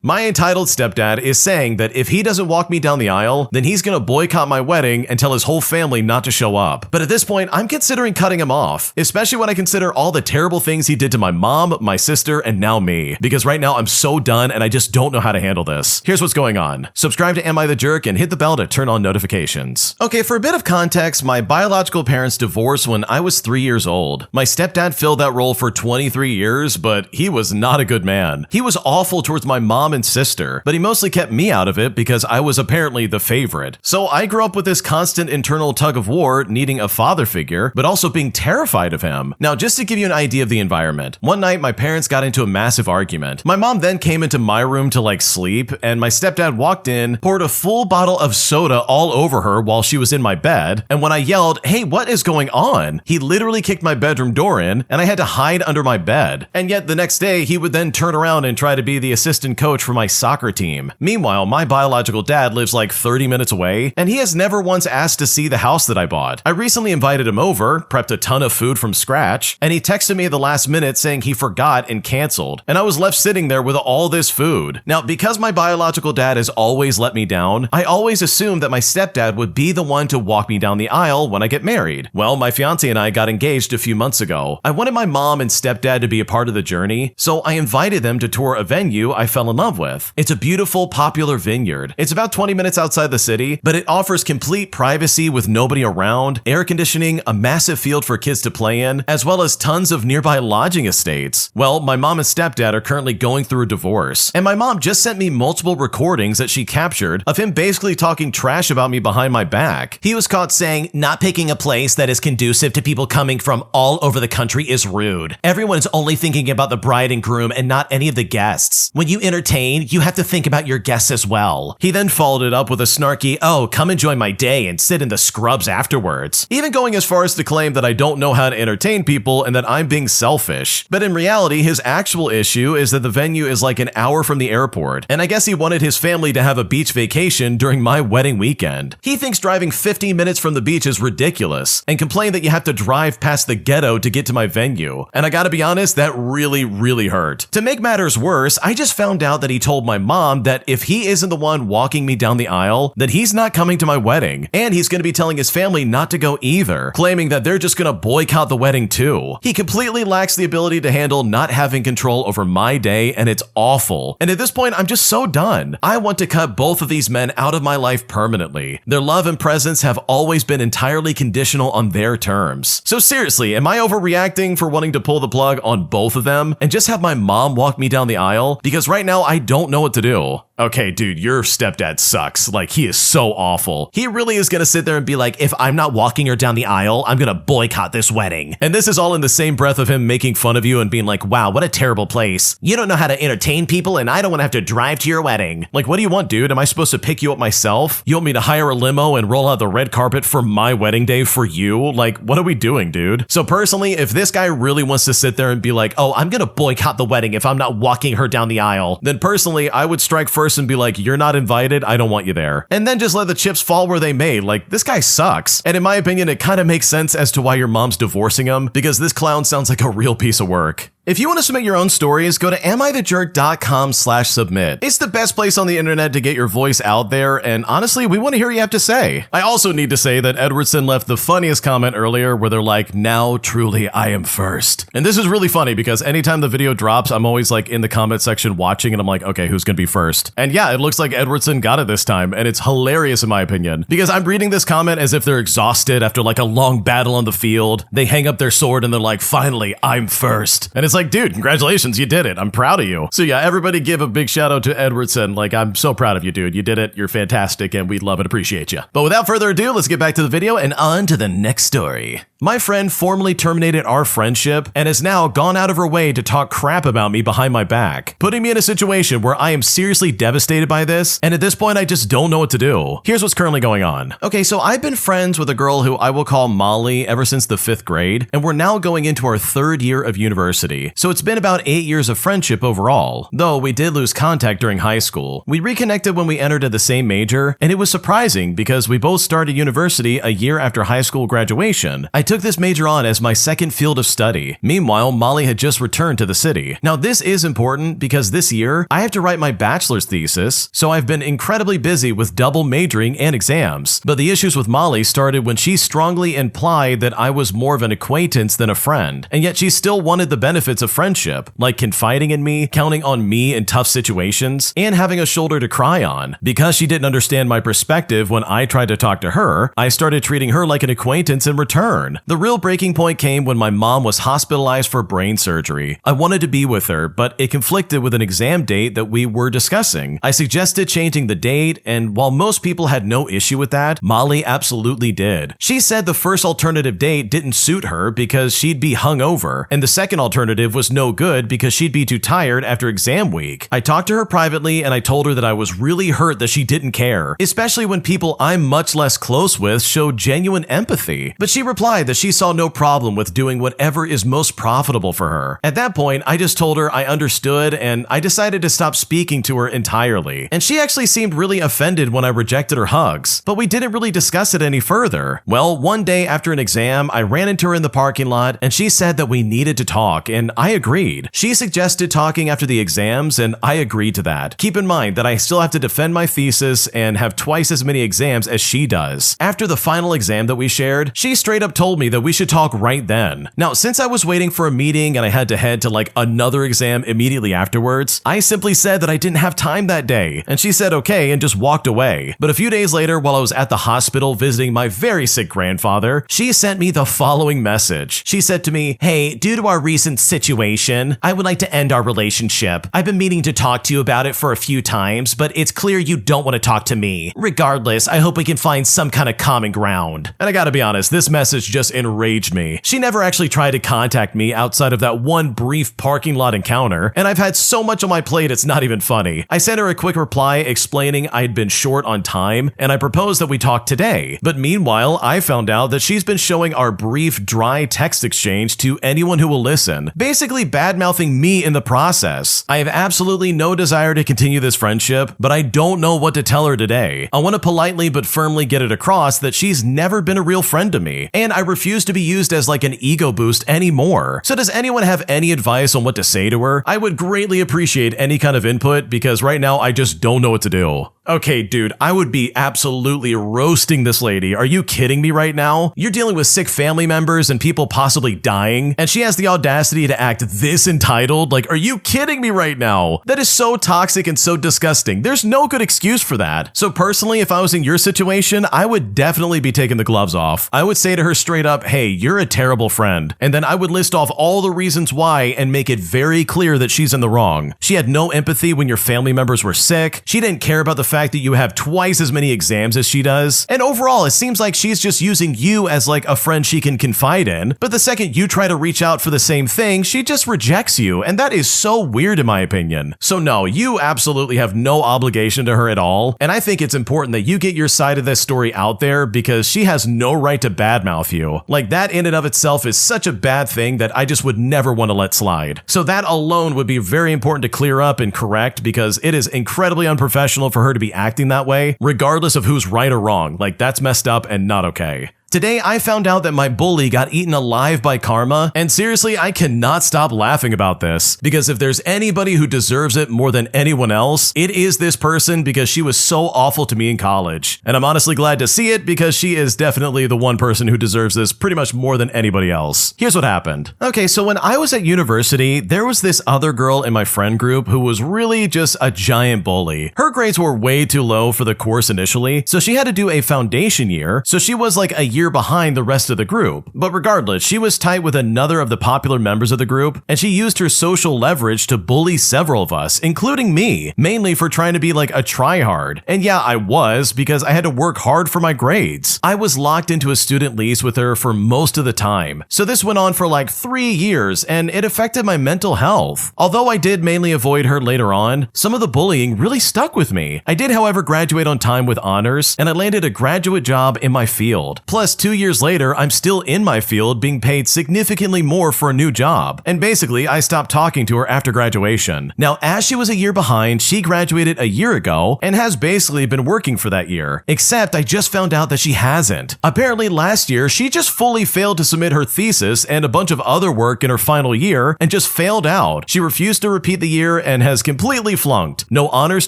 My entitled stepdad is saying that if he doesn't walk me down the aisle, then he's gonna boycott my wedding and tell his whole family not to show up. But at this point, I'm considering cutting him off, especially when I consider all the terrible things he did to my mom, my sister, and now me. Because right now I'm so done and I just don't know how to handle this. Here's what's going on. Subscribe to Am I the Jerk and hit the bell to turn on notifications. Okay, for a bit of context, my biological parents divorced when I was 3 years old. My stepdad filled that role for 23 years, but he was not a good man. He was awful towards my mom and sister, but he mostly kept me out of it because I was apparently the favorite. So I grew up with this constant internal tug of war, needing a father figure, but also being terrified of him. Now, just to give you an idea of the environment, one night my parents got into a massive argument. My mom then came into my room to sleep, and my stepdad walked in, poured a full bottle of soda all over her while she was in my bed, and when I yelled, "Hey, what is going on?" he literally kicked my bedroom door in, and I had to hide under my bed. And yet the next day, he would then turn around and try to be the assistant coach for my soccer team. Meanwhile, my biological dad lives 30 minutes away, and he has never once asked to see the house that I bought. I recently invited him over, prepped a ton of food from scratch, and he texted me at the last minute saying he forgot and canceled, and I was left sitting there with all this food. Now, because my biological dad has always let me down, I always assumed that my stepdad would be the one to walk me down the aisle when I get married. Well, my fiance and I got engaged a few months ago. I wanted my mom and stepdad to be a part of the journey, so I invited them to tour a venue I fell in love with. It's a beautiful, popular vineyard. It's about 20 minutes outside the city, but it offers complete privacy with nobody around, air conditioning, a massive field for kids to play in, as well as tons of nearby lodging estates. Well, my mom and stepdad are currently going through a divorce, and my mom just sent me multiple recordings that she captured of him basically talking trash about me behind my back. He was caught saying, "Not picking a place that is conducive to people coming from all over the country is rude. Everyone's only thinking about the bride and groom and not any of the guests. When you entertain, you have to think about your guests as well." He then followed it up with a snarky, "Oh, come enjoy my day and sit in the scrubs afterwards," even going as far as to claim that I don't know how to entertain people and that I'm being selfish. But in reality, his actual issue is that the venue is an hour from the airport, and I guess he wanted his family to have a beach vacation during my wedding weekend. He thinks driving 15 minutes from the beach is ridiculous and complained that you have to drive past the ghetto to get to my venue. And I gotta be honest, that really hurt. To make matters worse, I just found out that he told my mom that if he isn't the one walking me down the aisle, then he's not coming to my wedding, and he's gonna be telling his family not to go either, claiming that they're just gonna boycott the wedding too. He completely lacks the ability to handle not having control over my day, and it's awful. And at this point, I'm just so done. I want to cut both of these men out of my life permanently. Their love and presence have always been entirely conditional on their terms. So seriously, am I overreacting for wanting to pull the plug on both of them and just have my mom walk me down the aisle? Because right now, I don't know what to do. Okay, dude, your stepdad sucks. He is so awful. He really is gonna sit there and be like, "If I'm not walking her down the aisle, I'm gonna boycott this wedding." And this is all in the same breath of him making fun of you and being like, "Wow, what a terrible place. You don't know how to entertain people, and I don't wanna have to drive to your wedding." What do you want, dude? Am I supposed to pick you up myself? You want me to hire a limo and roll out the red carpet for my wedding day for you? What are we doing, dude? So personally, if this guy really wants to sit there and be like, "Oh, I'm gonna boycott the wedding if I'm not walking her down the aisle," then personally, I would strike first and be like, "You're not invited, I don't want you there." And then just let the chips fall where they may. This guy sucks. And in my opinion, it kind of makes sense as to why your mom's divorcing him, because this clown sounds like a real piece of work. If you want to submit your own stories, go to AmITheJerk.com/submit. It's the best place on the internet to get your voice out there, and honestly, we want to hear what you have to say. I also need to say that Edwardson left the funniest comment earlier where they're like, "Now truly I am first." And this is really funny because anytime the video drops, I'm always in the comment section watching, and I'm like, okay, who's gonna be first? And yeah, it looks like Edwardson got it this time, and it's hilarious in my opinion, because I'm reading this comment as if they're exhausted after a long battle on the field. They hang up their sword and they're like, "Finally, I'm first." And it's dude, congratulations, you did it. I'm proud of you. So yeah, everybody give a big shout out to Edwardson. I'm so proud of you, dude. You did it. You're fantastic, and we love and appreciate you. But without further ado, let's get back to the video and on to the next story. My friend formally terminated our friendship and has now gone out of her way to talk crap about me behind my back, putting me in a situation where I am seriously devastated by this, and at this point I just don't know what to do. Here's what's currently going on. Okay, so I've been friends with a girl who I will call Molly ever since the 5th grade, and we're now going into our 3rd year of university. So it's been about 8 years of friendship overall, though we did lose contact during high school. We reconnected when we entered the same major, and it was surprising because we both started university a year after high school graduation. I took this major on as my second field of study. Meanwhile, Molly had just returned to the city. Now, this is important because this year, I have to write my bachelor's thesis, so I've been incredibly busy with double majoring and exams. But the issues with Molly started when she strongly implied that I was more of an acquaintance than a friend, and yet she still wanted the benefits of friendship, like confiding in me, counting on me in tough situations, and having a shoulder to cry on. Because she didn't understand my perspective when I tried to talk to her, I started treating her like an acquaintance in return. The real breaking point came when my mom was hospitalized for brain surgery. I wanted to be with her, but it conflicted with an exam date that we were discussing. I suggested changing the date, and while most people had no issue with that, Molly absolutely did. She said the first alternative date didn't suit her because she'd be hungover, and the second alternative was no good because she'd be too tired after exam week. I talked to her privately and I told her that I was really hurt that she didn't care, especially when people I'm much less close with showed genuine empathy. But she replied that she saw no problem with doing whatever is most profitable for her. At that point, I just told her I understood and I decided to stop speaking to her entirely. And she actually seemed really offended when I rejected her hugs, but we didn't really discuss it any further. Well, one day after an exam, I ran into her in the parking lot and she said that we needed to talk, and I agreed. She suggested talking after the exams and I agreed to that. Keep in mind that I still have to defend my thesis and have twice as many exams as she does. After the final exam that we shared, she straight up told me that we should talk right then. Now, since I was waiting for a meeting and I had to head to like another exam immediately afterwards, I simply said that I didn't have time that day, and she said okay and just walked away. But a few days later, while I was at the hospital visiting my very sick grandfather, she sent me the following message. She said to me, "Hey, due to our recent situation, I would like to end our relationship. I've been meaning to talk to you about it for a few times, but it's clear you don't want to talk to me. Regardless, I hope we can find some kind of common ground." And I gotta be honest, this message just enraged me. She never actually tried to contact me outside of that one brief parking lot encounter, and I've had so much on my plate it's not even funny. I sent her a quick reply explaining I'd been short on time, and I proposed that we talk today. But meanwhile, I found out that she's been showing our brief, dry text exchange to anyone who will listen, basically bad-mouthing me in the process. I have absolutely no desire to continue this friendship, but I don't know what to tell her today. I want to politely but firmly get it across that she's never been a real friend to me, and I refuse to be used as like an ego boost anymore. So does anyone have any advice on what to say to her? I would greatly appreciate any kind of input because right now I just don't know what to do. Okay, dude, I would be absolutely roasting this lady. Are you kidding me right now? You're dealing with sick family members and people possibly dying, and she has the audacity to act this entitled? Like, are you kidding me right now? That is so toxic and so disgusting. There's no good excuse for that. So personally, if I was in your situation, I would definitely be taking the gloves off. I would say to her straight up, "Hey, you're a terrible friend." And then I would list off all the reasons why and make it very clear that she's in the wrong. She had no empathy when your family members were sick. She didn't care about the fact that you have twice as many exams as she does. And overall, it seems like she's just using you as like a friend she can confide in. But the second you try to reach out for the same thing, she just rejects you. And that is so weird in my opinion. So no, you absolutely have no obligation to her at all. And I think it's important that you get your side of this story out there because she has no right to badmouth you. Like that in and of itself is such a bad thing that I just would never want to let slide. So that alone would be very important to clear up and correct because it is incredibly unprofessional for her to be acting that way, regardless of who's right or wrong. Like that's messed up and not okay. Today, I found out that my bully got eaten alive by karma, and seriously, I cannot stop laughing about this, because if there's anybody who deserves it more than anyone else, it is this person because she was so awful to me in college. And I'm honestly glad to see it because she is definitely the one person who deserves this pretty much more than anybody else. Here's what happened. Okay, so when I was at university, there was this other girl in my friend group who was really just a giant bully. Her grades were way too low for the course initially, so she had to do a foundation year, so she was like a year behind the rest of the group. But regardless, she was tight with another of the popular members of the group, and she used her social leverage to bully several of us, including me, mainly for trying to be like a tryhard. And yeah, I was, because I had to work hard for my grades. I was locked into a student lease with her for most of the time. So this went on for like 3 years, and it affected my mental health. Although I did mainly avoid her later on, some of the bullying really stuck with me. I did, however, graduate on time with honors, and I landed a graduate job in my field. Plus, Plus, 2 years later, I'm still in my field being paid significantly more for a new job. And basically, I stopped talking to her after graduation. Now, as she was a year behind, she graduated a year ago and has basically been working for that year. Except I just found out that she hasn't. Apparently, last year, she just fully failed to submit her thesis and a bunch of other work in her final year and just failed out. She refused to repeat the year and has completely flunked. No honors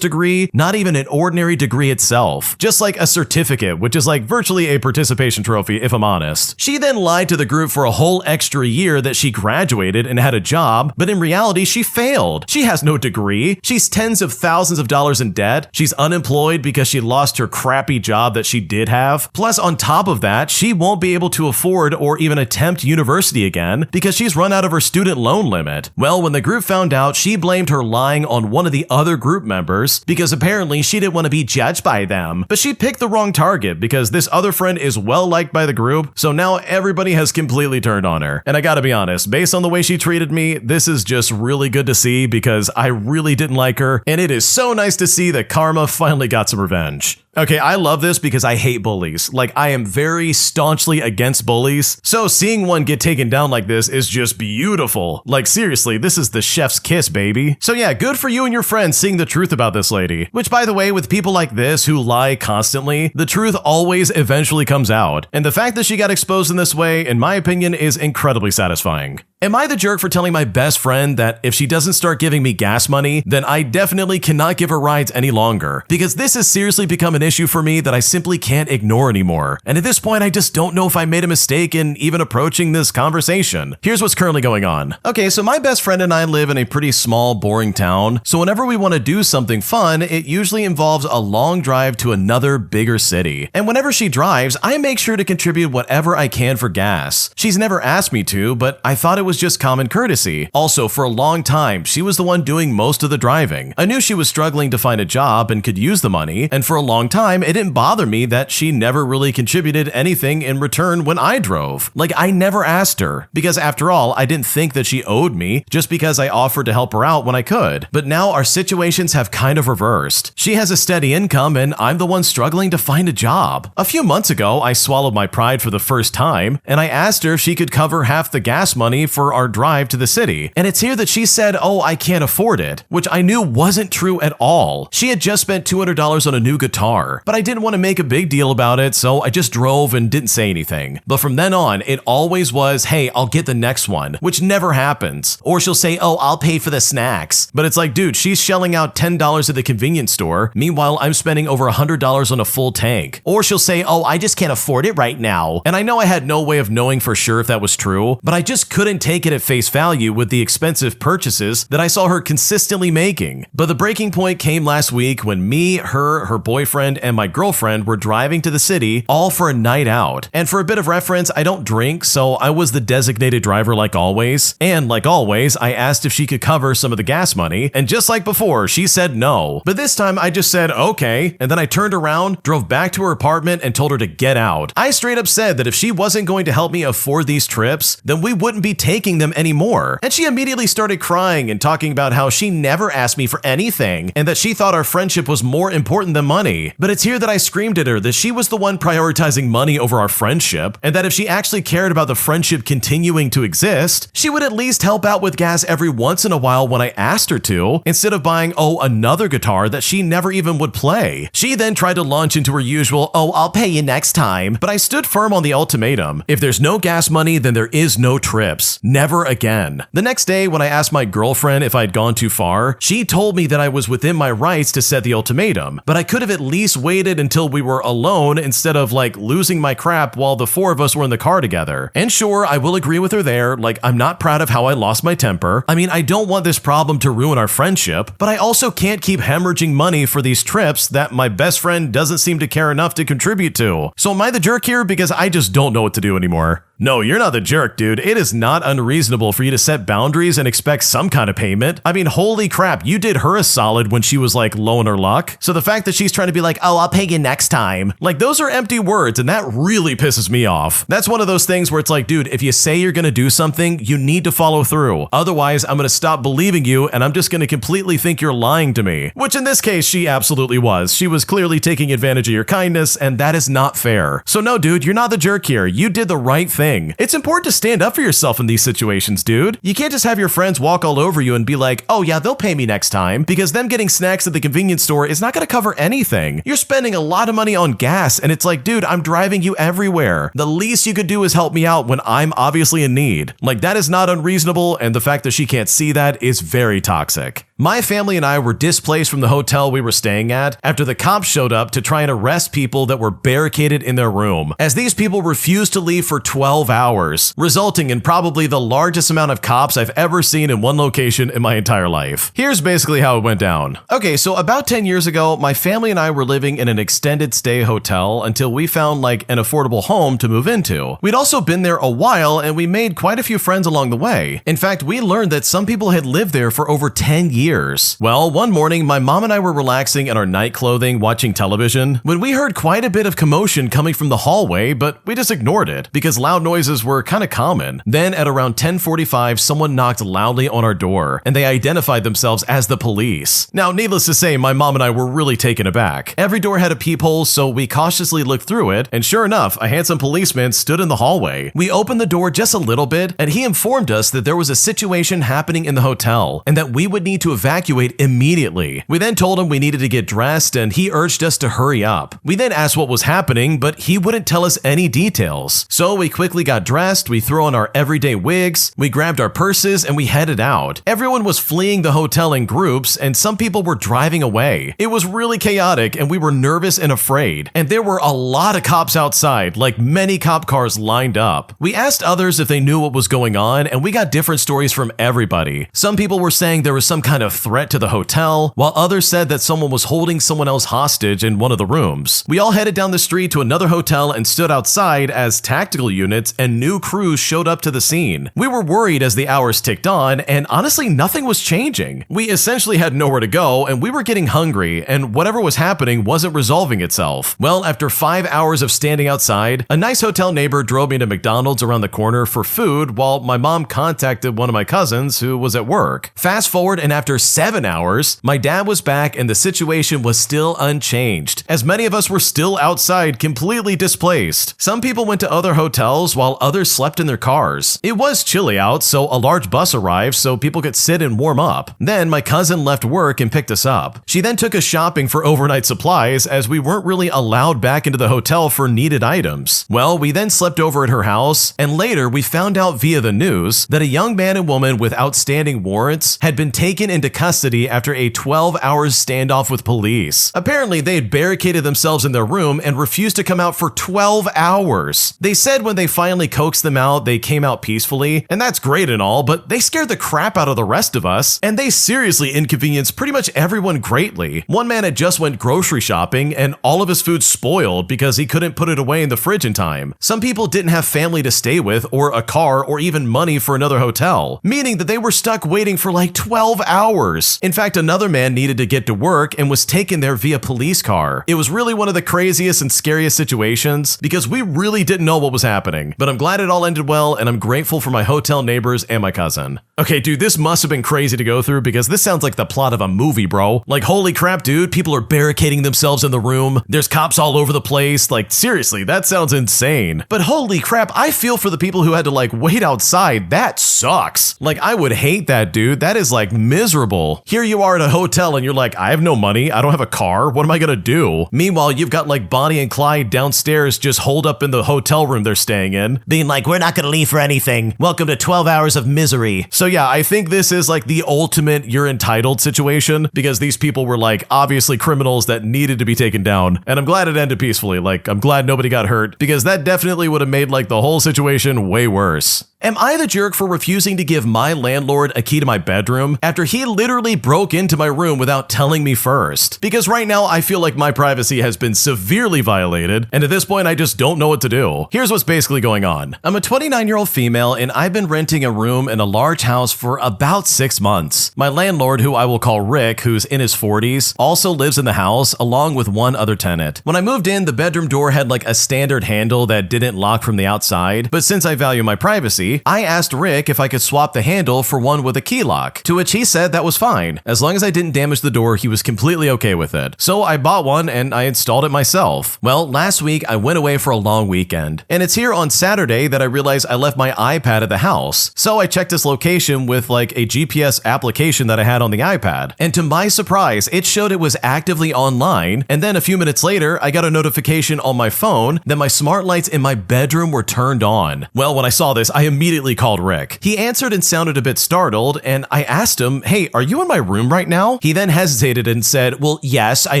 degree, not even an ordinary degree itself. Just like a certificate, which is like virtually a participation trophy if I'm honest. She then lied to the group for a whole extra year that she graduated and had a job, but in reality she failed. She has no degree. She's tens of thousands of dollars in debt. She's unemployed because she lost her crappy job that she did have. Plus, on top of that, she won't be able to afford or even attempt university again because she's run out of her student loan limit. Well, when the group found out, she blamed her lying on one of the other group members because apparently she didn't want to be judged by them. But she picked the wrong target because this other friend is well liked by the group, so now everybody has completely turned on her. And I gotta be honest, based on the way she treated me, this is just really good to see because I really didn't like her, and it is so nice to see that karma finally got some revenge. Okay, I love this because I hate bullies. Like, I am very staunchly against bullies, so seeing one get taken down like this is just beautiful. Like, seriously, this is the chef's kiss, baby. So yeah, good for you and your friends seeing the truth about this lady. Which, by the way, with people like this who lie constantly, the truth always eventually comes out. And the fact that she got exposed in this way, in my opinion, is incredibly satisfying. Am I the jerk for telling my best friend that if she doesn't start giving me gas money, then I definitely cannot give her rides any longer? Because this has seriously become an issue for me that I simply can't ignore anymore. And at this point, I just don't know if I made a mistake in even approaching this conversation. Here's what's currently going on. Okay, so my best friend and I live in a pretty small, boring town. So whenever we want to do something fun, it usually involves a long drive to another bigger city. And whenever she drives, I make sure to contribute whatever I can for gas. She's never asked me to, but I thought it was just common courtesy. Also, for a long time, she was the one doing most of the driving. I knew she was struggling to find a job and could use the money, and for a long time, it didn't bother me that she never really contributed anything in return when I drove. Like, I never asked her, because after all, I didn't think that she owed me just because I offered to help her out when I could. But now our situations have kind of reversed. She has a steady income and I'm the one struggling to find a job. A few months ago, I swallowed my pride for the first time, and I asked her if she could cover half the gas money for our drive to the city. And it's here that she said, "Oh, I can't afford it," which I knew wasn't true at all. She had just spent $200 on a new guitar, but I didn't want to make a big deal about it, so I just drove and didn't say anything. But from then on, it always was, "Hey, I'll get the next one," which never happens. Or she'll say, "Oh, I'll pay for the snacks." But it's like, dude, she's shelling out $10 at the convenience store. Meanwhile, I'm spending over $100 on a full tank. Or she'll say, "Oh, I just can't afford it right now." And I know I had no way of knowing for sure if that was true, but I just couldn't take it at face value with the expensive purchases that I saw her consistently making. But the breaking point came last week when me, her boyfriend, and my girlfriend were driving to the city, all for a night out. And for a bit of reference, I don't drink, so I was the designated driver like always. And like always, I asked if she could cover some of the gas money, and just like before, she said no. But this time I just said okay, and then I turned around, drove back to her apartment, and told her to get out. I straight up said that if she wasn't going to help me afford these trips, then we wouldn't be taking them anymore. And she immediately started crying and talking about how she never asked me for anything, and that she thought our friendship was more important than money. But it's here that I screamed at her that she was the one prioritizing money over our friendship, and that if she actually cared about the friendship continuing to exist, she would at least help out with gas every once in a while when I asked her to, instead of buying, another guitar that she never even would play. She then tried to launch into her usual, "I'll pay you next time," but I stood firm on the ultimatum. If there's no gas money, then there is no trips. Never again. The next day, when I asked my girlfriend if I'd gone too far, she told me that I was within my rights to set the ultimatum, but I could have at least waited until we were alone instead of losing my crap while the four of us were in the car together. And sure, I will agree with her there, I'm not proud of how I lost my temper. I mean, I don't want this problem to ruin our friendship, but I also can't keep hemorrhaging money for these trips that my best friend doesn't seem to care enough to contribute to. So am I the jerk here? Because I just don't know what to do anymore. No, you're not the jerk, dude. It is not unreasonable for you to set boundaries and expect some kind of payment. I mean, holy crap, you did her a solid when she was like low in her luck. So the fact that she's trying to be like, oh, I'll pay you next time. Like, those are empty words, and that really pisses me off. That's one of those things where it's like, dude, if you say you're gonna do something, you need to follow through. Otherwise, I'm gonna stop believing you, and I'm just gonna completely think you're lying to me. Which in this case, she absolutely was. She was clearly taking advantage of your kindness, and that is not fair. So no, dude, you're not the jerk here. You did the right thing. It's important to stand up for yourself in these situations, dude. You can't just have your friends walk all over you and be like, oh yeah, they'll pay me next time, because them getting snacks at the convenience store is not gonna cover anything. You're spending a lot of money on gas, and it's like, dude, I'm driving you everywhere. The least you could do is help me out when I'm obviously in need. Like, that is not unreasonable, and the fact that she can't see that is very toxic. My family and I were displaced from the hotel we were staying at after the cops showed up to try and arrest people that were barricaded in their room, as these people refused to leave for 12 hours, resulting in probably the largest amount of cops I've ever seen in one location in my entire life. Here's basically how it went down. Okay, so about 10 years ago, my family and I were living in an extended stay hotel until we found like an affordable home to move into. We'd also been there a while, and we made quite a few friends along the way. In fact, we learned that some people had lived there for over 10 years. Well, one morning, my mom and I were relaxing in our night clothing watching television when we heard quite a bit of commotion coming from the hallway, but we just ignored it because loud noises were kind of common. Then at around 10:45, someone knocked loudly on our door, and they identified themselves as the police. Now, needless to say, my mom and I were really taken aback. Every door had a peephole, so we cautiously looked through it, and sure enough, a handsome policeman stood in the hallway. We opened the door just a little bit, and he informed us that there was a situation happening in the hotel, and that we would need to evacuate immediately. We then told him we needed to get dressed, and he urged us to hurry up. We then asked what was happening, but he wouldn't tell us any details. So we quickly got dressed, we threw on our everyday wigs, we grabbed our purses, and we headed out. Everyone was fleeing the hotel in groups, and some people were driving away. It was really chaotic, and we were nervous and afraid. And there were a lot of cops outside, like many cop cars lined up. We asked others if they knew what was going on, and we got different stories from everybody. Some people were saying there was some kind of threat to the hotel, while others said that someone was holding someone else hostage in one of the rooms. We all headed down the street to another hotel and stood outside as tactical units and new crews showed up to the scene. We were worried as the hours ticked on, and honestly, nothing was changing. We essentially had nowhere to go, and we were getting hungry, and whatever was happening wasn't resolving itself. Well, after 5 hours of standing outside, a nice hotel neighbor drove me to McDonald's around the corner for food while my mom contacted one of my cousins who was at work. Fast forward, and after 7 hours, my dad was back and the situation was still unchanged, as many of us were still outside completely displaced. Some people went to other hotels while others slept in their cars. It was chilly out, so a large bus arrived so people could sit and warm up. Then my cousin left work and picked us up. She then took us shopping for overnight supplies, as we weren't really allowed back into the hotel for needed items. Well, we then slept over at her house, and later we found out via the news that a young man and woman with outstanding warrants had been taken into custody after a 12-hour standoff with police. Apparently, they had barricaded themselves in their room and refused to come out for 12 hours. They said when they finally coaxed them out, they came out peacefully, and that's great and all, but they scared the crap out of the rest of us, and they seriously inconvenienced pretty much everyone greatly. One man had just went grocery shopping, and all of his food spoiled because he couldn't put it away in the fridge in time. Some people didn't have family to stay with, or a car, or even money for another hotel, meaning that they were stuck waiting for like 12 hours. In fact, another man needed to get to work and was taken there via police car. It was really one of the craziest and scariest situations because we really didn't know what was happening, but I'm glad it all ended well, and I'm grateful for my hotel neighbors and my cousin. Okay, dude, this must have been crazy to go through because this sounds like the plot of a movie, bro. Like, holy crap, dude, people are barricading themselves in the room. There's cops all over the place. Like, seriously, that sounds insane. But holy crap, I feel for the people who had to like wait outside. That sucks. Like, I would hate that, dude. That is like miserable. Here you are at a hotel and you're like, I have no money. I don't have a car. What am I gonna do? Meanwhile, you've got like Bonnie and Clyde downstairs just holed up in the hotel room they're staying in, being like, we're not gonna leave for anything. Welcome to 12 hours of misery. So yeah, I think this is like the ultimate you're entitled situation because these people were like obviously criminals that needed to be taken down. And I'm glad it ended peacefully. Like, I'm glad nobody got hurt because that definitely would have made like the whole situation way worse. Am I the jerk for refusing to give my landlord a key to my bedroom after he literally broke into my room without telling me first? Because right now I feel like my privacy has been severely violated, and at this point I just don't know what to do. Here's what's basically going on. I'm a 29-year-old female and I've been renting a room in a large house for about 6 months. My landlord, who I will call Rick, who's in his 40s, also lives in the house along with one other tenant. When I moved in, the bedroom door had like a standard handle that didn't lock from the outside, but since I value my privacy, I asked Rick if I could swap the handle for one with a key lock, to which he said that was fine. As long as I didn't damage the door, he was completely okay with it. So I bought one and I installed it myself. Well, last week I went away for a long weekend, and it's here on Saturday that I realized I left my iPad at the house. So I checked this location with like a GPS application that I had on the iPad, and to my surprise, it showed it was actively online, and then a few minutes later, I got a notification on my phone that my smart lights in my bedroom were turned on. Well, when I saw this, I immediately called Rick. He answered and sounded a bit startled, and I asked him, "Hey, are you in my room right now?" He then hesitated and said, "Well, yes, I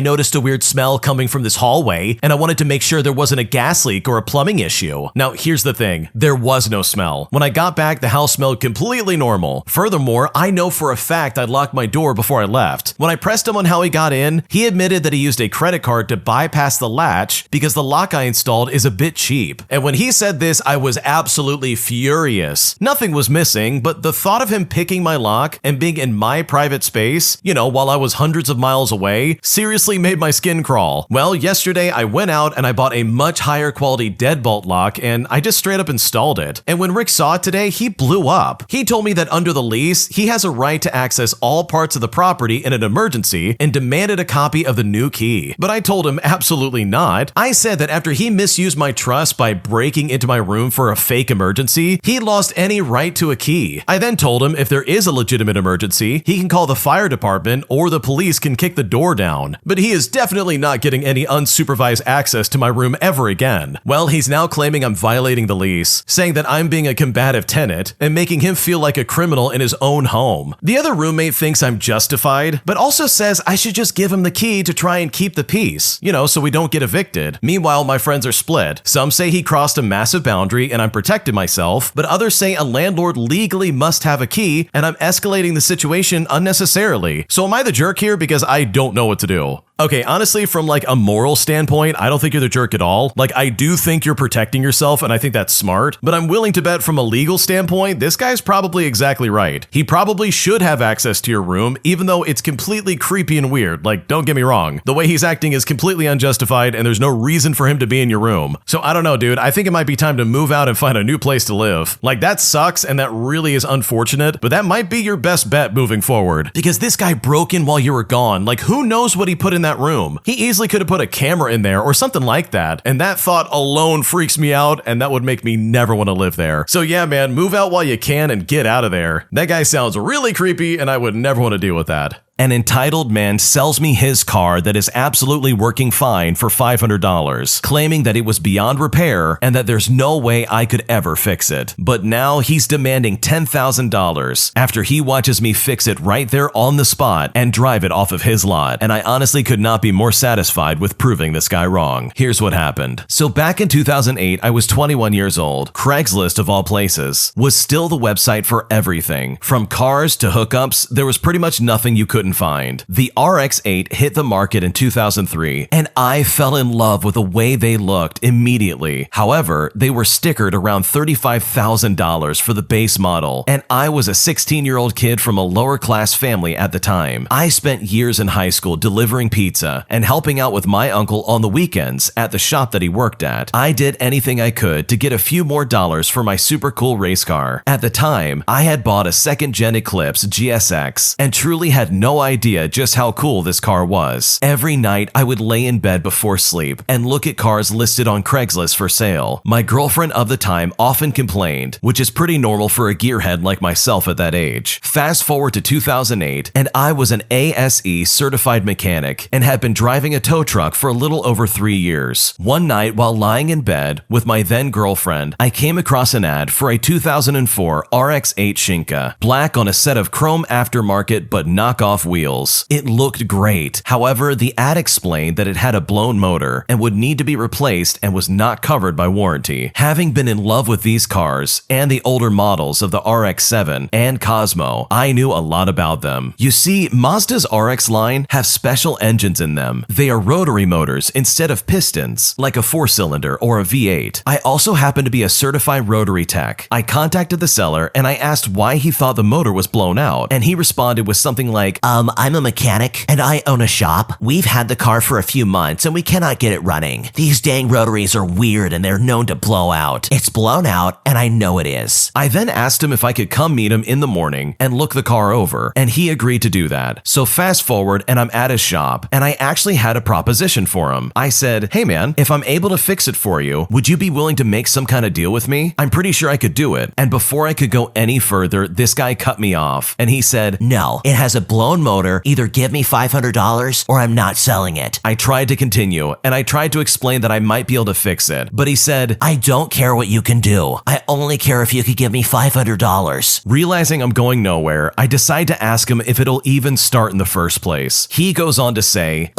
noticed a weird smell coming from this hallway, and I wanted to make sure there wasn't a gas leak or a plumbing issue." Now, here's the thing. There was no smell. When I got back, the house smelled completely normal. Furthermore, I know for a fact I locked my door before I left. When I pressed him on how he got in, he admitted that he used a credit card to bypass the latch because the lock I installed is a bit cheap. And when he said this, I was absolutely furious. Nothing was missing, but the thought of him picking my lock and being in my private space, while I was hundreds of miles away, seriously made my skin crawl. Well, yesterday I went out and I bought a much higher quality deadbolt lock, and I just straight up installed it. And when Rick saw it today, he blew up. He told me that under the lease, he has a right to access all parts of the property in an emergency and demanded a copy of the new key. But I told him absolutely not. I said that after he misused my trust by breaking into my room for a fake emergency, he lost any right to a key. I then told him if there is a legitimate emergency, he can call the fire department or the police can kick the door down. But he is definitely not getting any unsupervised access to my room ever again. Well, he's now claiming I'm violating the lease, saying that I'm being a combative tenant and making him feel like a criminal in his own home. The other roommate thinks I'm justified, but also says I should just give him the key to try and keep the peace, so we don't get evicted. Meanwhile, my friends are split. Some say he crossed a massive boundary and I'm protecting myself, but others say a landlord legally must have a key and I'm escalating the situation unnecessarily. So am I the jerk here because I don't know what to do? Okay, honestly, from like a moral standpoint, I don't think you're the jerk at all. Like, I do think you're protecting yourself, and I think that's smart, but I'm willing to bet from a legal standpoint, this guy's probably exactly right. He probably should have access to your room, even though it's completely creepy and weird. Like, don't get me wrong. The way he's acting is completely unjustified, and there's no reason for him to be in your room. So I don't know, dude. I think it might be time to move out and find a new place to live. Like, that sucks, and that really is unfortunate, but that might be your best bet moving forward. Because this guy broke in while you were gone. Like, who knows what he put in that room? He easily could have put a camera in there or something like that, and that thought alone freaks me out, and that would make me never want to live there. So yeah, man, move out while you can and get out of there. That guy sounds really creepy, and I would never want to deal with that. An entitled man sells me his car that is absolutely working fine for $500, claiming that it was beyond repair and that there's no way I could ever fix it. But now he's demanding $10,000 after he watches me fix it right there on the spot and drive it off of his lot. And I honestly could not be more satisfied with proving this guy wrong. Here's what happened. So back in 2008, I was 21 years old. Craigslist, of all places, was still the website for everything. From cars to hookups, there was pretty much nothing you couldn't find. The RX-8 hit the market in 2003, and I fell in love with the way they looked immediately. However, they were stickered around $35,000 for the base model, and I was a 16-year-old kid from a lower-class family at the time. I spent years in high school delivering pizza and helping out with my uncle on the weekends at the shop that he worked at. I did anything I could to get a few more dollars for my super cool race car. At the time, I had bought a second-gen Eclipse GSX and truly had no idea just how cool this car was. Every night, I would lay in bed before sleep and look at cars listed on Craigslist for sale. My girlfriend of the time often complained, which is pretty normal for a gearhead like myself at that age. Fast forward to 2008, and I was an ASE certified mechanic and had been driving a tow truck for a little over 3 years. One night, while lying in bed with my then girlfriend, I came across an ad for a 2004 RX-8 Shinka, black on a set of chrome aftermarket but knockoff standoff wheels. It looked great. However, the ad explained that it had a blown motor and would need to be replaced and was not covered by warranty. Having been in love with these cars and the older models of the RX-7 and Cosmo, I knew a lot about them. You see, Mazda's RX line have special engines in them. They are rotary motors instead of pistons, like a 4-cylinder or a V8. I also happen to be a certified rotary tech. I contacted the seller and I asked why he thought the motor was blown out, and he responded with something like, I'm a mechanic and I own a shop. We've had the car for a few months and we cannot get it running. These dang rotaries are weird and they're known to blow out. It's blown out and I know it is. I then asked him if I could come meet him in the morning and look the car over, and he agreed to do that. So fast forward and I'm at his shop, and I actually had a proposition for him. I said, hey man, if I'm able to fix it for you, would you be willing to make some kind of deal with me? I'm pretty sure I could do it. And before I could go any further, this guy cut me off and he said, no, it has a blown motor. Either give me $500 or I'm not selling it. I tried to continue and I tried to explain that I might be able to fix it, but he said, I don't care what you can do. I only care if you could give me $500. Realizing I'm going nowhere, I decide to ask him if it'll even start in the first place. He goes on to say,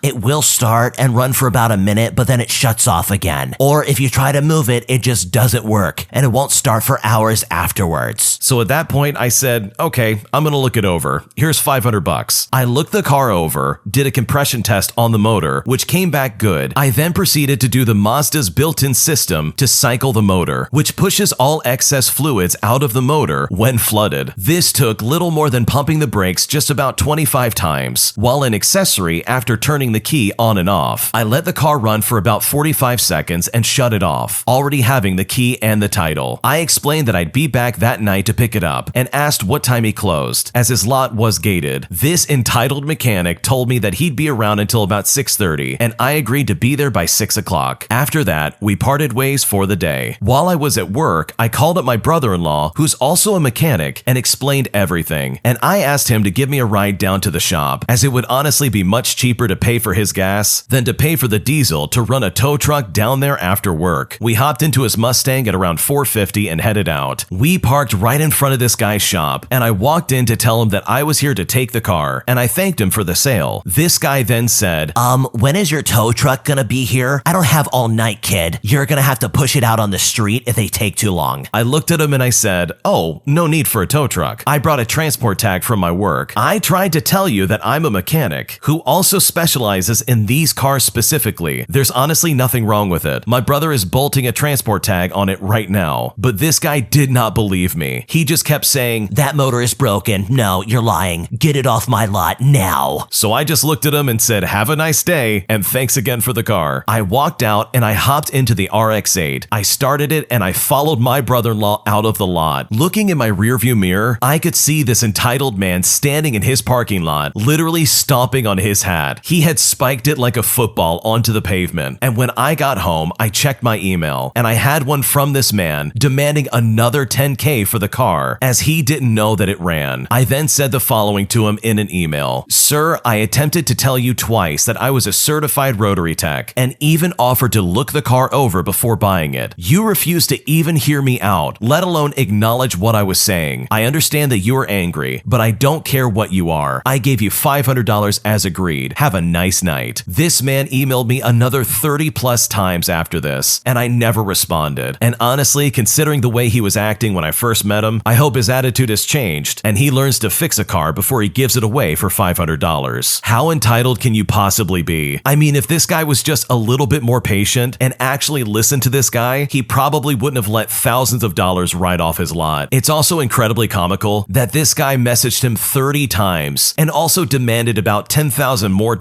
it will start and run for about a minute, but then it shuts off again. Or if you try to move it, it just doesn't work and it won't start for hours afterwards. So at that point, I said, okay, I'm gonna look it over. Here's $500. I looked the car over, did a compression test on the motor, which came back good. I then proceeded to do the Mazda's built-in system to cycle the motor, which pushes all excess fluids out of the motor when flooded. This took little more than pumping the brakes just about 25 times, while an accessory after turning the key on and off. I let the car run for about 45 seconds and shut it off, already having the key and the title. I explained that I'd be back that night to pick it up and asked what time he closed, as his lot was gated. This entitled mechanic told me that he'd be around until about 6:30, and I agreed to be there by 6 o'clock. After that, we parted ways for the day. While I was at work, I called up my brother-in-law, who's also a mechanic, and explained everything, and I asked him to give me a ride down to the shop, as it would honestly be much cheaper to pay for his gas than to pay for the diesel to run a tow truck down there after work. We hopped into his Mustang at around 4:50 and headed out. We parked right in front of this guy's shop, and I walked in to tell him that I was here to take the car, and I thanked him for the sale. This guy then said, when is your tow truck gonna be here? I don't have all night, kid. You're gonna have to push it out on the street if they take too long. I looked at him and I said, oh, no need for a tow truck. I brought a transport tag from my work. I tried to tell you that I'm a mechanic who also specializes in these cars specifically. There's honestly nothing wrong with it. My brother is bolting a transport tag on it right now. But this guy did not believe me. He just kept saying, that motor is broken. No, you're lying. Get it off my lot now. So I just looked at him and said, have a nice day, and thanks again for the car. I walked out and I hopped into the RX-8. I started it and I followed my brother-in-law out of the lot. Looking in my rearview mirror, I could see this entitled man standing in his parking lot, literally stomping on his hat. He had spiked it like a football onto the pavement. And when I got home, I checked my email, and I had one from this man demanding another $10K for the car, as he didn't know that it ran. I then said the following to him in an email. Sir, I attempted to tell you twice that I was a certified rotary tech, and even offered to look the car over before buying it. You refused to even hear me out, let alone acknowledge what I was saying. I understand that you are angry, but I don't care what you are. I gave you $500 as agreed. Have a nice night. This man emailed me another 30 plus times after this, and I never responded. And honestly, considering the way he was acting when I first met him, I hope his attitude has changed, and he learns to fix a car before he gives it away for $500. How entitled can you possibly be? I mean, if this guy was just a little bit more patient and actually listened to this guy, he probably wouldn't have let thousands of dollars right off his lot. It's also incredibly comical that this guy messaged him 30 times and also demanded about $10,000 more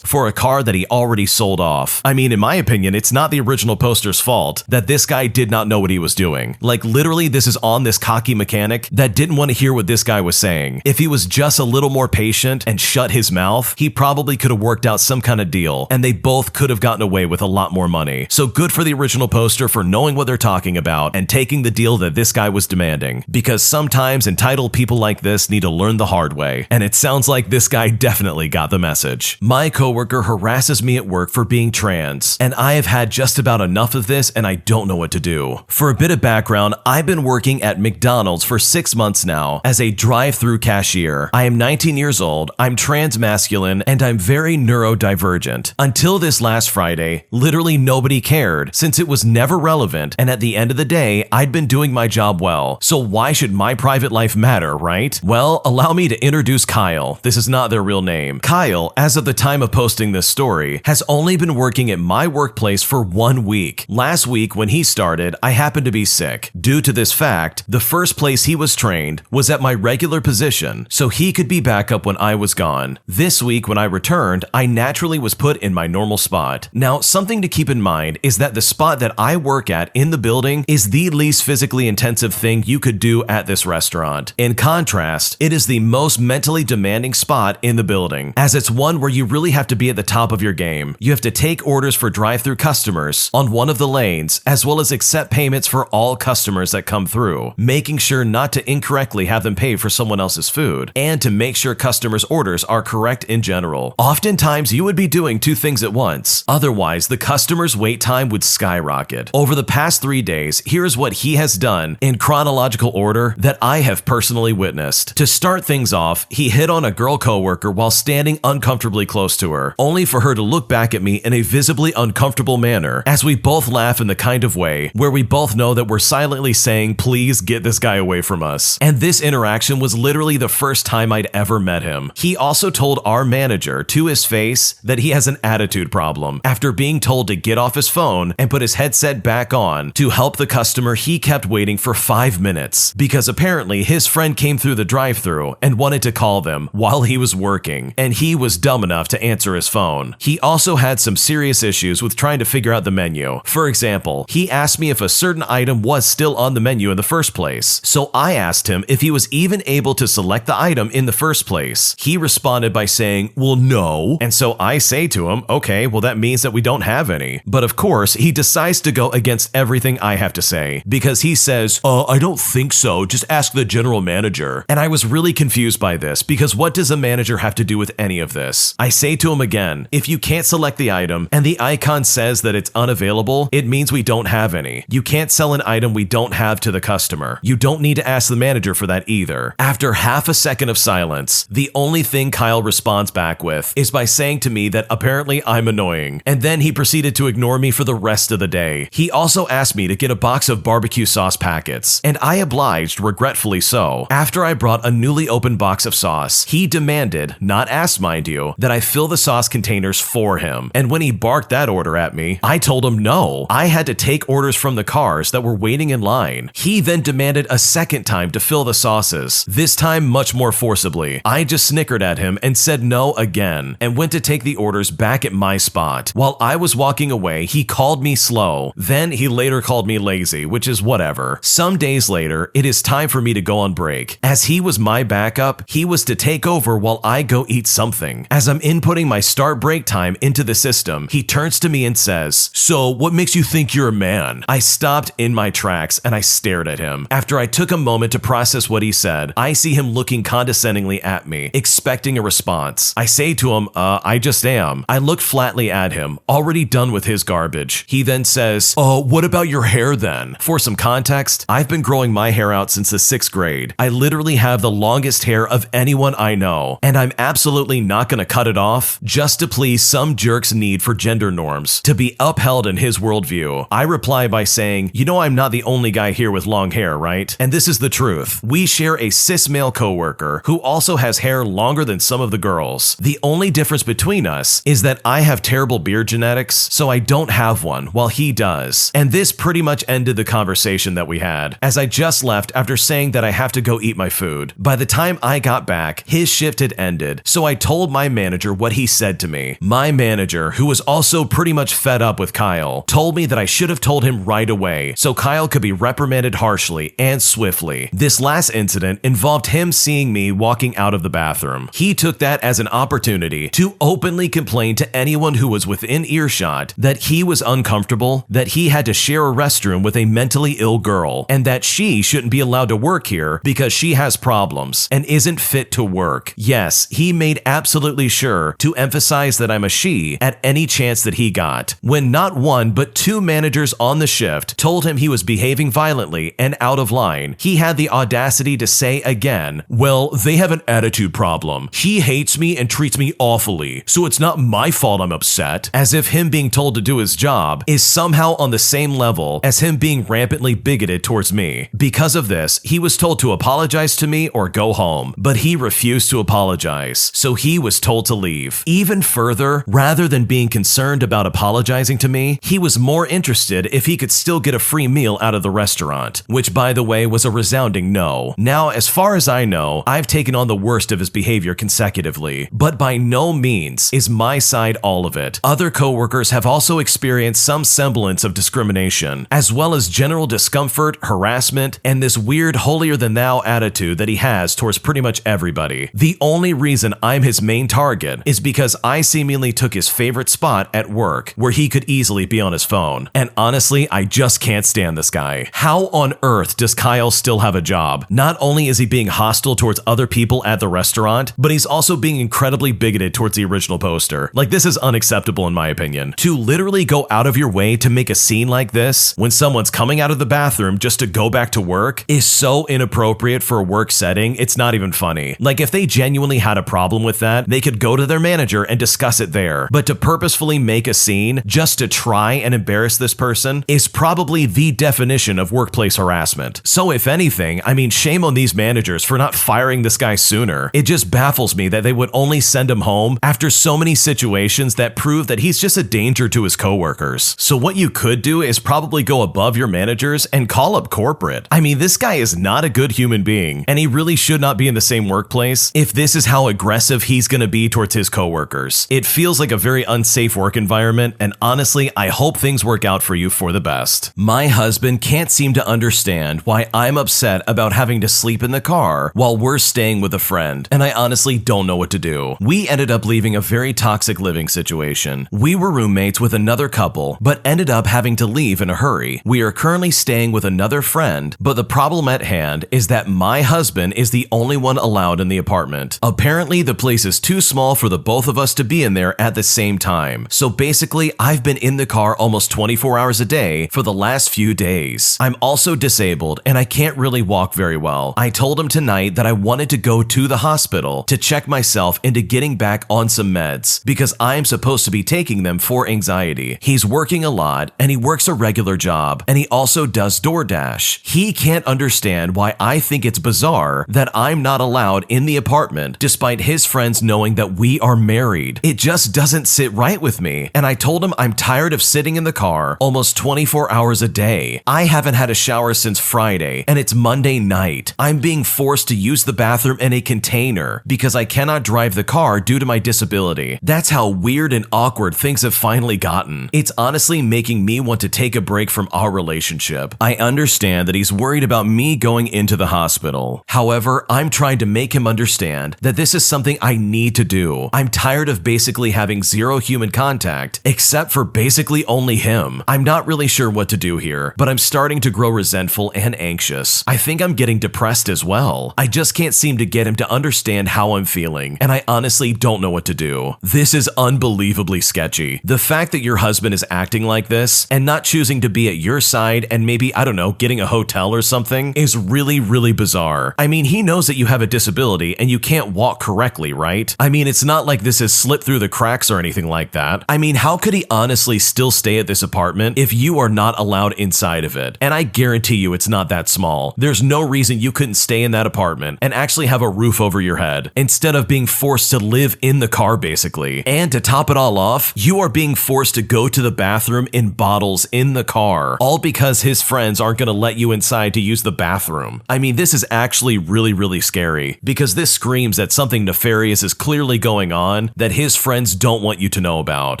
for a car that he already sold off. I mean, in my opinion, it's not the original poster's fault that this guy did not know what he was doing. Like, literally, this is on this cocky mechanic that didn't want to hear what this guy was saying. If he was just a little more patient and shut his mouth, he probably could have worked out some kind of deal, and they both could have gotten away with a lot more money. So good for the original poster for knowing what they're talking about and taking the deal that this guy was demanding, because sometimes entitled people like this need to learn the hard way, and it sounds like this guy definitely got the message. My coworker harasses me at work for being trans, and I have had just about enough of this, and I don't know what to do. For a bit of background, I've been working at McDonald's for 6 months now as a drive-through cashier. I am 19 years old, I'm trans-masculine, and I'm very neurodivergent. Until this last Friday, literally nobody cared since it was never relevant, and at the end of the day, I'd been doing my job well. So why should my private life matter, right? Well, allow me to introduce Kyle. This is not their real name. Kyle, as of the time of posting this story, has only been working at my workplace for 1 week. Last week, when he started, I happened to be sick. Due to this fact, the first place he was trained was at my regular position, so he could be back up when I was gone. This week, when I returned, I naturally was put in my normal spot. Now, something to keep in mind is that the spot that I work at in the building is the least physically intensive thing you could do at this restaurant. In contrast, it is the most mentally demanding spot in the building, as it's one where you really have to be at the top of your game. You have to take orders for drive-through customers on one of the lanes, as well as accept payments for all customers that come through, making sure not to incorrectly have them pay for someone else's food, and to make sure customers' orders are correct in general. Oftentimes, you would be doing two things at once. Otherwise, the customer's wait time would skyrocket. Over the past 3 days, here's what he has done in chronological order that I have personally witnessed. To start things off, he hit on a girl coworker while standing uncomfortably close to her, only for her to look back at me in a visibly uncomfortable manner, as we both laugh in the kind of way where we both know that we're silently saying, please get this guy away from us. And this interaction was literally the first time I'd ever met him. He also told our manager to his face that he has an attitude problem after being told to get off his phone and put his headset back on to help the customer he kept waiting for 5 minutes, because apparently his friend came through the drive-thru and wanted to call them while he was working, and he was dumb enough to answer his phone. He also had some serious issues with trying to figure out the menu. For example, he asked me if a certain item was still on the menu in the first place, so I asked him if he was even able to select the item in the first place. He responded by saying, well, no, and so I say to him, okay, well that means that we don't have any. But of course, he decides to go against everything I have to say, because he says, I don't think so, just ask the general manager. And I was really confused by this, because what does a manager have to do with any of this? I say to him again, if you can't select the item and the icon says that it's unavailable, it means we don't have any. You can't sell an item we don't have to the customer. You don't need to ask the manager for that either. After half a second of silence, the only thing Kyle responds back with is by saying to me that apparently I'm annoying, and then he proceeded to ignore me for the rest of the day. He also asked me to get a box of barbecue sauce packets, and I obliged, regretfully so. After I brought a newly opened box of sauce, he demanded, not asked mind you, that I fill the sauce containers for him. And when he barked that order at me, I told him no. I had to take orders from the cars that were waiting in line. He then demanded a second time to fill the sauces, this time much more forcibly. I just snickered at him and said no again, and went to take the orders back at my spot. While I was walking away, he called me slow. Then he later called me lazy, which is whatever. Some days later, it is time for me to go on break. As he was my backup, he was to take over while I go eat something. As I'm inputting my start break time into the system, he turns to me and says, so what makes you think you're a man? I stopped in my tracks and I stared at him. After I took a moment to process what he said, I see him looking condescendingly at me, expecting a response. I say to him, I just am. I look flatly at him, already done with his garbage. He then says, what about your hair then? For some context, I've been growing my hair out since the 6th grade. I literally have the longest hair of anyone I know, and I'm absolutely not gonna cut it off just to please some jerk's need for gender norms to be upheld in his worldview. I reply by saying, you know I'm not the only guy here with long hair, right? And this is the truth. We share a cis male coworker who also has hair longer than some of the girls. The only difference between us is that I have terrible beard genetics, so I don't have one, while he does. And this pretty much ended the conversation that we had, as I just left after saying that I have to go eat my food. By the time I got back, his shift had ended, so I told my manager what he said to me. My manager, who was also pretty much fed up with Kyle, told me that I should have told him right away, so Kyle could be reprimanded harshly and swiftly. This last incident involved him seeing me walking out of the bathroom. He took that as an opportunity to openly complain to anyone who was within earshot that he was uncomfortable, that he had to share a restroom with a mentally ill girl, and that she shouldn't be allowed to work here because she has problems and isn't fit to work. Yes, he made absolutely sure to emphasize that I'm a she at any chance that he got. When not one but 2 managers on the shift told him he was behaving violently and out of line, he had the audacity to say again, well, they have an attitude problem. He hates me and treats me awfully, so it's not my fault I'm upset. As if him being told to do his job is somehow on the same level as him being rampantly bigoted towards me. Because of this, he was told to apologize to me or go home, but he refused to apologize, so he was told to leave. Even further, rather than being concerned about apologizing to me, he was more interested if he could still get a free meal out of the restaurant, which by the way was a resounding no. Now, as far as I know, I've taken on the worst of his behavior consecutively, but by no means is my side all of it. Other coworkers have also experienced some semblance of discrimination, as well as general discomfort, harassment, and this weird holier-than-thou attitude that he has towards pretty much everybody. The only reason I'm his main target is because I seemingly took his favorite spot at work, where he could easily be on his phone. And honestly, I just can't stand this guy. How on earth does Kyle still have a job? Not only is he being hostile towards other people at the restaurant, but he's also being incredibly bigoted towards the original poster. Like, this is unacceptable in my opinion. To literally go out of your way to make a scene like this when someone's coming out of the bathroom just to go back to work is so inappropriate for a work setting, it's not even funny. Like, if they genuinely had a problem with that, they could go to their manager and discuss it there. But to purposefully make a scene just to try and embarrass this person is probably the definition of workplace harassment. So if anything, I mean, shame on these managers for not firing this guy sooner. It just baffles me that they would only send him home after so many situations that prove that he's just a danger to his coworkers. So what you could do is probably go above your managers and call up corporate. I mean, this guy is not a good human being, and he really should not be in the same workplace if this is how aggressive he's gonna be towards his coworkers. It feels like a very unsafe work environment, and honestly, I hope things work out for you for the best. My husband can't seem to understand why I'm upset about having to sleep in the car while we're staying with a friend, and I honestly don't know what to do. We ended up leaving a very toxic living situation. We were roommates with another couple, but ended up having to leave in a hurry. We are currently staying with another friend, but the problem at hand is that my husband is the only one allowed in the apartment. Apparently, the place is too small for the both of us to be in there at the same time. So basically, I've been in the car almost 24 hours a day for the last few days. I'm also disabled and I can't really walk very well. I told him tonight that I wanted to go to the hospital to check myself into getting back on some meds because I'm supposed to be taking them for anxiety. He's working a lot and he works a regular job and he also does DoorDash. He can't understand why I think it's bizarre that I'm not allowed in the apartment despite his friends knowing that we are married. It just doesn't sit right with me, and I told him I'm tired of sitting in the car almost 24 hours a day. I haven't had a shower since Friday and it's Monday night. I'm being forced to use the bathroom in a container because I cannot drive the car due to my disability. That's how weird and awkward things have finally gotten. It's honestly making me want to take a break from our relationship. I understand that he's worried about me going into the hospital. However, I'm trying to make him understand that this is something I need to do. I'm tired of basically having zero human contact except for basically only him. I'm not really sure what to do here, but I'm starting to grow resentful and anxious. I think I'm getting depressed as well. I just can't seem to get him to understand how I'm feeling, and I honestly don't know what to do. This is unbelievably sketchy. The fact that your husband is acting like this and not choosing to be at your side and maybe, I don't know, getting a hotel or something is really, really bizarre. I mean, he knows that you have a disability and you can't walk correctly, right? I mean, it's not like this has slipped through the cracks or anything like that. I mean, how could he honestly still stay at this apartment if you are not allowed inside of it? And I guarantee you it's not that small. There's no reason you couldn't stay in that apartment and actually have a roof over your head instead of being forced to live in the car basically. And to top it all off, you are being forced to go to the bathroom in bottles in the car, all because his friends aren't gonna let you inside to use the bathroom. I mean, this is actually really, really scary because this screams that something nefarious is clearly going on that his friends don't want you to know about.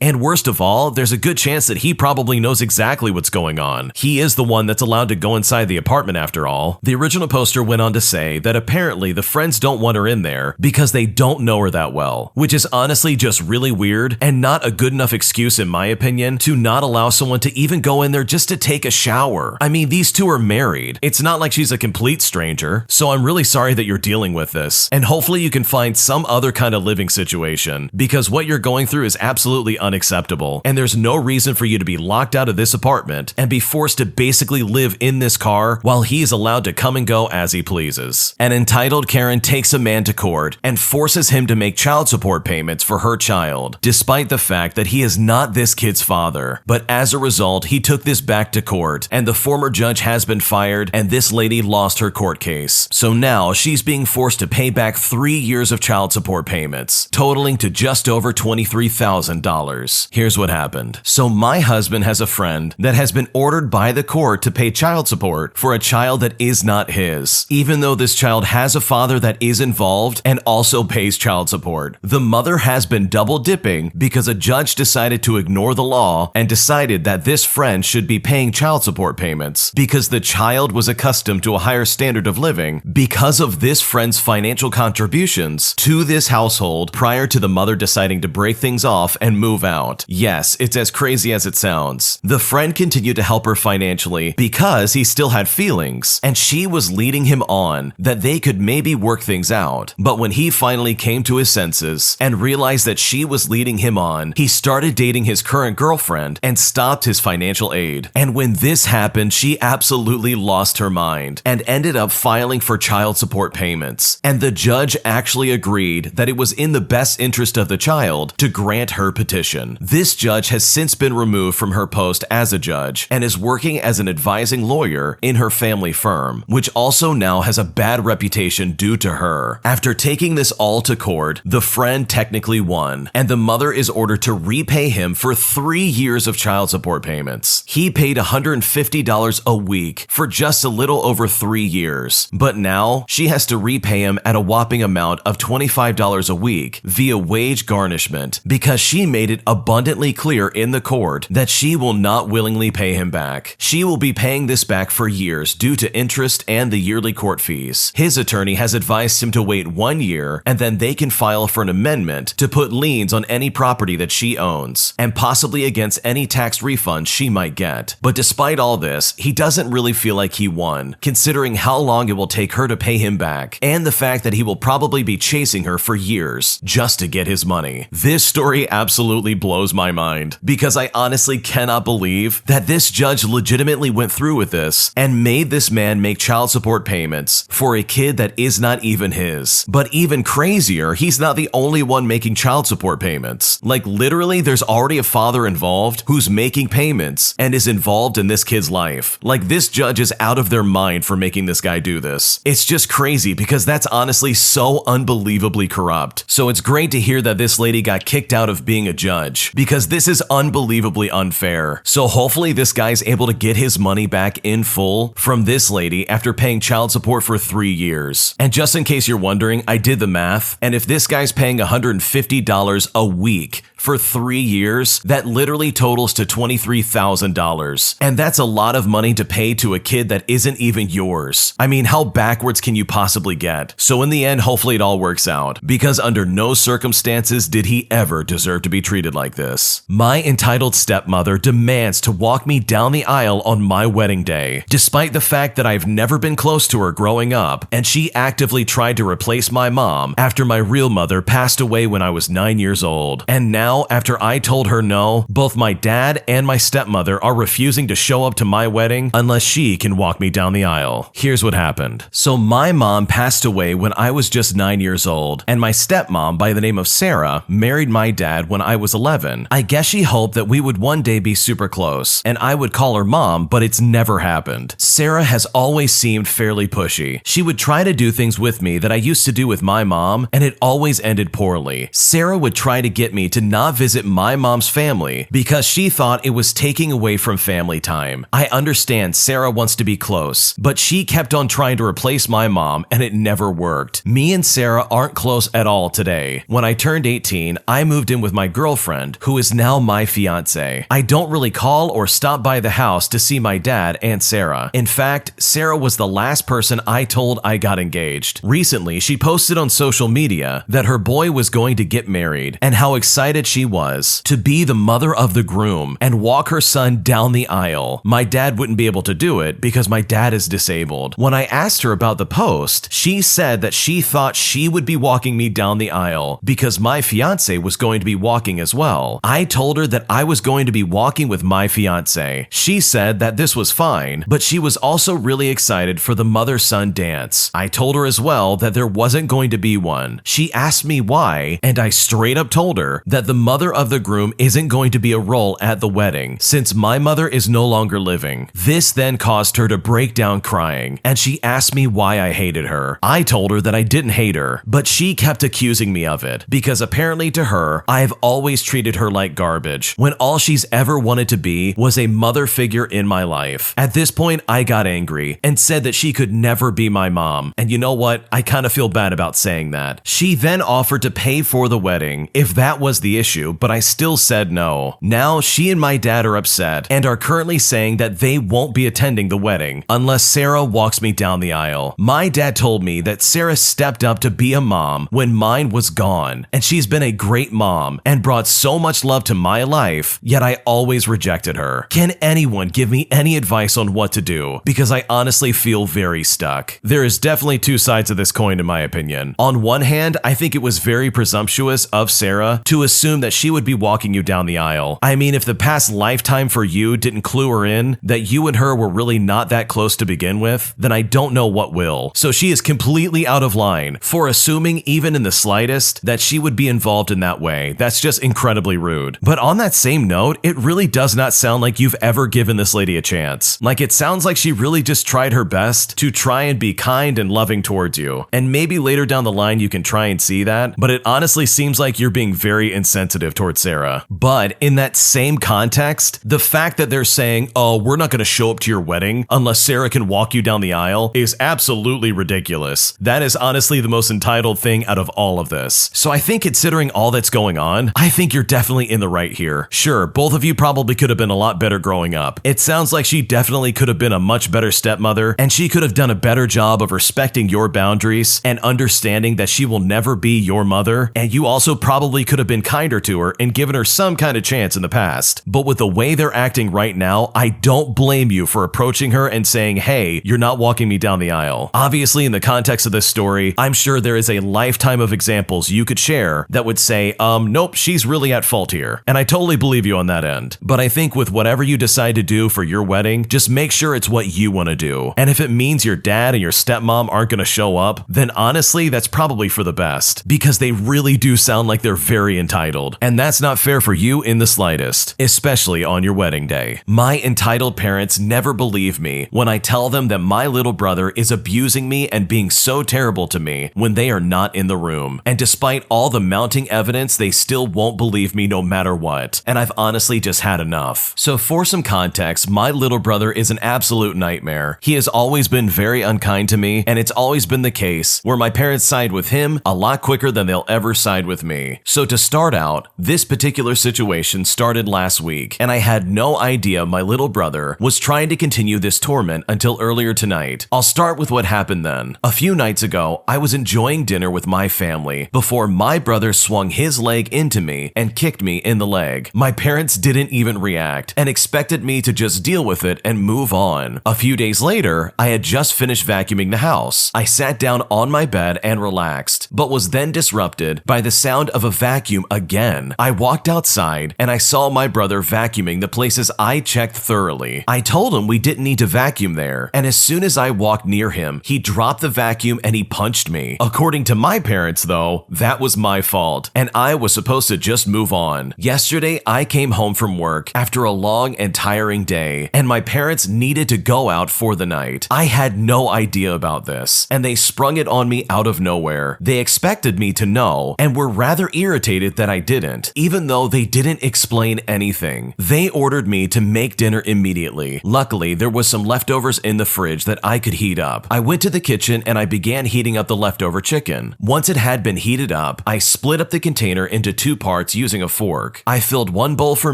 And worst of all, there's a good chance that he probably knows exactly what's going on. He is the one that's allowed to go inside the apartment after all. The original poster went on to say that apparently the friends don't want her in there because they don't know her that well, which is honestly just really weird and not a good enough excuse in my opinion to not allow someone to even go in there just to take a shower. I mean, these two are married. It's not like she's a complete stranger, so I'm really sorry that you're dealing with this, and hopefully you can find some other kind of living situation because what you're going through is absolutely unacceptable, and there's no reason for you to be locked out of this apartment and be forced to basically live in this car while he's allowed to come and go as he pleases. An entitled, caring Karen takes a man to court and forces him to make child support payments for her child, despite the fact that he is not this kid's father. But as a result, he took this back to court, and the former judge has been fired, and this lady lost her court case. So now she's being forced to pay back 3 years of child support payments, totaling to just over $23,000. Here's what happened. So my husband has a friend that has been ordered by the court to pay child support for a child that is not his, even though this child has a father that is involved and also pays child support. The mother has been double dipping because a judge decided to ignore the law and decided that this friend should be paying child support payments because the child was accustomed to a higher standard of living because of this friend's financial contributions to this household prior to the mother deciding to break things off and move out. Yes, it's as crazy as it sounds. The friend continued to help her financially because he still had feelings, and she was leading him on that they could maybe work things out. But when he finally came to his senses and realized that she was leading him on, he started dating his current girlfriend and stopped his financial aid. And when this happened, she absolutely lost her mind and ended up filing for child support payments. And the judge actually agreed that it was in the best interest of the child to grant her petition. This judge has since been removed from her post as a judge and is working as an advising lawyer in her family firm, which also now has a bad reputation due to her. After taking this all to court, the friend technically won, and the mother is ordered to repay him for 3 years of child support payments. He paid $150 a week for just a little over 3 years, but now she has to repay him at a whopping amount of $25 a week via wage garnishment because she made it abundantly clear in the court that she will not willingly pay him back. She will be paying this back for years due to interest and the yearly court fees. His attorney has advised him to wait 1 year and then they can file for an amendment to put liens on any property that she owns and possibly against any tax refunds she might get. But despite all this, he doesn't really feel like he won, considering how long it will take her to pay him back and the fact that he will probably be chasing her for years just to get his money. This story absolutely blows my mind because I honestly cannot believe that this judge legitimately went through with this and made this man make child support payments for a kid that is not even his. But even crazier, he's not the only one making child support payments. Like literally, there's already a father involved who's making payments and is involved in this kid's life. Like this judge is out of their mind for making this guy do this. It's just crazy because that's honestly so unbelievably corrupt. So it's great to hear that this lady got kicked out of being a judge because this is unbelievably unfair. So hopefully this guy's able to get his money back in full from this lady after paying child support for 3 years. And just in case you're wondering, I did the math, and if this guy's paying $150 a week for 3 years, that literally totals to $23,000. And that's a lot of money to pay to a kid that isn't even yours. I mean, how backwards can you possibly get? So in the end, hopefully it all works out, because under no circumstances did he ever deserve to be treated like this. My entitled stepmother demands to walk me down the aisle on my wedding day, despite the fact that I've never been close to her growing up, and she actively tried to replace my mom after my real mother passed away when I was 9 years old. And now, after I told her no, both my dad and my stepmother are refusing to show up to my wedding unless she can walk me down the aisle. Here's what happened. So my mom passed away when I was just 9 years old, and my stepmom by the name of Sarah married my dad when I was 11. I guess she hoped that we would one day be super close, and I would call her mom, but it's never happened. Sarah has always seemed fairly pushy. She would try to do things with me that I used to do with my mom, and it always ended poorly. Sarah would try to get me to not visit my mom's family because she thought it was taking away from family time. I understand Sarah wants to be close, but she kept on trying to replace my mom and it never worked. Me and Sarah aren't close at all today. When I turned 18, I moved in with my girlfriend, who is now my fiance. I don't really call or stop by the house to see my dad and Sarah. In fact, Sarah was the last person I told I got engaged. Recently, she posted on social media that her boy was going to get married and how excited she was, to be the mother of the groom and walk her son down the aisle. My dad wouldn't be able to do it because my dad is disabled. When I asked her about the post, she said that she thought she would be walking me down the aisle because my fiance was going to be walking as well. I told her that I was going to be walking with my fiance. She said that this was fine, but she was also really excited for the mother-son dance. I told her as well that there wasn't going to be one. She asked me why, and I straight up told her that the mother of the groom isn't going to be a role at the wedding since my mother is no longer living. This then caused her to break down crying, and she asked me why I hated her. I told her that I didn't hate her, but she kept accusing me of it because apparently to her, I've always treated her like garbage when all she's ever wanted to be was a mother figure in my life. At this point, I got angry and said that she could never be my mom. And you know what? I kind of feel bad about saying that. She then offered to pay for the wedding if that was the issue, but I still said no. Now she and my dad are upset and are currently saying that they won't be attending the wedding unless Sarah walks me down the aisle. My dad told me that Sarah stepped up to be a mom when mine was gone, and she's been a great mom and brought so much love to my life, yet I always rejected her. Can anyone give me any advice on what to do? Because I honestly feel very stuck. There is definitely two sides of this coin in my opinion. On one hand, I think it was very presumptuous of Sarah to assume that she would be walking you down the aisle. I mean, if the past lifetime for you didn't clue her in that you and her were really not that close to begin with, then I don't know what will. So she is completely out of line for assuming even in the slightest that she would be involved in that way. That's just incredibly rude. But on that same note, it really does not sound like you've ever given this lady a chance. Like it sounds like she really just tried her best to try and be kind and loving towards you. And maybe later down the line you can try and see that, but it honestly seems like you're being very insensitive towards Sarah. But in that same context, the fact that they're saying, oh, we're not going to show up to your wedding unless Sarah can walk you down the aisle is absolutely ridiculous. That is honestly the most entitled thing out of all of this. So I think considering all that's going on, I think you're definitely in the right here. Sure, both of you probably could have been a lot better growing up. It sounds like she definitely could have been a much better stepmother, and she could have done a better job of respecting your boundaries and understanding that she will never be your mother, and you also probably could have been kinder to her and given her some kind of chance in the past. But with the way they're acting right now, I don't blame you for approaching her and saying, hey, you're not walking me down the aisle. Obviously, in the context of this story, I'm sure there is a lifetime of examples you could share that would say, nope, she's really at fault here. And I totally believe you on that end. But I think with whatever you decide to do for your wedding, just make sure it's what you want to do. And if it means your dad and your stepmom aren't going to show up, then honestly, that's probably for the best, because they really do sound like they're very entitled. And that's not fair for you in the slightest, especially on your wedding day. My entitled parents never believe me when I tell them that my little brother is abusing me and being so terrible to me when they are not in the room. And despite all the mounting evidence, they still won't believe me no matter what. And I've honestly just had enough. So for some context, my little brother is an absolute nightmare. He has always been very unkind to me, and it's always been the case where my parents side with him a lot quicker than they'll ever side with me. So to start out, this particular situation started last week, and I had no idea my little brother was trying to continue this torment until earlier tonight. I'll start with what happened then. A few nights ago, I was enjoying dinner with my family before my brother swung his leg into me and kicked me in the leg. My parents didn't even react and expected me to just deal with it and move on. A few days later, I had just finished vacuuming the house. I sat down on my bed and relaxed, but was then disrupted by the sound of a vacuum again. I walked outside and I saw my brother vacuuming the places I checked thoroughly. I told him we didn't need to vacuum there, and as soon as I walked near him, he dropped the vacuum and he punched me. According to my parents, though, that was my fault, and I was supposed to just move on. Yesterday, I came home from work after a long and tiring day, and my parents needed to go out for the night. I had no idea about this, and they sprung it on me out of nowhere. They expected me to know, and were rather irritated that I didn't, even though they didn't explain anything. They ordered me to make dinner immediately. Luckily, there was some leftovers in the fridge that I could heat up. I went to the kitchen and I began heating up the leftover chicken. Once it had been heated up, I split up the container into two parts using a fork. I filled one bowl for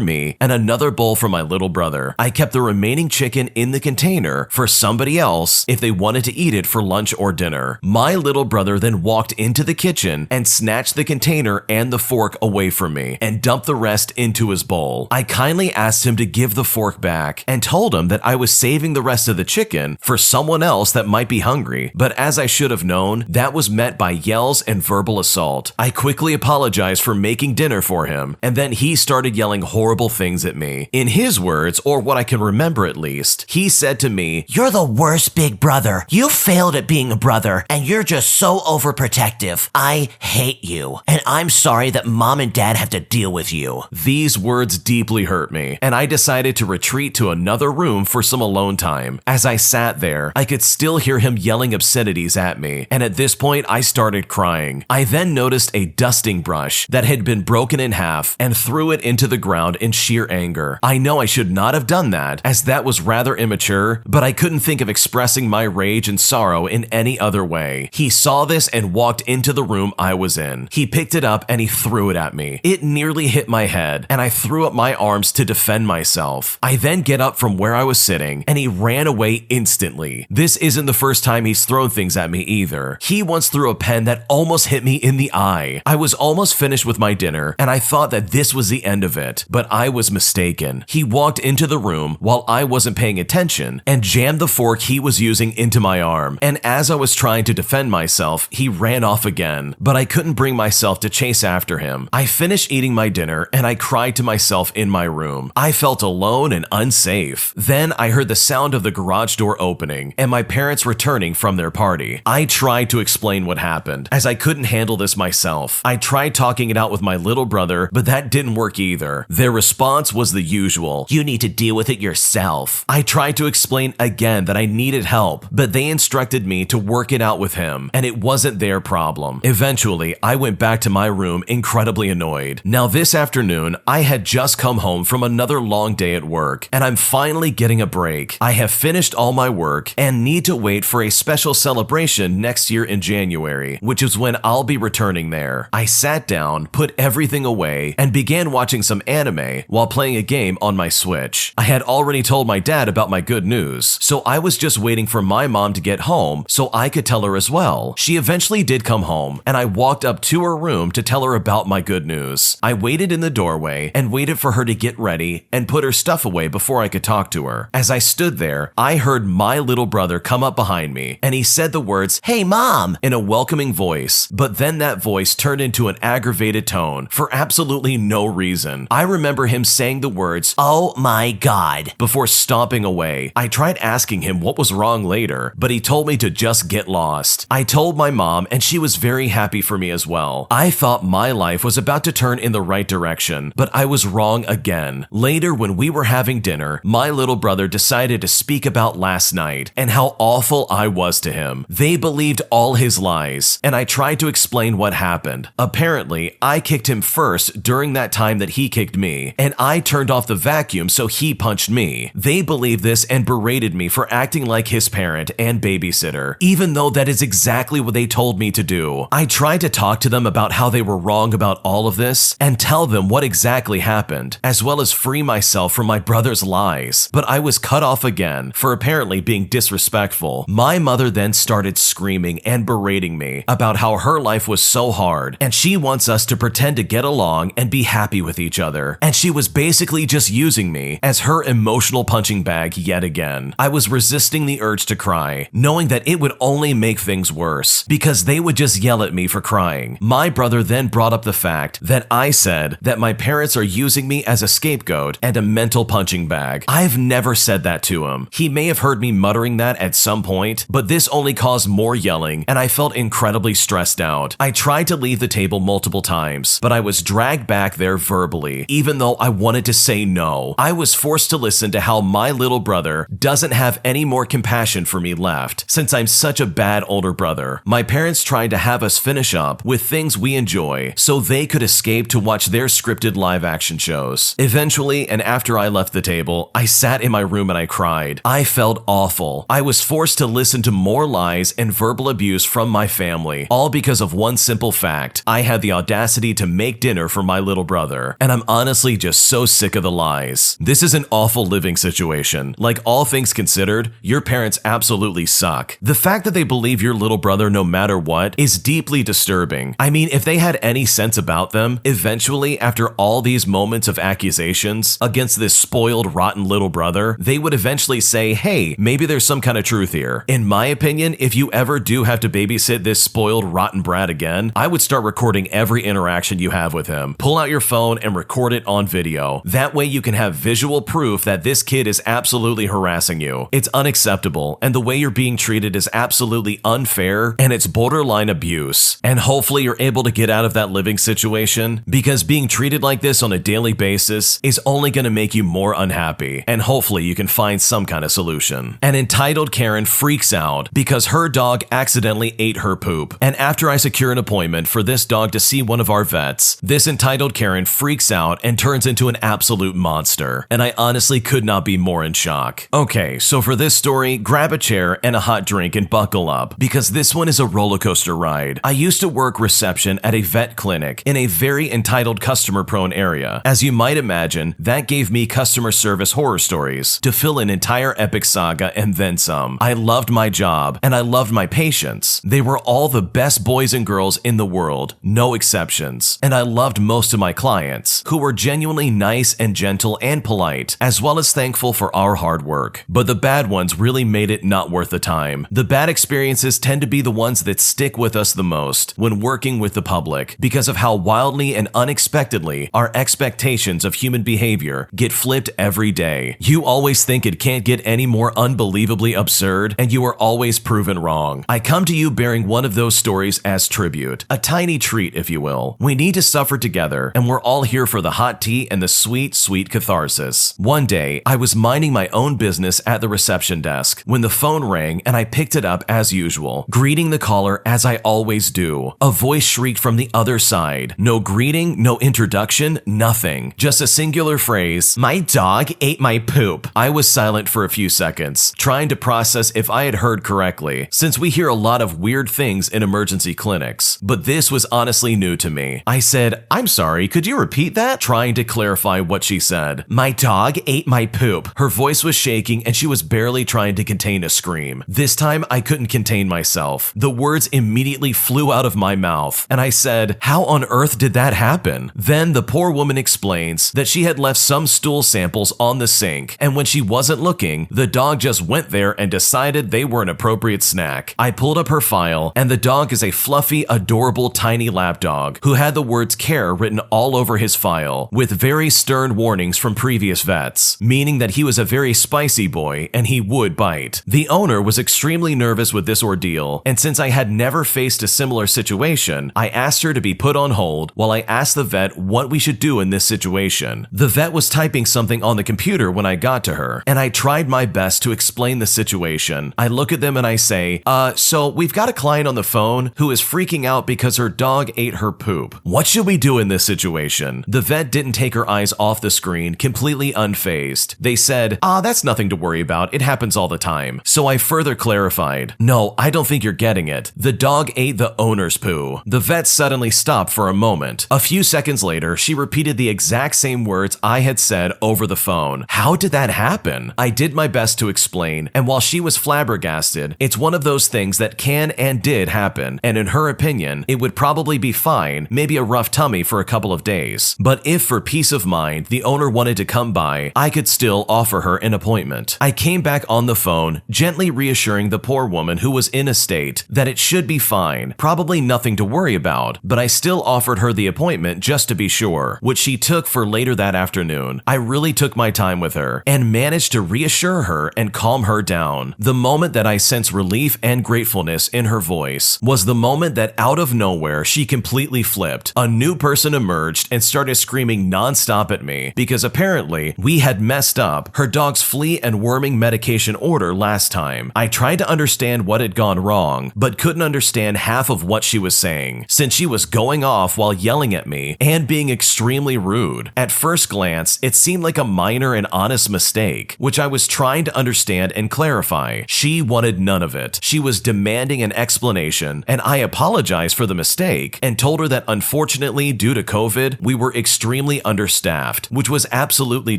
me and another bowl for my little brother. I kept the remaining chicken in the container for somebody else if they wanted to eat it for lunch or dinner. My little brother then walked into the kitchen and snatched the container and the fork away away from me and dumped the rest into his bowl. I kindly asked him to give the fork back and told him that I was saving the rest of the chicken for someone else that might be hungry, but as I should have known, that was met by yells and verbal assault. I quickly apologized for making dinner for him, and then he started yelling horrible things at me. In his words, or what I can remember at least, he said to me, "You're the worst big brother. You failed at being a brother, and you're just so overprotective. I hate you, and I'm sorry that mom and dad have to deal with you." These words deeply hurt me, and I decided to retreat to another room for some alone time. As I sat there, I could still hear him yelling obscenities at me, and at this point, I started crying. I then noticed a dusting brush that had been broken in half and threw it into the ground in sheer anger. I know I should not have done that, as that was rather immature, but I couldn't think of expressing my rage and sorrow in any other way. He saw this and walked into the room I was in. He picked it up and he threw it at me. It nearly hit my head, and I threw up my arms to defend myself. I then get up from where I was sitting, and he ran away instantly. This isn't the first time he's thrown things at me either. He once threw a pen that almost hit me in the eye. I was almost finished with my dinner, and I thought that this was the end of it, but I was mistaken. He walked into the room while I wasn't paying attention and jammed the fork he was using into my arm, and as I was trying to defend myself, he ran off again, but I couldn't bring myself to chase after him. I finished eating my dinner, and I cried to myself in my room. I felt alone and unsafe. Then I heard the sound of the garage door opening and my parents returning from their party. I tried to explain what happened, as I couldn't handle this myself. I tried talking it out with my little brother, but that didn't work either. Their response was the usual, "You need to deal with it yourself." I tried to explain again that I needed help, but they instructed me to work it out with him, and it wasn't their problem. Eventually, I went back to my room incredibly annoyed. Now this afternoon, I had just come home from another long day at work, and I'm finally getting a break. I have finished all my work and need to wait for a special celebration next year in January, which is when I'll be returning there. I sat down, put everything away, and began watching some anime while playing a game on my Switch. I had already told my dad about my good news, so I was just waiting for my mom to get home so I could tell her as well. She eventually did come home, and I walked up to her room to tell her about my good news. I waited in the doorway and waited for her to get ready and put her stuff away before I could talk to her. As I stood there, I heard my little brother come up behind me, and he said the words, "Hey, Mom," in a welcoming voice, but then that voice turned into an aggravated tone for absolutely no reason. I remember him saying the words, "Oh my God," before stomping away. I tried asking him what was wrong later, but he told me to just get lost. I told my mom, and she was very happy for me as well. I thought my life was about to turn in the right direction, but I was wrong again. Later, when we were having dinner, my little brother decided to speak about last night and how awful I was to him. They believed all his lies, and I tried to explain what happened. Apparently, I kicked him first during that time that he kicked me, and I turned off the vacuum so he punched me. They believed this and berated me for acting like his parent and babysitter, even though that is exactly what they told me to do. I tried to talk to them about how they were wrong about all of this and tell them what exactly happened, as well as free myself from my brother's lies, but I was cut off again for apparently being disrespectful. My mother then started screaming and berating me about how her life was so hard, and she wants us to pretend to get along and be happy with each other, and she was basically just using me as her emotional punching bag yet again. I was resisting the urge to cry, knowing that it would only make things worse, because they would just yell at me for crying. My brother then brought up the fact that I said that my parents are using me as a scapegoat and a mental punching bag. I've never said that to him. He may have heard me muttering that at some point, but this only caused more yelling, and I felt incredibly stressed out. I tried to leave the table multiple times, but I was dragged back there verbally, even though I wanted to say no. I was forced to listen to how my little brother doesn't have any more compassion for me left, since I'm such a bad older brother. My parents tried to have us finish up with things we enjoy so they could escape to watch their scripted live action shows. Eventually, and after I left the table, I sat in my room and I cried. I felt awful. I was forced to listen to more lies and verbal abuse from my family, all because of one simple fact. I had the audacity to make dinner for my little brother, and I'm honestly just so sick of the lies. This is an awful living situation. Like, all things considered, your parents absolutely suck. The fact that they believe your little brother no matter what is deeply disturbing. I mean, if they had any sense about them, eventually, after all these moments of accusations against this spoiled, rotten little brother, they would eventually say, hey, maybe there's some kind of truth here. In my opinion, if you ever do have to babysit this spoiled, rotten brat again, I would start recording every interaction you have with him. Pull out your phone and record it on video. That way you can have visual proof that this kid is absolutely harassing you. It's unacceptable, and the way you're being treated is absolutely unfair, and it's borderline abuse. And hopefully you're able to get out of that living situation, because being treated like this on a daily basis is only going to make you more unhappy, and hopefully you can find some kind of solution. An entitled Karen freaks out because her dog accidentally ate her poop, and after I secure an appointment for this dog to see one of our vets, this entitled Karen freaks out and turns into an absolute monster, and I honestly could not be more in shock. Okay, so for this story, grab a chair and a hot drink and buckle up, because this one is a roller coaster ride. I used to work reception at a vet clinic in a very entitled customer-prone area. As you might imagine, that gave me customer service horror stories to fill an entire epic saga and then some. I loved my job, and I loved my patients. They were all the best boys and girls in the world, no exceptions. And I loved most of my clients, who were genuinely nice and gentle and polite, as well as thankful for our hard work. But the bad ones really made it not worth the time. The bad experiences tend to be the ones that stick with us the most when working with the public, because of how wildly and unexpectedly our expectations of human behavior get flipped every day. You always think it can't get any more unbelievably absurd, and you are always proven wrong. I come to you bearing one of those stories as tribute, a tiny treat, if you will. We need to suffer together, and we're all here for the hot tea and the sweet, sweet catharsis. One day, I was minding my own business at the reception desk when the phone rang, and I picked it up as usual, greeting the caller as I always do. A voice shrieked from the other side. No greeting, no introduction, nothing. Just a singular phrase, "My dog ate my poop." I was silent for a few seconds, trying to process if I had heard correctly, since we hear a lot of weird things in emergency clinics. But this was honestly new to me. I said, "I'm sorry, could you repeat that?" trying to clarify what she said. "My dog ate my poop." Her voice was shaking and she was barely trying to contain a scream. This time I couldn't contain myself. The words immediately flew out of my mouth, and I said, "How on earth did that happen?" Then the poor woman explains that she had left some stool samples on the sink, and when she wasn't looking, the dog just went there and decided they were an appropriate snack. I pulled up her file, and the dog is a fluffy, adorable, tiny lapdog who had the words care written all over his file, with very stern warnings from previous vets, meaning that he was a very spicy boy and he would bite. The owner was extremely nervous with this ordeal, and since I had never faced a similar situation, I asked her to be put on hold while I asked the vet what we should do in this situation. The vet was typing something on the computer when I got to her, and I tried my best to explain the situation. I look at them and I say, so we've got a client on the phone who is freaking out because her dog ate her poop. What should we do in this situation?" The vet didn't take her eyes off the screen, completely unfazed. They said, that's nothing to worry about. It happens all the time." So I further clarified, "No, I don't think you're getting it. The dog ate the owner's poo." The vet suddenly stopped for a moment. A few seconds later, she repeated the exact same words I had said over the phone. How did that happen? I did my best to explain, and while she was flabbergasted, it's one of those things that can and did happen, and in her opinion, it would probably be fine, maybe a rough tummy for a couple of days. But if for peace of mind, the owner wanted to come by, I could still offer her an appointment. I came back on the phone, gently reassuring the poor woman who was in a state that it should be fine, probably nothing to worry about, but I still offered her the appointment just to be sure, which she took for later that afternoon. I really took my time with her and managed to reassure her and calm her down. The moment that I sensed relief and gratefulness in her voice was the moment that out of nowhere she completely flipped. A new person emerged and started screaming nonstop at me because apparently we had messed up her dog's flea and worming medication order last time. I tried to understand what had gone wrong, but couldn't understand half of what she was saying, since she was going off while yelling at me and being extremely rude. At first glance, it seemed like a minor and honest mistake, which I was trying to understand and clarify. She wanted none of it. She was demanding an explanation, and I apologized for the mistake and told her that unfortunately, due to COVID, we were extremely understaffed, which was absolutely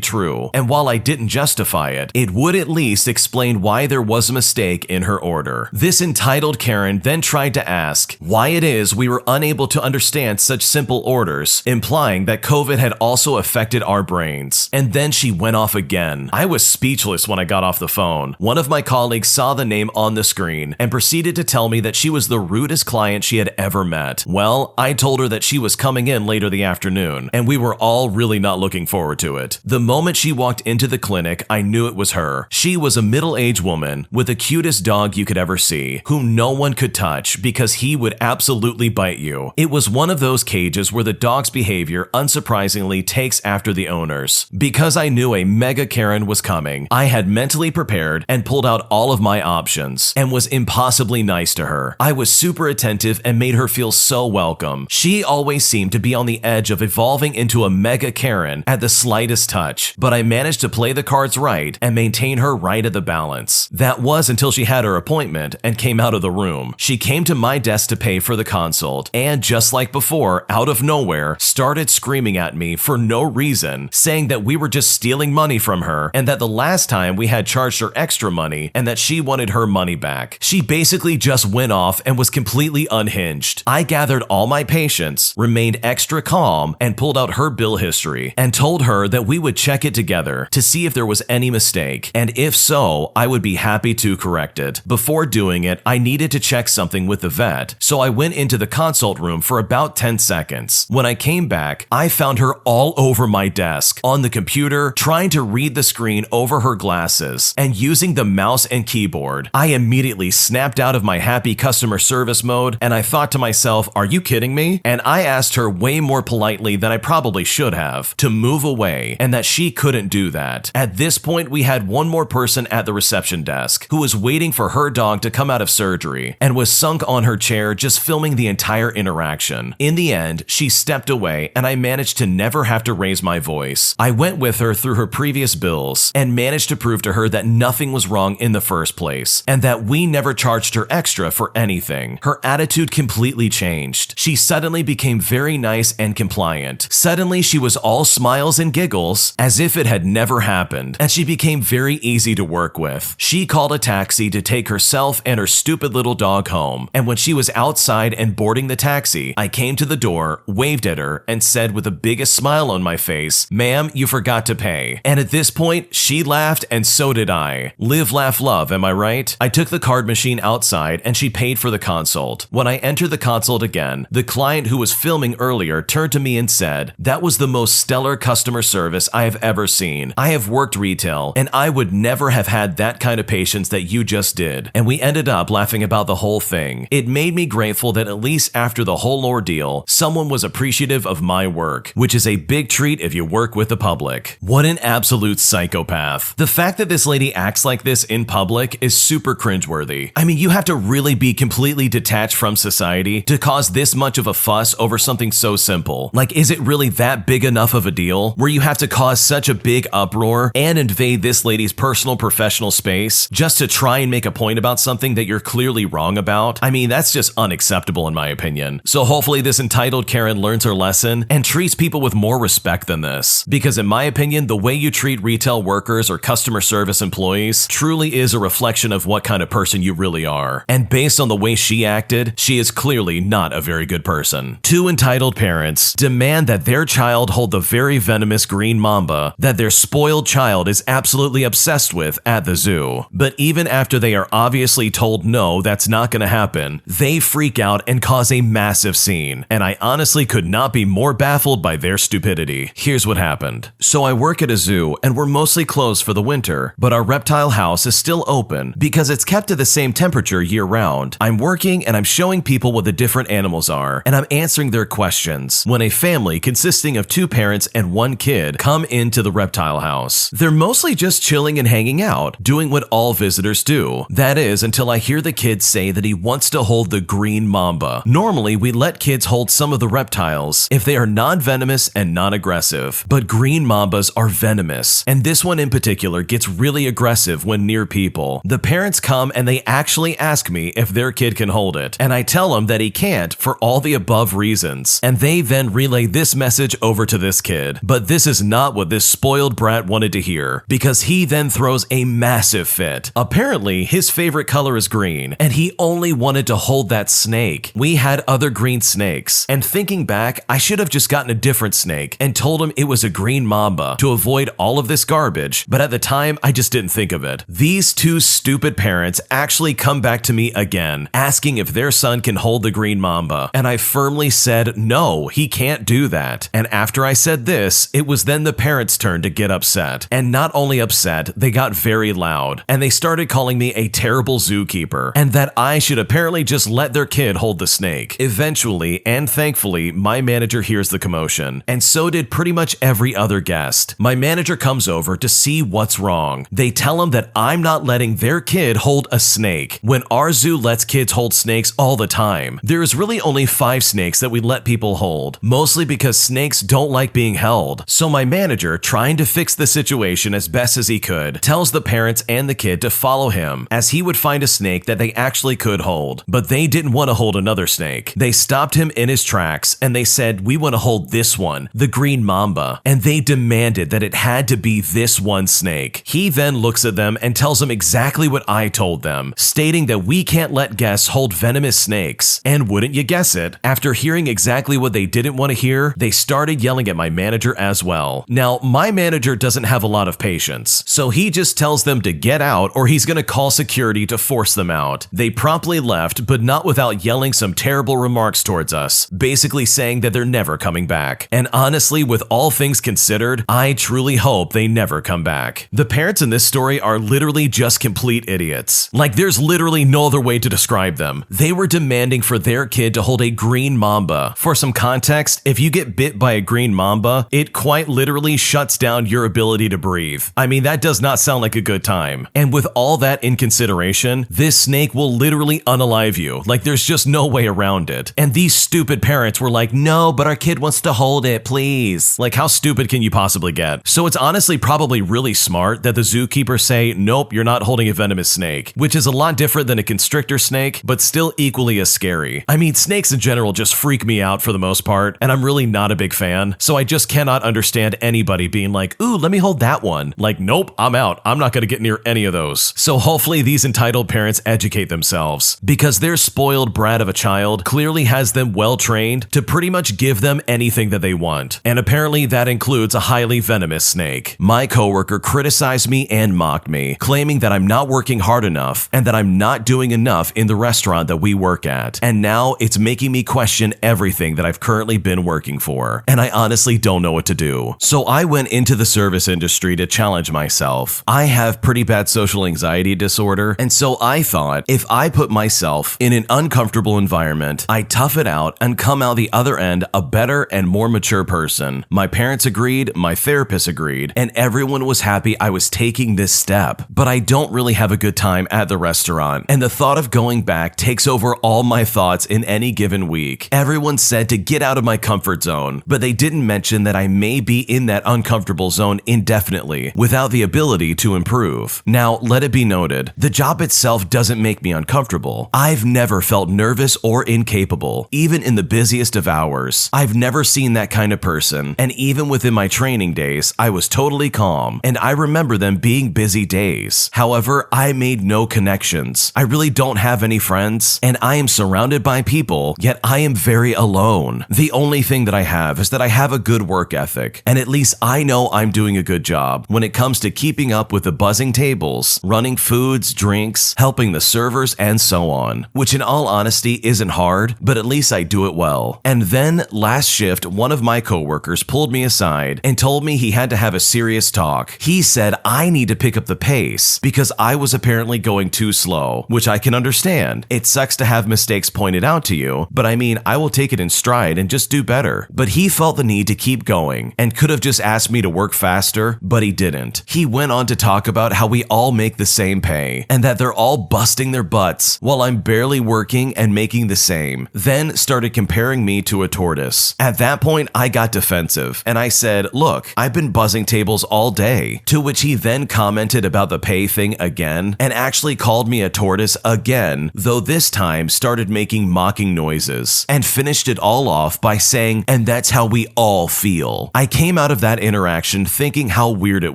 true. And while I didn't justify it, it would at least explain why there was a mistake in her order. This entitled Karen then tried to ask why it is we were unable to understand such simple orders, implying that COVID had also affected our brains. And then she went off again. I was speechless when I got off the phone. One of my colleagues saw the name on the screen and proceeded to tell me that she was the rudest client she had ever met. Well, I told her that she was coming in later the afternoon, and we were all really not looking forward to it. The moment she walked into the clinic, I knew it was her. She was a middle-aged woman with the cutest dog you could ever see, whom no one could touch because he would absolutely bite you. It was one of those cages where the dog's behavior unsurprisingly takes after the owners. Because I knew a mega Karen was coming, I had mentally prepared and pulled out all of my options and was impossibly nice to her. I was super attentive and made her feel so welcome. She always seemed to be on the edge of evolving into a mega Karen at the slightest touch, but I managed to play the cards right and maintain her right at the balance. That was until she had her appointment and came out of the room. She came to my desk to pay for the consult and, just like before, out of nowhere, started screaming at me for no reason, saying that we were just stealing money from her and that the last time we had charged her extra money and that she wanted her money back. She basically just went off and was completely unhinged. I gathered all my patience, remained extra calm, and pulled out her bill history and told her that we would check it together to see if there was any mistake, and if so, I would be happy to correct it. Before doing it, I needed to check something with the vet, so I went into the consult room for about 10 seconds. When I came back, I found her all over my desk, on the computer, trying to read the screen over her glasses, and using the mouse and keyboard. I immediately snapped out of my happy customer service mode, and I thought to myself, are you kidding me? And I asked her way more politely than I probably should have to move away, and that she couldn't do that. At this point, we had one more person at the reception desk who was waiting for her dog to come out of surgery and was sunk on her chair just filming the entire interaction. In the end, she stepped away and I managed to never have to raise my voice. I went with her through her previous bills and managed to prove to her that nothing was wrong in the first place and that we never charged her extra for anything. Her attitude completely changed. She suddenly became very nice and compliant. Suddenly, she was all smiles and giggles as if it had never happened, and she became very easy to work with. She called a taxi to take herself and her stupid little dog home, and when she was outside and boarding the taxi, I came to the door, waved at her, and said with the biggest smile on my face, "Ma'am, you forgot to pay." And at this point, she laughed and so did I. Live, laugh, love, am I right? I took the card machine outside and she paid for the consult. When I entered the consult again, the client who was filming earlier turned to me and said, "That was the most stellar customer service I have ever seen. I have worked retail and I would never have had that kind of patience that you just did." And we ended up laughing about the whole thing. It made me grateful that at least after the whole ordeal, someone was appreciative of my work, which is a big treat if you work with the public. What an absolute psychopath. The fact that this lady acts like this in public is super cringeworthy. I mean, you have to really be completely detached from society to cause this much of a fuss over something so simple. Like, is it really that big enough of a deal where you have to cause such a big uproar and invade this lady's personal professional space just to try and make a point about something that you're clearly wrong about? I mean, that's just unacceptable in my opinion. So hopefully this entitled Karen learns her lesson and treats people with more respect than this. Because in my opinion, the way you treat retail workers or customer service employees truly is a reflection of what kind of person you really are. And based on the way she acted, she is clearly not a very good person. Two entitled parents demand that their child hold the very venomous green mamba that their spoiled child is absolutely obsessed with at the zoo. But even after they are obviously told no, that's not going to happen, they freak out and cause a massive scene. And I honestly could not be more baffled by their stupidity. Here's what happened. So I work at a zoo and we're mostly closed for the winter, but our reptile house is still open because it's kept at the same temperature year round. I'm working and I'm showing people what the different animals are, and I'm answering their questions when a family consisting of two parents and one kid come into the reptile house. They're mostly just chilling and hanging out, doing what all visitors do. That is, until I hear the kid say that he wants to hold the green mamba. Normally, we let kids hold some of the reptiles if they are non-venomous and non-aggressive, but green mambas are venomous, and this one in particular gets really aggressive when near people. The parents come and they actually ask me if their kid can hold it, and I tell them that he can't for all the above reasons, and they then relay this message over to this kid. But this is not what this spoiled brat wanted to hear, because he then throws a massive fit. Apparently, his favorite color is green, and he only wanted to hold that snake. We had other green snakes, And thinking back, I should have just gotten a different snake and told him it was a green mamba to avoid all of this garbage, but at the time, I just didn't think of it. These two stupid parents actually come back to me again, asking if their son can hold the green mamba, and I firmly said, no, he can't do that. And after I said this, it was then the parents' turn to get upset. And not only upset, they got very loud, and they started calling me a terrible zookeeper, and that I should apparently just let their kid hold the snake. Eventually, and thankfully, my manager hears the commotion, and so did pretty much every other guest. My manager comes over to see what's wrong. They tell him that I'm not letting their kid hold a snake, when our zoo lets kids hold snakes all the time. There's really only 5 snakes that we let people hold, mostly because snakes don't like being held. So my manager, trying to fix the situation as best as he could, tells the parents and the kid to follow him, as he would find a snake that they actually could hold. But they didn't want to hold another snake. They stopped him in his tracks, and they said, we want to hold this one, the green mamba, and they demanded that it had to be this one snake. He then looks at them and tells them exactly what I told them, stating that we can't let guests hold venomous snakes. And wouldn't you guess it, after hearing exactly what they didn't want to hear, they started yelling at my manager as well. Now, my manager doesn't have a lot of patience, so he just tells them to get out or he's gonna call security to force them out. They promptly left, but not without yelling some terrible remarks towards us, basically saying that they're never coming back. And honestly, with all things considered, I truly hope they never come back. The parents in this story are literally just complete idiots. Like, there's literally no other way to describe them. They were demanding for their kid to hold a green mamba. For some context, if you get bit by a green mamba, it quite literally shuts down your ability to breathe. I mean, that does not sound like a good time. And with all that in consideration, this snake will literally unalive you. Like, there's just no way around it. And these stupid parents were like, no, but our kid wants to hold it, please. Like, how stupid can you possibly get? So it's honestly probably really smart that the zookeepers say, nope, you're not holding a venomous snake, which is a lot different than a constrictor snake, but still equally as scary. I mean, snakes in general just freak me out for the most part, and I'm really not a big fan, so I just cannot understand anybody being like, ooh, let me hold that one. Like, nope, I'm out. I'm not gonna get near any of those. So hopefully these entitled parents educate themselves, because their spoiled brat of a child clearly has them well trained to pretty much give them anything that they want. And apparently that includes a highly venomous snake. My coworker criticized me and mocked me, claiming that I'm not working hard enough and that I'm not doing enough in the restaurant that we work at. And now it's making me question everything that I've currently been working for. And I honestly don't know what to do. So I went into the service industry to challenge myself. I have pretty bad social anxiety disorder, and so I thought if I put myself in an uncomfortable environment, I tough it out and come out the other end a better and more mature person. My parents agreed, my therapist agreed, and everyone was happy I was taking this step. But I don't really have a good time at the restaurant, and the thought of going back takes over all my thoughts in any given week. Everyone said to get out of my comfort zone, but they didn't mention that I may be in that uncomfortable zone indefinitely without the ability to improve. Now, let it be noted, the job itself doesn't make me uncomfortable. I've never felt nervous or incapable, even in the busiest of hours. I've never seen that kind of person, and even within my training days, I was totally calm, and I remember them being busy days. However, I made no connections. I really don't have any friends, and I am surrounded by people, yet I am very alone. The only thing that I have is that I have a good work ethic, and at least I know I'm doing a good job when it comes to keeping up with the buzzing tables, running foods, drinks, helping the servers, and so on, which in all honesty isn't hard, but at least I do it well. And then last shift, one of my coworkers pulled me aside and told me he had to have a serious talk. He said I need to pick up the pace because I was apparently going too slow, which I can understand. It sucks to have mistakes pointed out to you, but I mean, I will take it in stride and just do better. But he felt the need to keep going and could have just asked me to work faster, but he didn't. He went on to talk about how we all make the same pay and that they're all busting their butts while I'm barely working and making the same, then started comparing me to a tortoise. At that point, I got defensive and I said, look, I've been buzzing tables all day, to which he then commented about the pay thing again and actually called me a tortoise again, though this time started making mocking noises and finished it all off by saying, and that's how we all feel. I came out of that interaction thinking how weird it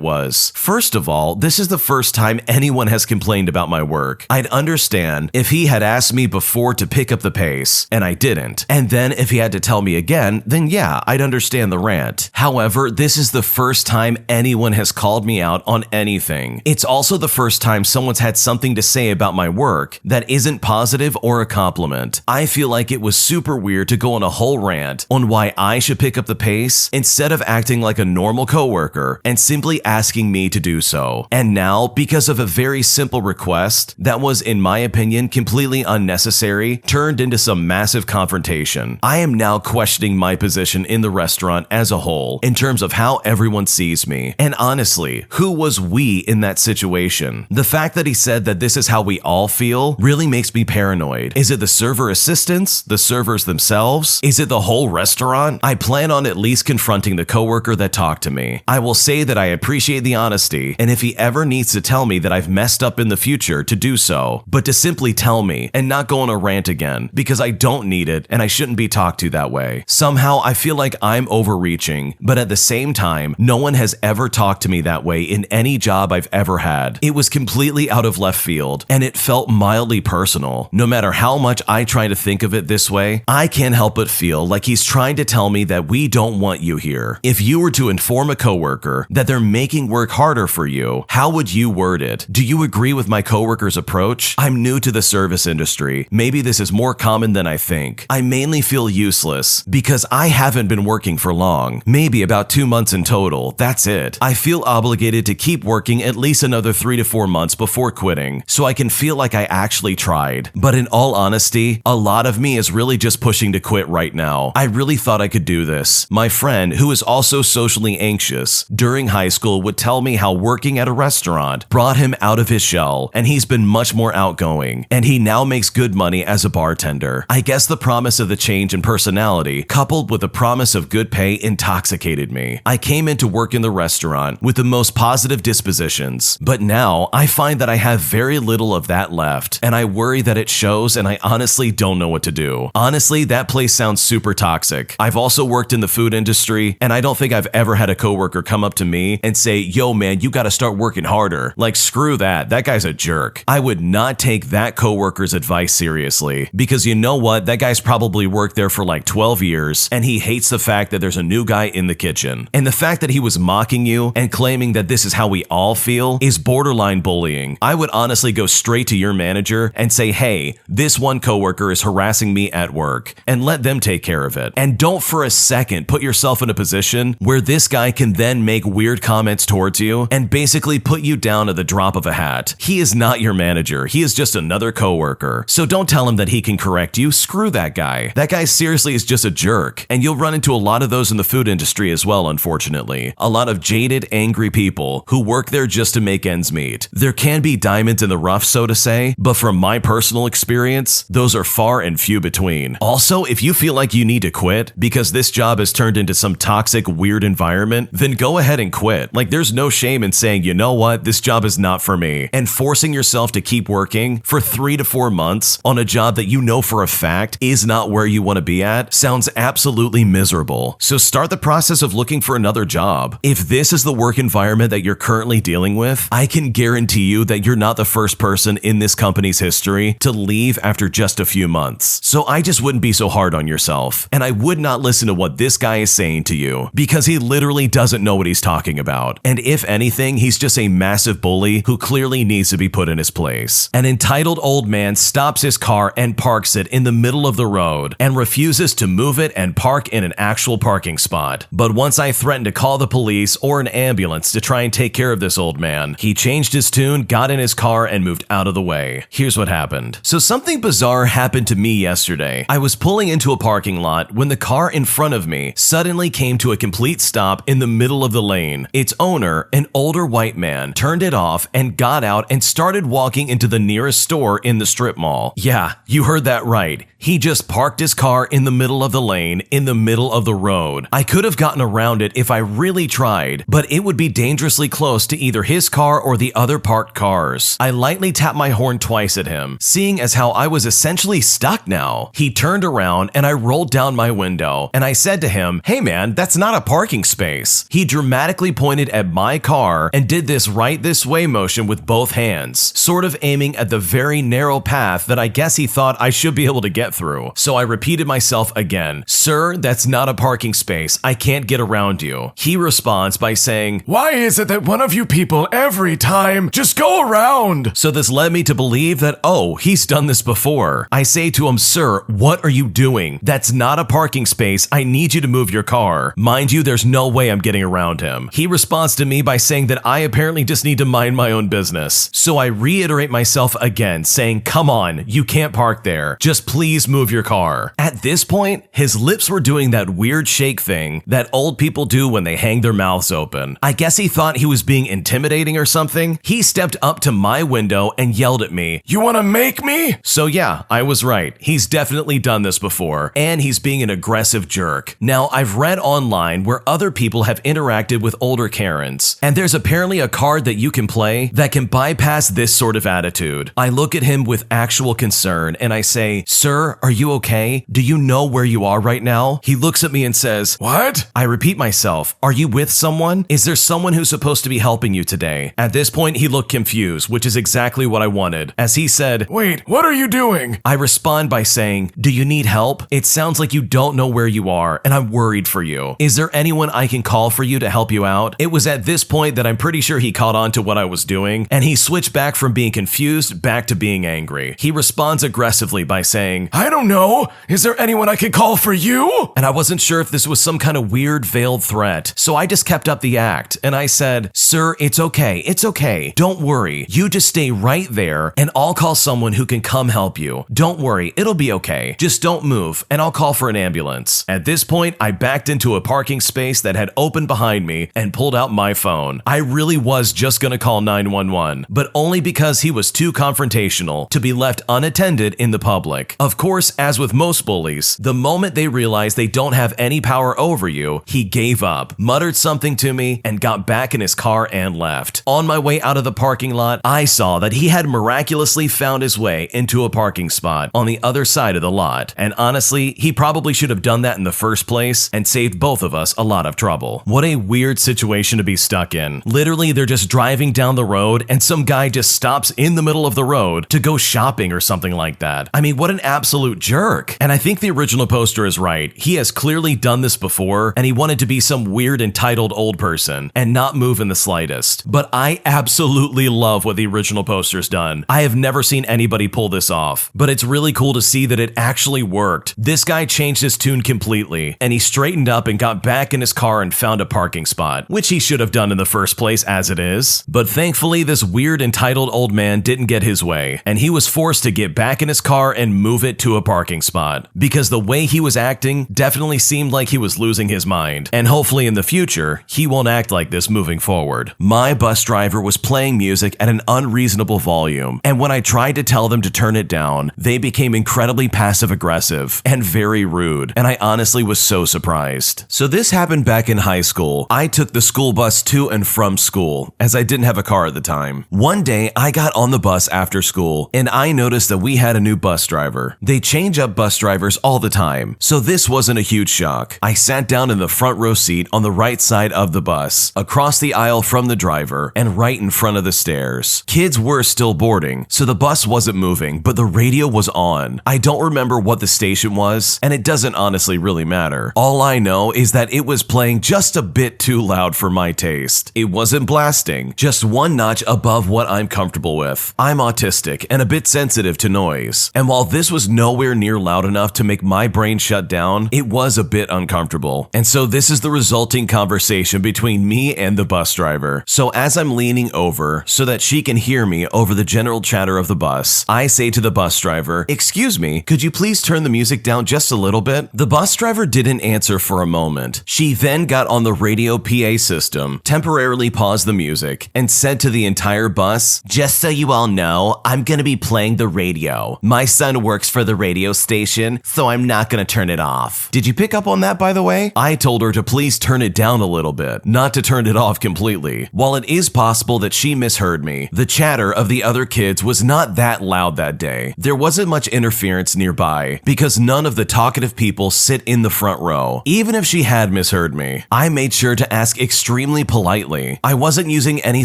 was. First of all, this is the first time anyone has complained about my work. I'd understand if he had asked me before to pick up the pace, and I didn't. And And then if he had to tell me again, then yeah, I'd understand the rant. However, this is the first time anyone has called me out on anything. It's also the first time someone's had something to say about my work that isn't positive or a compliment. I feel like it was super weird to go on a whole rant on why I should pick up the pace instead of acting like a normal coworker and simply asking me to do so. And now, because of a very simple request that was, in my opinion, completely unnecessary, turned into some massive confrontation. I am now questioning my position in the restaurant as a whole in terms of how everyone sees me. And honestly, who was we in that situation? The fact that he said that this is how we all feel really makes me paranoid. Is it the server assistants? The servers themselves? Is it the whole restaurant? I plan on at least confronting the coworker that talked to me. I will say that I appreciate the honesty, and if he ever needs to tell me that I've messed up in the future, to do so, but to simply tell me and not go on a rant again, because I don't need it and I shouldn't be talked to that way. Somehow I feel like I'm overreaching, but at the same time, no one has ever talked to me that way in any job I've ever had. It was completely out of left field, and it felt mildly personal. No matter how much I try to think of it this way, I can't help but feel like he's trying to tell me that we don't want you here. If you were to inform a coworker that they're making work harder for you, how would you word it? Do you agree with my coworker's approach? I'm new to the service industry. Maybe this is more common than I think. I mainly feel useless because I haven't been working for long, maybe about 2 months in total. That's it. I feel obligated to keep working at least another 3 to 4 months before quitting, so I can feel like I actually tried. But in all honesty, a lot of me is really just pushing to quit right now. I really thought I could do this. My friend, who is also socially anxious, during high school would tell me how working at a restaurant brought him out of his shell, and he's been much more outgoing, and he now makes good money as a bartender. I guess the promise of the change in personality, coupled with the promise of good pay, intoxicated me. I came into work in the restaurant with the most positive dispositions, but now I find that I have very little of that left, and I worry that it shows, and I honestly don't know what to do. Honestly, that place sounds super toxic. I've also worked in the food industry, and I don't think I've ever had a coworker come up to me and say, "Yo man, you gotta start working harder." Like, screw that guy's a jerk. I would not take that coworker's advice seriously, because you know what, that guy's probably worked there for like 12 years, and he hates the fact that there's a new guy in the kitchen. And the fact that he was mocking you and claiming that this is how we all feel is borderline bullying. I would honestly go straight to your manager and say, "Hey, this one coworker is harassing me at work," and let them take care of it. And don't for a second put yourself in a position where this guy can then make weird comments towards you and basically put you down at the drop of a hat. He is not your manager. He is just another coworker. So don't tell him that he can correct you. Screw that guy. That guy seriously is just a jerk. And you'll run into a lot of those in the food industry as well, unfortunately. A lot of jaded, angry people who work there just to make ends meet. There can be diamonds in the rough, so to say, but from my personal experience, those are far and few between. Also, if you feel like you need to quit because this job has turned into some toxic, weird environment, then go ahead and quit. Like, there's no shame in saying, you know what, this job is not for me. And forcing yourself to keep working for 3 to 4 months on a job that you know for a fact is not where you want to be at sounds absolutely miserable. So start the process of looking for another job. If this is the work environment that you're currently dealing with, I can guarantee you that you're not the first person in this company's history to leave after just a few months. So I just wouldn't be so hard on yourself. And I would not listen to what this guy is saying to you, because he literally doesn't know what he's talking about. And if anything, he's just a massive bully who clearly needs to be put in his place. An entitled old man stops his car and parks it in the middle of the road and refuses to move it and park in an actual parking spot. But once I threatened to call the police or an ambulance to try and take care of this old man, he changed his tune, got in his car, and moved out of the way. Here's what happened. So something bizarre happened to me yesterday. I was pulling into a parking lot when the car in front of me suddenly came to a complete stop in the middle of the lane. Its owner, an older white man, turned it off and got out and started walking into the nearest store in the strip mall. Yeah, you heard that right. He just parked his car in the middle of the lane, in the middle of the road. I could have gotten around it if I really tried, but it would be dangerously close to either his car or the other parked cars. I lightly tapped my horn twice at him, seeing as how I was essentially stuck now. He turned around and I rolled down my window and I said to him, "Hey man, that's not a parking space." He dramatically pointed at my car and did this right this way motion with both hands, sort of aiming at the very narrow path that I guess he thought I should be able to get through. So I repeated myself again, "Sir, that's not a parking space. I can't get around you." He responds by saying, "Why is it that one of you people every time just go around?" So this led me to believe that, oh, he's done this before. I say to him, "Sir, what are you doing? That's not a parking space. I need you to move your car." Mind you, there's no way I'm getting around him. He responds to me by saying that I apparently just need to mind my own business. So I reiterate myself again, saying, "Come on, you can't park there. Just please move your car." At this point, his lips were doing that weird shake thing that old people do when they hang their mouths open. I guess he thought he was being intimidating or something. He stepped up to my window and yelled at me, "You want to make me?" So yeah, I was right. He's definitely done this before, and he's being an aggressive jerk. Now, I've read online where other people have interacted with older Karens, and there's apparently a card that you can play that can bypass this sort of attitude. I look at him with actual concern and I say, "Sir, are you okay? Do you know where you are right now?" He looks at me and says, "What?" I repeat myself, "Are you with someone? Is there someone who's supposed to be helping you today?" At this point, he looked confused, which is exactly what I wanted, as he said, "Wait, what are you doing?" I respond by saying, "Do you need help? It sounds like you don't know where you are, and I'm worried for you. Is there anyone I can call for you to help you out?" It was at this point that I'm pretty sure he caught on to what I was doing, and he switched back from being confused back to being angry. He responds aggressively by saying, "I don't know. Is there anyone I can call for you?" And I wasn't sure if this was some kind of weird veiled threat, so I just kept up the act, and I said, "Sir, it's okay. It's okay. Don't worry. You just stay right there, and I'll call someone who can come help you. Don't worry. It'll be okay. Just don't move, and I'll call for an ambulance." At this point, I backed into a parking space that had opened behind me and pulled out my phone. I really was just gonna call 911, but only because he was too confrontational to be left unattended in the public. Of course, as with most bullies, the moment they realize they don't have any power over you, he gave up, muttered something to me, and got back in his car and left. On my way out of the parking lot, I saw that he had miraculously found his way into a parking spot on the other side of the lot. And honestly, he probably should have done that in the first place and saved both of us a lot of trouble. What a weird situation to be stuck in. Literally, they're just driving down the road and some guy just stops in the middle of the road to go shopping or something like that. I mean, what an absolute jerk. And I think the original poster is right. He has clearly done this before, and he wanted to be some weird entitled old person and not move in the slightest. But I absolutely love what the original poster's done. I have never seen anybody pull this off, but it's really cool to see that it actually worked. This guy changed his tune completely, and he straightened up and got back in his car and found a parking spot, which he should have done in the first place as it is. But thankfully, this weird entitled old man didn't get his way, and he was forced to get back in his car and move it to a parking spot, because the way he was acting definitely seemed like he was losing his mind, and hopefully in the future, he won't act like this moving forward. My bus driver was playing music at an unreasonable volume, and when I tried to tell them to turn it down, they became incredibly passive-aggressive and very rude, and I honestly was so surprised. So this happened back in high school. I took the school bus to and from school, as I didn't have a car at the time. One day, I got on the bus after school, and I noticed that we had a new bus driver. They change up bus drivers all the time, so this wasn't a huge shock. I sat down in the front row seat on the right side of the bus, across the aisle from the driver, and right in front of the stairs. Kids were still boarding, so the bus wasn't moving, but the radio was on. I don't remember what the station was, and it doesn't honestly really matter. All I know is that it was playing just a bit too loud for my taste. It wasn't blasting, just one notch above what I'm comfortable with. I'm autistic and a bit sensitive to noise, and while this was nowhere near loud enough to make my brain shut down, it was a bit uncomfortable. And so this is the resulting conversation between me and the bus driver. So as I'm leaning over so that she can hear me over the general chatter of the bus, I say to the bus driver, "Excuse me, could you please turn the music down just a little bit?" The bus driver didn't answer for a moment. She then got on the radio PA system, temporarily paused the music, and said to the entire bus, "Just so you all know, I'm gonna be playing the radio. My son works for the radio station, so I'm not gonna turn it off." Did you pick up on that, by the way? I told her to please turn it down a little bit, not to turn it off completely. While it is possible that she misheard me, the chatter of the other kids was not that loud that day. There wasn't much interference nearby, because none of the talkative people sit in the front row. Even if she had misheard me, I made sure to ask extremely politely. I wasn't using any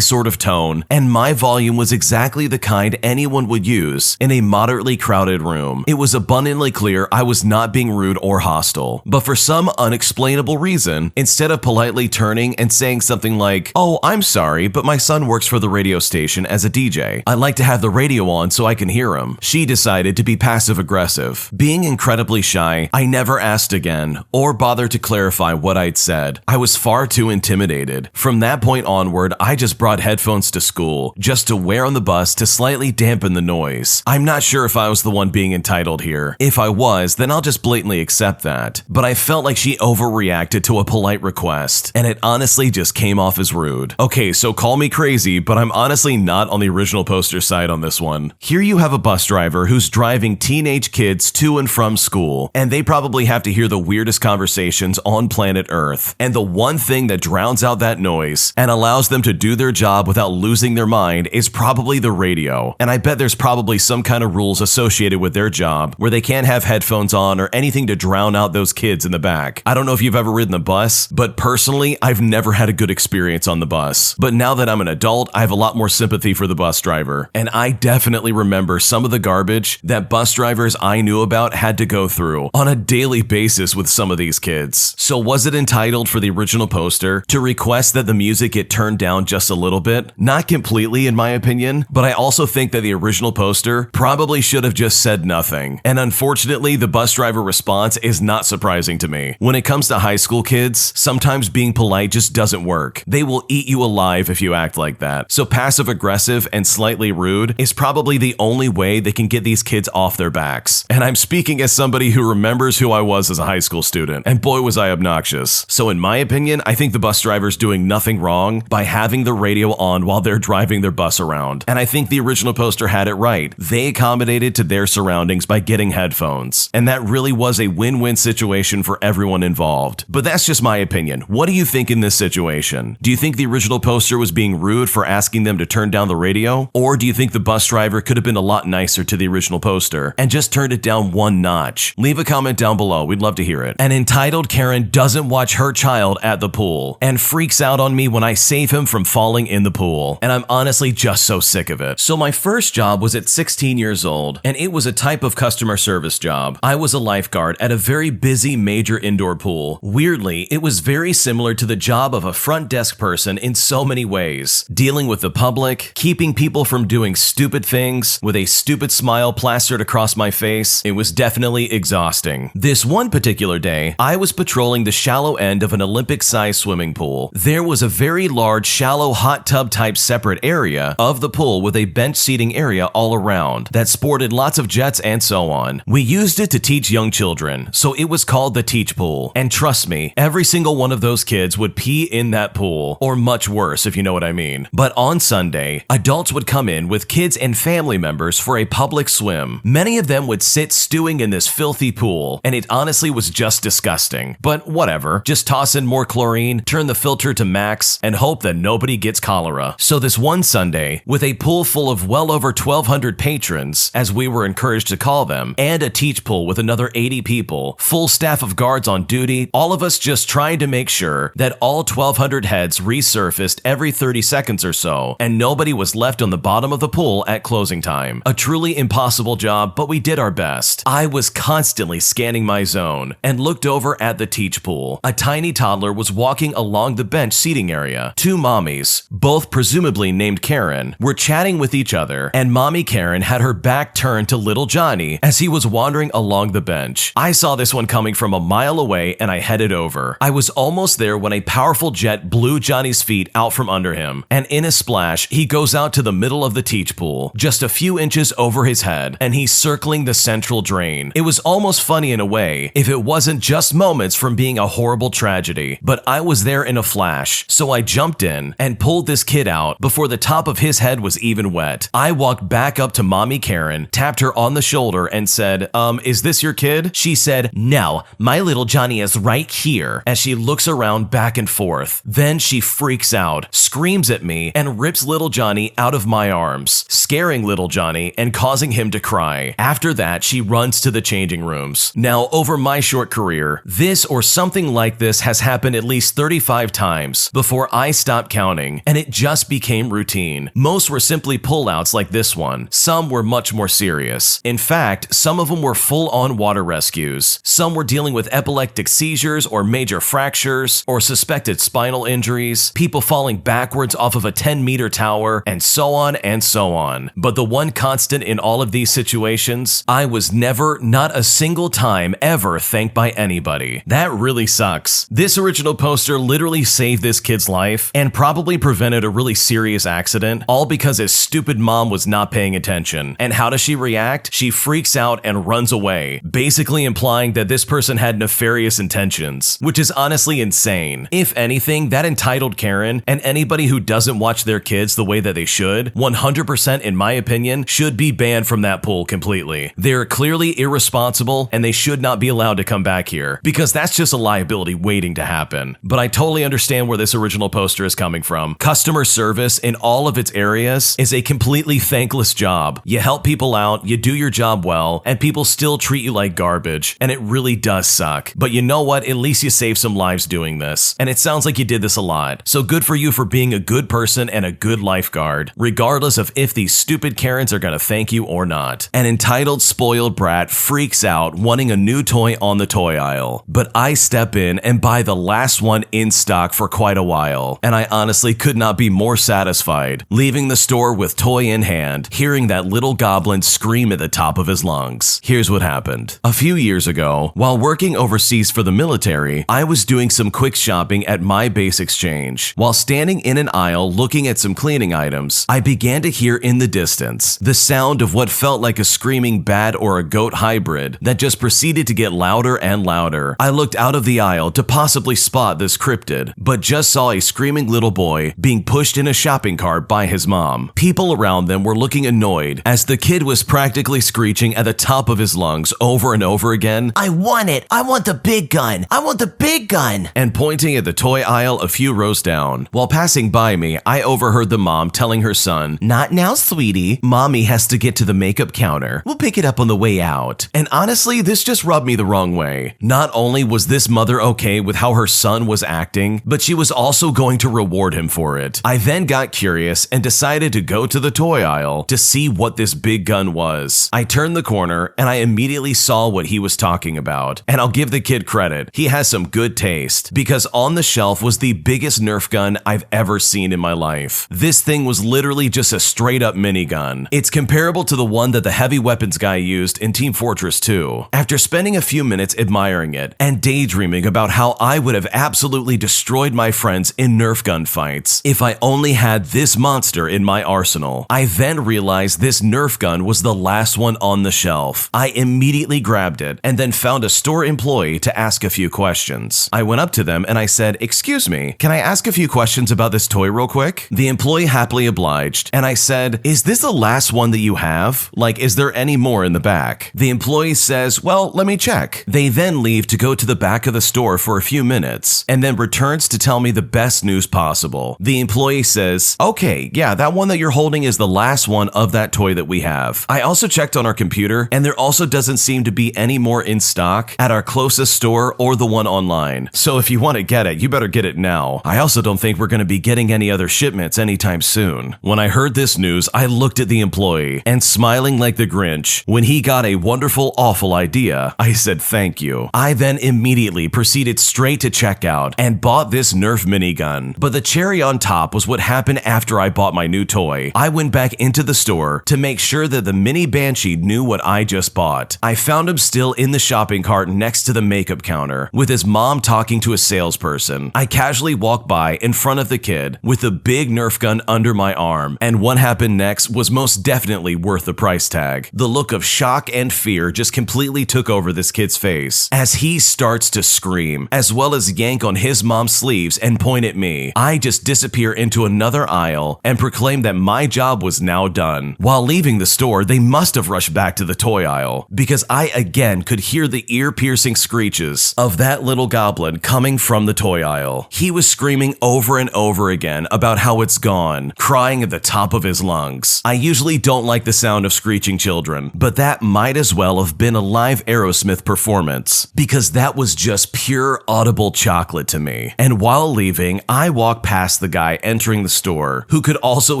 sort of tone, and my volume was exactly the kind anyone would use in a moderately crowded room. It was abundantly clear, I was not being rude or hostile, but for some unexplainable reason, instead of politely turning and saying something like, "Oh, I'm sorry, but my son works for the radio station as a DJ. I'd like to have the radio on so I can hear him," she decided to be passive-aggressive. Being incredibly shy, I never asked again or bothered to clarify what I'd said. I was far too intimidated. From that point onward, I just brought headphones to school just to wear on the bus to slightly dampen the noise. I'm not sure if I was the one being entitled here. If I was, then I'll just blatantly accept that. But I felt like she overreacted to a polite request, and it honestly just came off as rude. Okay, so call me crazy, but I'm honestly not on the original poster side on this one. Here you have a bus driver who's driving teenage kids to and from school, and they probably have to hear the weirdest conversations on planet Earth. And the one thing that drowns out that noise and allows them to do their job without losing their mind is probably the radio. And I bet there's probably some kind of rules associated with their job where they can't have headphones on or anything to drown out those kids in the back. I don't know if you've ever ridden a bus, but personally, I've never had a good experience on the bus. But now that I'm an adult, I have a lot more sympathy for the bus driver. And I definitely remember some of the garbage that bus drivers I knew about had to go through on a daily basis with some of these kids. So was it entitled for the original poster to request that the music get turned down just a little bit? Not completely, in my opinion, but I also think that the original poster probably should have just said nothing. And unfortunately, the bus driver response is not surprising to me. When it comes to high school kids, sometimes being polite just doesn't work. They will eat you alive if you act like that. So passive-aggressive and slightly rude is probably the only way they can get these kids off their backs. And I'm speaking as somebody who remembers who I was as a high school student, and boy was I obnoxious. So in my opinion, I think the bus driver's doing nothing wrong by having the radio on while they're driving their bus around. And I think the original poster had it right. They accommodated to their surroundings by getting headphones. And that really was a win-win situation for everyone involved. But that's just my opinion. What do you think in this situation? Do you think the original poster was being rude for asking them to turn down the radio? Or do you think the bus driver could have been a lot nicer to the original poster and just turned it down one notch? Leave a comment down below. We'd love to hear it. An entitled Karen doesn't watch her child at the pool and freaks out on me when I save him from falling in the pool. And I'm honestly just so sick of it. So my first job was at 16 years old, and it was a type of customer service job. I was a lifeguard at a very busy major indoor pool. Weirdly, it was very similar to the job of a front desk person in so many ways. Dealing with the public, keeping people from doing stupid things with a stupid smile plastered across my face. It was definitely exhausting. This one particular day, I was patrolling the shallow end of an Olympic-sized swimming pool. There was a very large, shallow hot tub type separate area of the pool with a bench seating area all around that sported lots of jets and so on. We used it to teach young children, so it was called the teach pool. And trust me, every single one of those kids would pee in that pool, or much worse if you know what I mean. But on Sunday, adults would come in with kids and family members for a public swim. Many of them would sit stewing in this filthy pool, and it honestly was just disgusting. But whatever, just toss in more chlorine, turn the filter to max, and hope that nobody gets cholera. So this one Sunday, with a pool full of well over 1,200 patrons, as we were encouraged to call them, and a teach pool with another 80 people, full staff of guards on duty, all of us just trying to make sure that all 1,200 heads resurfaced every 30 seconds or so, and nobody was left on the bottom of the pool at closing time. A truly impossible job, but we did our best. I was constantly scanning my zone and looked over at the teach pool. A tiny toddler was walking along the bench seating area. Two mommies, both presumably named Karen, were chatting with each other, and mommy Karen had her back turned to little Johnny as he was wandering along the bench. I saw this one coming from a mile away, and I headed over. I was almost there when a powerful jet blew Johnny's feet out from under him, and in a splash, he goes out to the middle of the teach pool, just a few inches over his head, and he's circling the central drain. It was almost funny in a way, if it wasn't just moments from being a horrible tragedy, but I was there in a flash, so I jumped in and pulled this kid out before the top of his head was even wet. I walked back up to mommy Karen, tapped her on the shoulder, and said, is this your kid? She said, no, my little Johnny is right here, as she looks around back and forth. Then she freaks out, screams at me, and rips little Johnny out of my arms, scaring little Johnny and causing him to cry. After that, she runs to the changing rooms. Now, over my short career, this or something like this has happened at least 35 times before I stopped counting, and it just became routine. Most were simply pullouts like this one. Some were much more serious. In fact, some of them were were full-on water rescues. Some were dealing with epileptic seizures or major fractures or suspected spinal injuries, people falling backwards off of a 10-meter tower, and so on and so on. But the one constant in all of these situations, I was never, not a single time, ever thanked by anybody. That really sucks. This original poster literally saved this kid's life and probably prevented a really serious accident, all because his stupid mom was not paying attention. And how does she react? She freaks out and runs away, basically implying that this person had nefarious intentions, which is honestly insane. If anything, that entitled Karen and anybody who doesn't watch their kids the way that they should, 100% in my opinion, should be banned from that pool completely. They're clearly irresponsible and they should not be allowed to come back here, because that's just a liability waiting to happen. But I totally understand where this original poster is coming from. Customer service in all of its areas is a completely thankless job. You help people out, you do your job well, and people still treat you like garbage, and it really does suck. But you know what? At least you saved some lives doing this, and it sounds like you did this a lot. So good for you for being a good person and a good lifeguard, regardless of if these stupid Karens are gonna thank you or not. An entitled, spoiled brat freaks out wanting a new toy on the toy aisle, but I step in and buy the last one in stock for quite a while, and I honestly could not be more satisfied, leaving the store with toy in hand, hearing that little goblin scream at the top of his lungs. Here's what happened. A few years ago, while working overseas for the military, I was doing some quick shopping at my base exchange. While standing in an aisle looking at some cleaning items, I began to hear in the distance the sound of what felt like a screaming bat or a goat hybrid that just proceeded to get louder and louder. I looked out of the aisle to possibly spot this cryptid, but just saw a screaming little boy being pushed in a shopping cart by his mom. People around them were looking annoyed as the kid was practically screeching at the top of his lungs over and over again, I want it! I want the big gun! I want the big gun! and pointing at the toy aisle a few rows down. While passing by me, I overheard the mom telling her son, Not now, sweetie. Mommy has to get to the makeup counter. We'll pick it up on the way out. and honestly, this just rubbed me the wrong way. Not only was this mother okay with how her son was acting, but she was also going to reward him for it. I then got curious and decided to go to the toy aisle to see what this big gun was. I turned the corner and I immediately saw what he was talking about. And I'll give the kid credit. He has some good taste, because on the shelf was the biggest Nerf gun I've ever seen in my life. This thing was literally just a straight up minigun. It's comparable to the one that the heavy weapons guy used in Team Fortress 2. After spending a few minutes admiring it and daydreaming about how I would have absolutely destroyed my friends in Nerf gun fights if I only had this monster in my arsenal, I then realized this Nerf gun was the last one on the shelf. I immediately grabbed it and then found a store employee to ask a few questions. I went up to them and I said, "Excuse me, can I ask a few questions about this toy real quick?" The employee happily obliged, and I said, "Is this the last one that you have? Like, is there any more in the back?" The employee says, "Well, let me check." They then leave to go to the back of the store for a few minutes and then returns to tell me the best news possible. The employee says, "Okay, yeah, that one that you're holding is the last one of that toy that we have. I also checked on our computer and there also doesn't seem to be any more in stock at our closest store or the one online. So if you want to get it, you better get it now. I also don't think we're going to be getting any other shipments anytime soon." When I heard this news, I looked at the employee and, smiling like the Grinch when he got a wonderful, awful idea, I said thank you. I then immediately proceeded straight to checkout and bought this Nerf minigun. But the cherry on top was what happened after I bought my new toy. I went back into the store to make sure that the mini Banshee knew what I just bought. I found him still in the shopping cart next to the makeup counter, with his mom talking to a salesperson. I casually walked by in front of the kid with the big Nerf gun under my arm, and what happened next was most definitely worth the price tag. The look of shock and fear just completely took over this kid's face as he starts to scream, as well as yank on his mom's sleeves and point at me. I just disappear into another aisle and proclaim that my job was now done. While leaving the store, they must have rushed back to the toy aisle, because I again could hear the ear-piercing screeches of that little goblin coming from the toy aisle. He was screaming over and over again about how it's gone, crying at the top of his lungs. I usually don't like the sound of screeching children, but that might as well have been a live Aerosmith performance, because that was just pure audible chocolate to me. And while leaving, I walked past the guy entering the store, who could also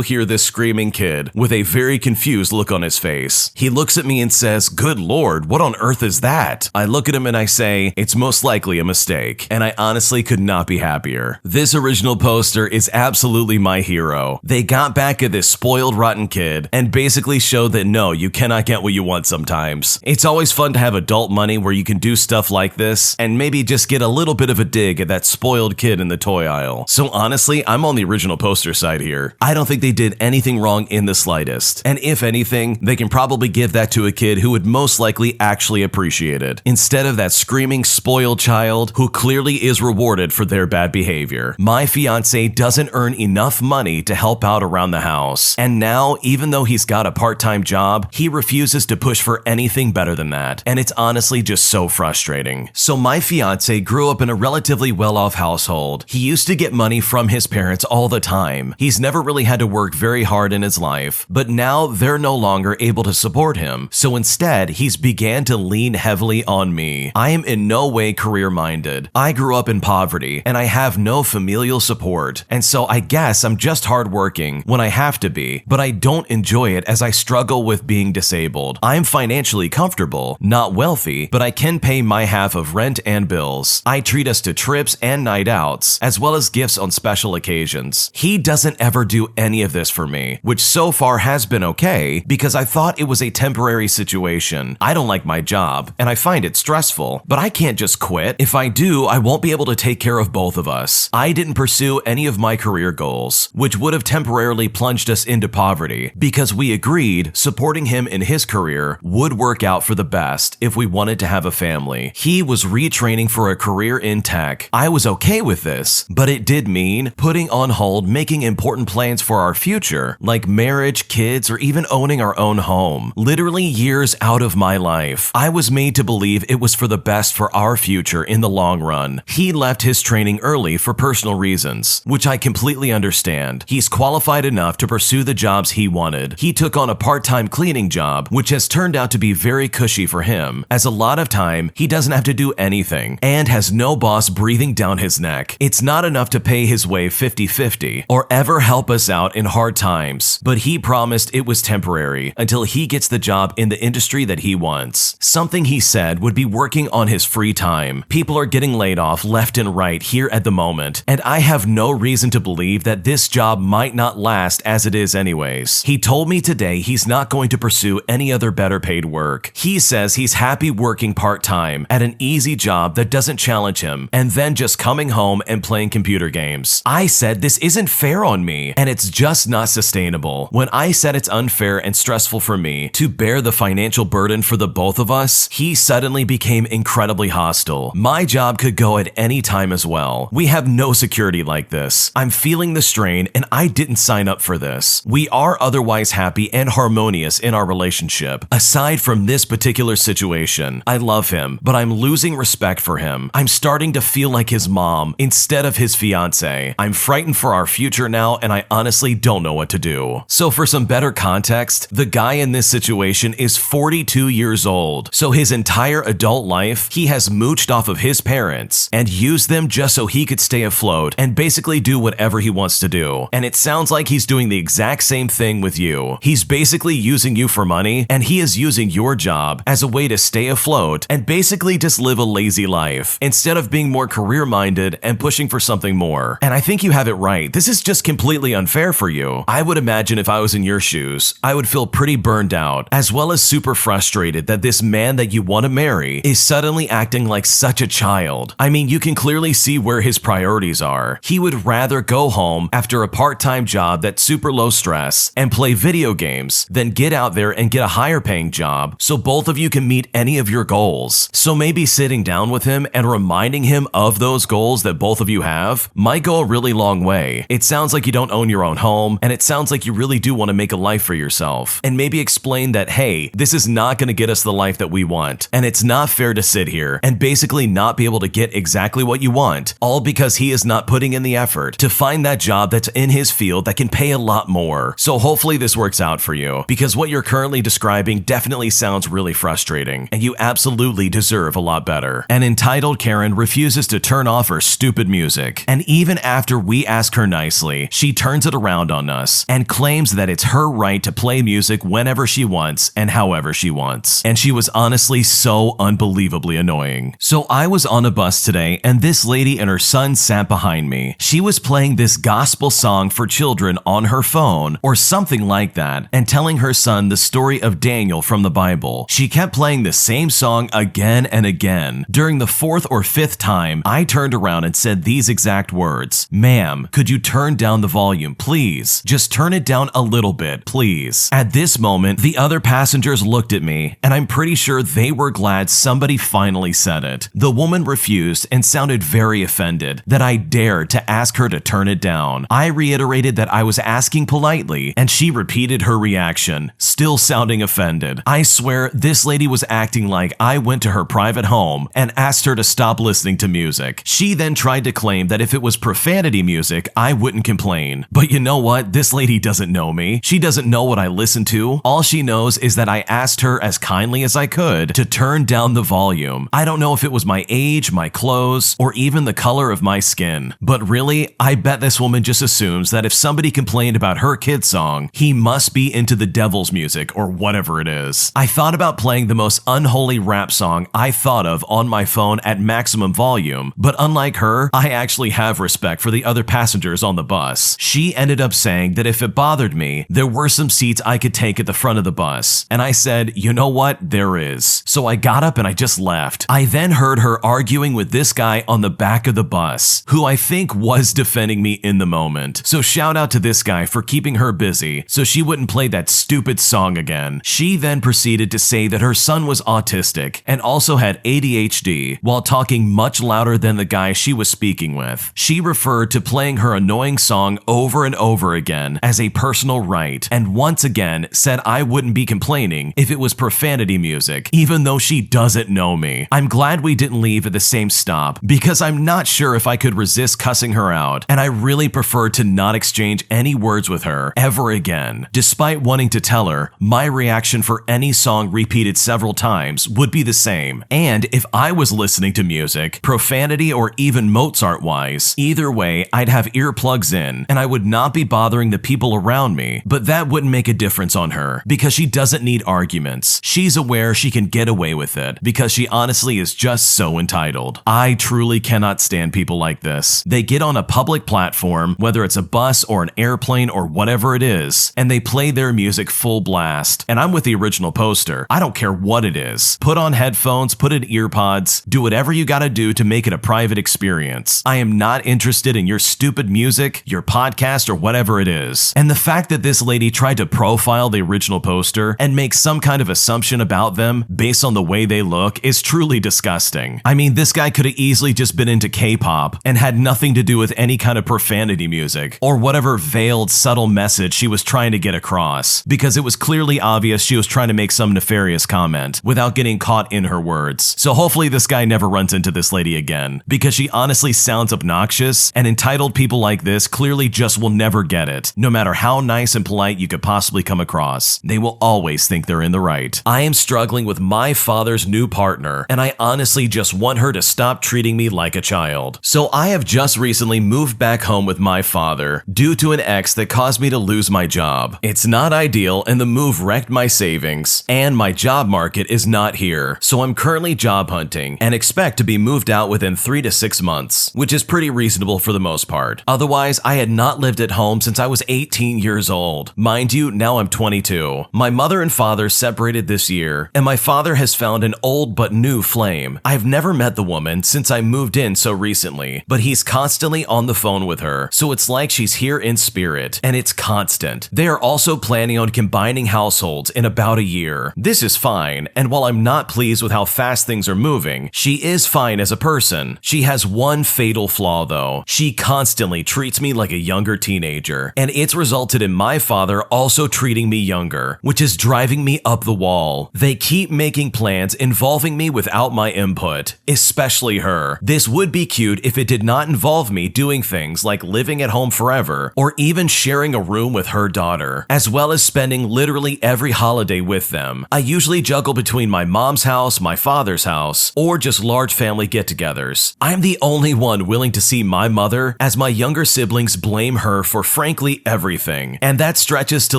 hear this screaming kid with a very confused look on his face. He looks at me and says, Good lord, what on earth is that? I look at him and I say, it's most likely a mistake. And I honestly could not be happier. This original poster is absolutely my hero. They got back at this spoiled rotten kid and basically showed that no, you cannot get what you want sometimes. It's always fun to have adult money where you can do stuff like this and maybe just get a little bit of a dig at that spoiled kid in the toy aisle. So honestly, I'm on the original poster side here. I don't think they did anything wrong in the slightest. And if anything, they can probably give that to a kid who would most likely actually appreciate it, instead of that screaming spoiled child who clearly is rewarded for their bad behavior. My fiance doesn't earn enough money to help out around the house. And now, even though he's got a part-time job, he refuses to push for anything better than that. And it's honestly just so frustrating. So my fiance grew up in a relatively well-off household. He used to get money from his parents all the time. He's never really had to work very hard in his life, but now they're no longer able to support him. So instead, he's began to lean heavily on me. I am in no way career-minded. I grew up in poverty, and I have no familial support. And so I guess I'm just hardworking when I have to be, but I don't enjoy it as I struggle with being disabled. I'm financially comfortable, not wealthy, but I can pay my half of rent and bills. I treat us to trips and night outs, as well as gifts on special occasions. He doesn't ever do any of this for me, which so far has been okay because I thought it was a temporary situation. I don't like my job, and I find it stressful, but I can't just quit. If I do, I won't be able to take care of both of us. I didn't pursue any of my career goals, which would have temporarily plunged us into poverty, because we agreed supporting him in his career would work out for the best if we wanted to have a family. He was retraining for a career in tech. I was okay with this, but it did mean putting on hold making important plans for our future, like marriage, kids, or even owning our own home. Literally years out of my life. I was made to believe it was for the best for our future in the long run. He left his training early for personal reasons, which I completely understand. He's qualified enough to pursue the jobs he wanted. He took on a part-time cleaning job, which has turned out to be very cushy for him, as a lot of time he doesn't have to do anything and has no boss breathing down his neck. It's not enough to pay his way 50-50 or ever help us out in hard times, but he promised it was temporary until he gets the job in the industry that he wants. Something he said would be working on his free time. People are getting laid off left and right here at the moment, and I have no reason to believe that this job might not last as it is anyways. He told me today he's not going to pursue any other better paid work. He says he's happy working part-time at an easy job that doesn't challenge him, and then just coming home and playing computer games. I said this isn't fair on me, and it's just not sustainable. When I said it's unfair and stressful for me to bear the financial burden for the both of us, he suddenly became incredibly hostile. My job could go at any time as well. We have no security like this. I'm feeling the strain, and I didn't sign up for this. We are otherwise happy and harmonious in our relationship. Aside from this particular situation, I love him, but I'm losing respect for him. I'm starting to feel like his mom instead of his fiance. I'm frightened for our future now, and I honestly don't know what to do. So for some better context, the guy in this situation is 42 years old. So his entire adult life, he has mooched off of his parents and used them just so he could stay afloat and basically do whatever he wants to do. And it sounds like he's doing the exact same thing with you. He's basically using you for money, and he is using your job as a way to stay afloat and basically just live a lazy life instead of being more career-minded and pushing for something more. And I think you have it right. This is just completely unfair for you. I would imagine if I was in your shoes, I would feel pretty burned out, as well as super frustrated that this man that you want to marry is suddenly acting like such a child. I mean, you can clearly see where his priorities are. He would rather go home after a part-time job that's super low stress and play video games than get out there and get a higher paying job so both of you can meet any of your goals. So maybe sitting down with him and reminding him of those goals that both of you have might go a really long way. It sounds like you don't own your own home, and it sounds like you really do want to make a life for yourself. And maybe explain that, hey, this is not going to get us the life that we want, and it's not fair to sit here and basically not be able to get exactly what you want, all because he is not putting in the effort to find that job that's in his field that can pay a lot more. So hopefully this works out for you, because what you're currently describing definitely sounds really frustrating, and you absolutely deserve a lot better. An entitled Karen refuses to turn off her stupid music, and even after we ask her nicely, she turns it around on us and claims that it's her right to play music whenever she wants and however she she wants. And she was honestly so unbelievably annoying. So I was on a bus today, and this lady and her son sat behind me. She was playing this gospel song for children on her phone, or something like that, and telling her son the story of Daniel from the Bible. She kept playing the same song again and again. During the fourth or fifth time, I turned around and said these exact words: "Ma'am, could you turn down the volume, please? Just turn it down a little bit, please." At this moment, the other passengers looked at me, and I'm pretty sure they were glad somebody finally said it. The woman refused and sounded very offended that I dared to ask her to turn it down. I reiterated that I was asking politely, and she repeated her reaction, still sounding offended. I swear this lady was acting like I went to her private home and asked her to stop listening to music. She then tried to claim that if it was profanity music, I wouldn't complain. But you know what? This lady doesn't know me. She doesn't know what I listen to. All she knows is that I asked her as kindly as I could to turn down the volume. I don't know if it was my age, my clothes, or even the color of my skin. But really, I bet this woman just assumes that if somebody complained about her kid's song, he must be into the devil's music or whatever it is. I thought about playing the most unholy rap song I thought of on my phone at maximum volume, but unlike her, I actually have respect for the other passengers on the bus. She ended up saying that if it bothered me, there were some seats I could take at the front of the bus. And I said, you know what? There is. So I got up and I just left. I then heard her arguing with this guy on the back of the bus, who I think was defending me in the moment. So shout out to this guy for keeping her busy so she wouldn't play that stupid song again. She then proceeded to say that her son was autistic and also had ADHD while talking much louder than the guy she was speaking with. She referred to playing her annoying song over and over again as a personal right, and once again said I wouldn't be complaining if it was profanity music, even though she doesn't know me. I'm glad we didn't leave at the same stop because I'm not sure if I could resist cussing her out, and I really prefer to not exchange any words with her ever again. Despite wanting to tell her, my reaction for any song repeated several times would be the same, and if I was listening to music, profanity or even Mozart-wise, either way, I'd have earplugs in, and I would not be bothering the people around me, but that wouldn't make a difference on her because she doesn't need arguments. She's aware she can get away with it because she honestly is just so entitled. I truly cannot stand people like this. They get on a public platform, whether it's a bus or an airplane or whatever it is, and they play their music full blast. And I'm with the original poster. I don't care what it is. Put on headphones, put in earpods, do whatever you gotta do to make it a private experience. I am not interested in your stupid music, your podcast, or whatever it is. And the fact that this lady tried to profile the original poster and make some kind of assumption about them based on the way they look is truly disgusting. I mean, this guy could have easily just been into K-pop and had nothing to do with any kind of profanity music or whatever veiled, subtle message she was trying to get across, because it was clearly obvious she was trying to make some nefarious comment without getting caught in her words. So hopefully this guy never runs into this lady again, because she honestly sounds obnoxious, and entitled people like this clearly just will never get it. No matter how nice and polite you could possibly come across, they will always think they're in the right. I am struggling with my father's new partner, and I honestly just want her to stop treating me like a child. So I have just recently moved back home with my father due to an ex that caused me to lose my job. It's not ideal, and the move wrecked my savings, and my job market is not here. So I'm currently job hunting and expect to be moved out within 3 to 6 months, which is pretty reasonable for the most part. Otherwise, I had not lived at home since I was 18 years old. Mind you, now I'm 22. My mother and father separated this year, and my father has found an old but new flame. I've never met the woman since I moved in so recently, but he's constantly on the phone with her, so it's like she's here in spirit, and it's constant. They are also planning on combining households in about a year. This is fine, and while I'm not pleased with how fast things are moving, she is fine as a person. She has one fatal flaw though. She constantly treats me like a younger teenager, and it's resulted in my father also treating me younger, which is driving me up the wall. They keep making plans involving me without my input, especially her. This would be cute if it did not involve me doing things like living at home forever, or even sharing a room with her daughter, as well as spending literally every holiday with them. I usually juggle between my mom's house, my father's house, or just large family get-togethers. I'm the only one willing to see my mother, as my younger siblings blame her for frankly everything, and that stretches to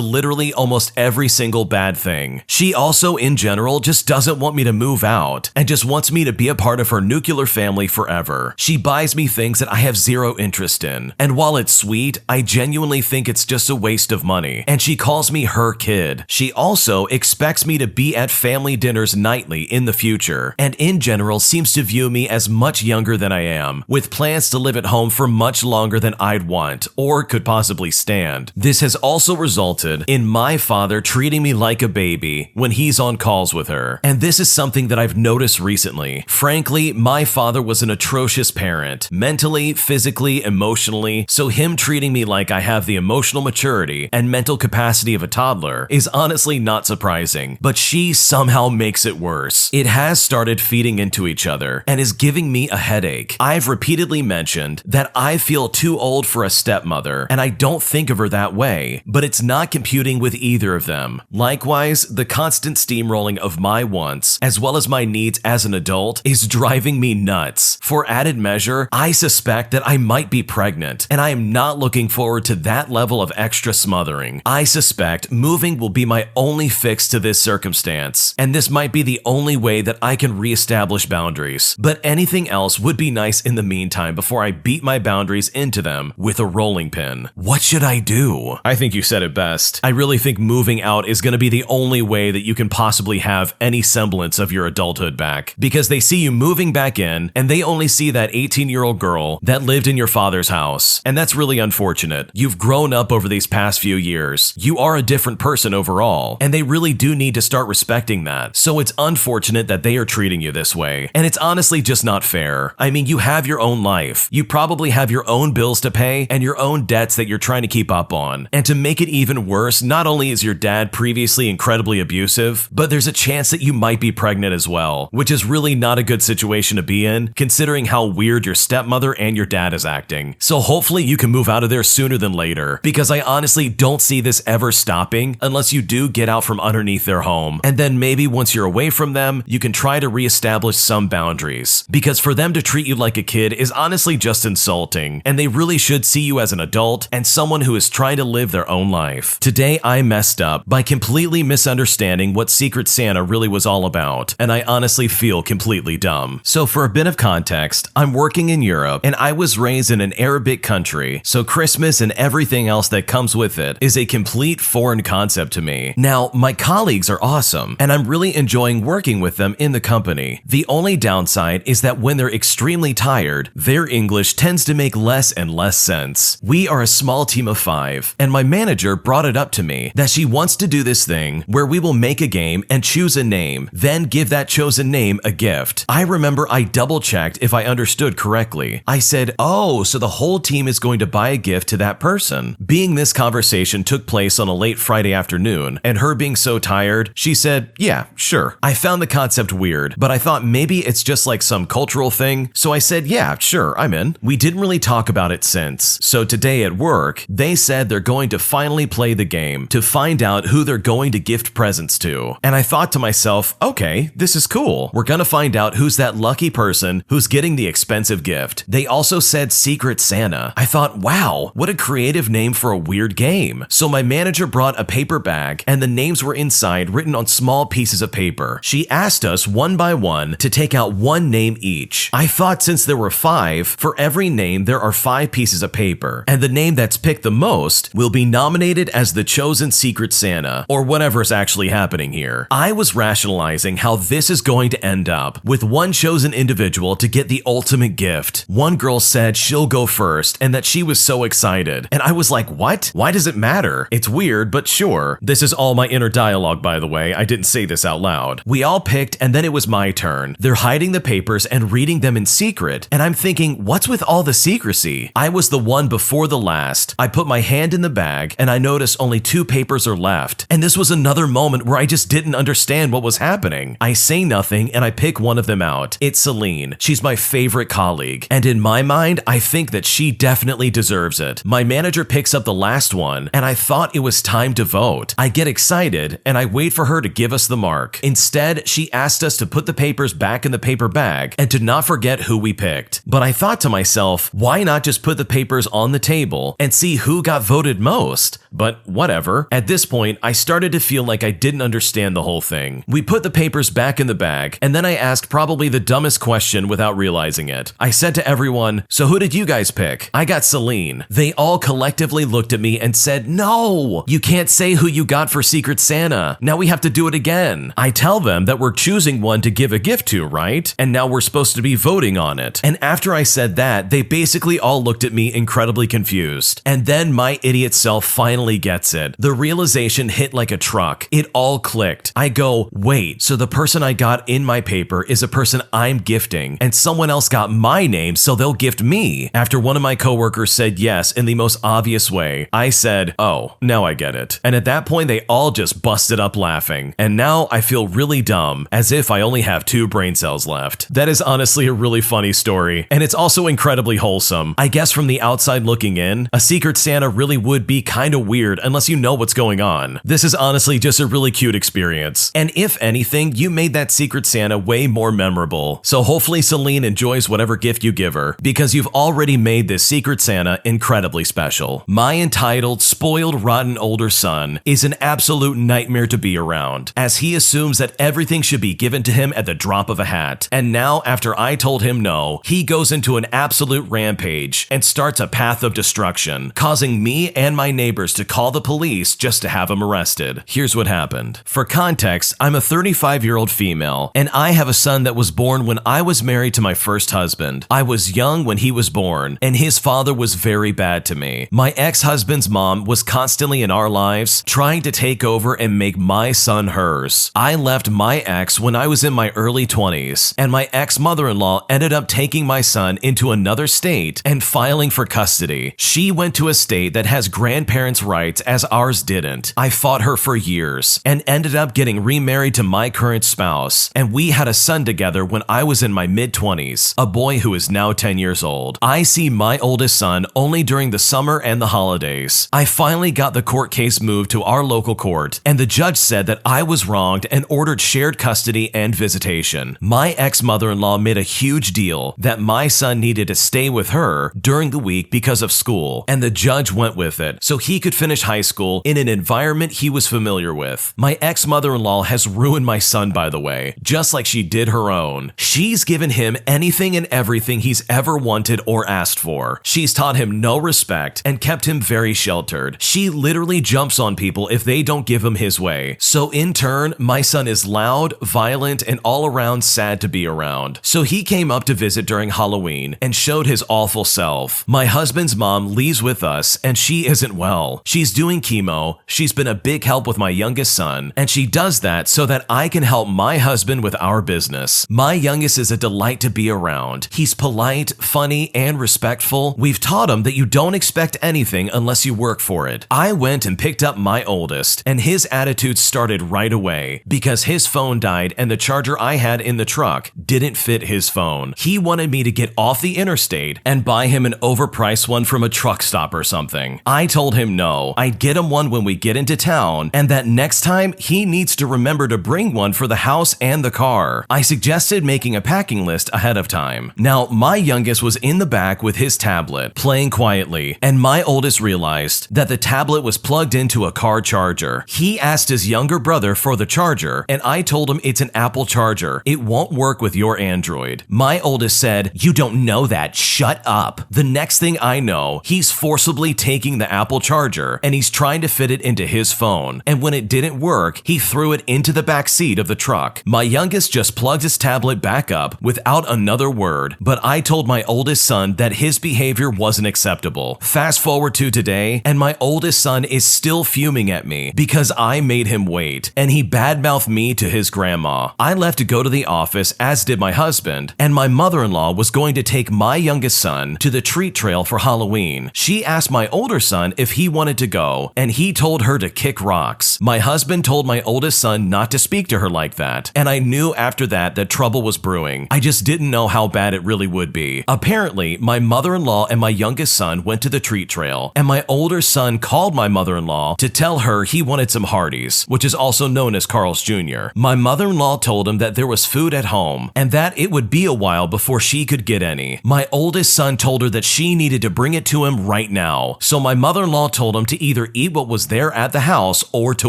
literally almost every single bad thing. She also, in general, just doesn't want me to move out and just wants me to be a part of her nuclear family forever. She buys me things that I have zero interest in. And while it's sweet, I genuinely think it's just a waste of money. And she calls me her kid. She also expects me to be at family dinners nightly in the future, and in general seems to view me as much younger than I am, with plans to live at home for much longer than I'd want or could possibly stand. This has also resulted in my father treating me like a baby when he's on calls with her. And this is something that I've noticed recently. Frankly, my father was an atrocious parent, mentally, physically, emotionally, so him treating me like I have the emotional maturity and mental capacity of a toddler is honestly not surprising, but she somehow makes it worse. It has started feeding into each other and is giving me a headache. I've repeatedly mentioned that I feel too old for a stepmother, and I don't think of her that way, but it's not computing with either of them. Likewise, the constant steamrolling of my wants, as well as my needs as an adult, is driving me nuts. For added measure, I suspect that I might be pregnant, and I am not looking forward to that level of extra smothering. I suspect moving will be my only fix to this circumstance, and this might be the only way that I can reestablish boundaries. But anything else would be nice in the meantime before I beat my boundaries into them with a rolling pin. What should I do? I think you said it best. I really think moving out is going to be the only way that you can possibly have any semblance of your adulthood back, because they see you moving back in and they only see that 18-year-old girl that lived in your father's house. And that's really unfortunate. You've grown up over these past few years. You are a different person overall, and they really do need to start respecting that. So it's unfortunate that they are treating you this way, and it's honestly just not fair. I mean, you have your own life. You probably have your own bills to pay and your own debts that you're trying to keep up on. And to make it even worse, not only is your dad previously incredibly abusive, but there's a chance that you might be pregnant as well, which is really not a good situation to be in, considering how weird your stepmother and your dad is acting. So hopefully you can move out of there sooner than later, because I honestly don't see this ever stopping unless you do get out from underneath their home. And then maybe once you're away from them, you can try to reestablish some boundaries, because for them to treat you like a kid is honestly just insulting, and they really should see you as an adult and someone who is trying to live their own life. Today I messed up by completely misunderstanding what Secret Santa really was all about, and I honestly feel completely dumb. So for a bit of context, I'm working in Europe, and I was raised in an Arabic country, so Christmas and everything else that comes with it is a complete foreign concept to me. Now, my colleagues are awesome, and I'm really enjoying working with them in the company. The only downside is that when they're extremely tired, their English tends to make less and less sense. We are a small team of 5, and my manager brought it up to me that she wants to do this thing where we will make a game and choose a name, then give that chosen name a gift. I remember I double-checked if I understood correctly. I said, oh, so the whole team is going to buy a gift to that person. Being this conversation took place on a late Friday afternoon, and her being so tired, she said, yeah, sure. I found the concept weird, but I thought maybe it's just like some cultural thing, so I said, yeah, sure, I'm in. We didn't really talk about it since, so today at work, they said they're going to finally play the game to find out who they're going to gift presents to. And I thought to myself, okay, this is cool. We're gonna find out who's that lucky person who's getting the expensive gift. They also said Secret Santa. I thought, wow, what a creative name for a weird game. So my manager brought a paper bag, and the names were inside written on small pieces of paper. She asked us one by one to take out one name each. I thought since there were 5, for every name there are 5 pieces of paper, and the name that's picked the most will be nominated as the chosen Secret Santa, or whatever's actually happening here. I was rationalizing how this is going to end up, with one chosen individual to get the ultimate gift. One girl said she'll go first, and that she was so excited. And I was like, what? Why does it matter? It's weird, but sure. This is all my inner dialogue, by the way. I didn't say this out loud. We all picked, and then it was my turn. They're hiding the papers and reading them in secret, and I'm thinking, what's with all the secrecy? I was the one before the last. I put my hand in the bag, and I noticed only 2 papers are left. And this was another moment where I just didn't understand what was happening. I say nothing, and I pick one of them out. It's Celine. She's my favorite colleague, and in my mind, I think that she definitely deserves it. My manager picks up the last one, and I thought it was time to vote. I get excited, and I wait for her to give us the mark. Instead, she asked us to put the papers back in the paper bag and to not forget who we picked. But I thought to myself, why not just put the papers on the table and see who got voted most? But whatever. At this point, I started to feel like I didn't understand the whole thing. We put the papers back in the bag, and then I asked probably the dumbest question without realizing it. I said to everyone, "So who did you guys pick?" "I got Celine." They all collectively looked at me and said, "No, you can't say who you got for Secret Santa. Now we have to do it again." I tell them that we're choosing one to give a gift to, right? And now we're supposed to be voting on it. And after I said that, they basically all looked at me incredibly confused. And then my idiot self finally gets it. The realization hit like a truck. It all clicked. I go, wait, so the person I got in my paper is a person I'm gifting, and someone else got my name, so they'll gift me. After one of my coworkers said yes in the most obvious way, I said, oh, now I get it. And at that point, they all just busted up laughing. And now I feel really dumb, as if I only have 2 brain cells left. That is honestly a really funny story, and it's also incredibly wholesome. I guess from the outside looking in, a Secret Santa really would be kinda weird unless you know what's going on. This is honestly just a really cute experience. And if anything, you made that Secret Santa way more memorable. So hopefully Celine enjoys whatever gift you give her, because you've already made this Secret Santa incredibly special. My entitled, spoiled, rotten older son is an absolute nightmare to be around, as he assumes that everything should be given to him at the drop of a hat. And now, after I told him no, he goes into an absolute rampage and starts a path of destruction, causing me and my neighbors to call the police just to have him arrested. Here's what happened. For context, I'm a 35-year-old female, and I have a son that was born when I was married to my first husband. I was young when he was born, and his father was very bad to me. My ex-husband's mom was constantly in our lives, trying to take over and make my son hers. I left my ex when I was in my early 20s, and my ex-mother-in-law ended up taking my son into another state and filing for custody. She went to a state that has grandparents' rights as ours didn't. I fought her for years and ended up getting remarried to my current spouse, and we had a son together when I was in my mid-20s, a boy who is now 10 years old. I see my oldest son only during the summer and the holidays. I finally got the court case moved to our local court, and the judge said that I was wronged and ordered shared custody and visitation. My ex-mother-in-law made a huge deal that my son needed to stay with her during the week because of school, and the judge went with it so he could finish high school in an environment he was familiar with. My ex-mother-in-law has ruined my son, by the way, just like she did her own. She's given him anything and everything he's ever wanted or asked for. She's taught him no respect and kept him very sheltered. She literally jumps on people if they don't give him his way. So in turn, my son is loud, violent, and all around sad to be around. So he came up to visit during Halloween and showed his awful self. My husband's mom leaves with us, and she isn't well. She's doing chemo, she's been a big help with my youngest son, and she does that so that I can help my husband with our business. My youngest is a delight to be around. He's polite, funny, and respectful. We've taught him that you don't expect anything unless you work for it. I went and picked up my oldest, and his attitude started right away because his phone died and the charger I had in the truck didn't fit his phone. He wanted me to get off the interstate and buy him an overpriced one from a truck stop or something. I told him no, I'd get him one when we get into town, and that next time he needs to remember to bring one for the house and the car. I suggested making a packing list ahead of time. Now, my youngest was in the back with his tablet, playing quietly, and my oldest realized that the tablet was plugged into a car charger. He asked his younger brother for the charger, and I told him it's an Apple charger. It won't work with your Android. My oldest said, "You don't know that, shut up." The next thing I know, he's forcibly taking the Apple charger, and he's trying to fit it into his phone, and when it didn't work, he threw it into the back seat of the truck. My youngest just plugged his tablet back up without another word, but I told my oldest son that his behavior wasn't acceptable. Fast forward to today, and my oldest son is still fuming at me because I made him wait, and he badmouthed me to his grandma. I left to go to the office, as did my husband, and my mother-in-law was going to take my youngest son to the treat trail for Halloween. She asked my older son if he wanted to go, and he told her to kick rocks. My husband told my oldest son not to speak to her like that, and I knew after that trouble was brewing. I just didn't know how bad it really would be. Apparently, my mother-in-law and my youngest son went to the treat trail, and my older son called my mother-in-law to tell her he wanted some Hardee's, which is also known as Carl's Jr. My mother-in-law told him that there was food at home, and that it would be a while before she could get any. My oldest son told her that she needed to bring it to him right now, so my mother-in-law told him to either eat what was there at the house or to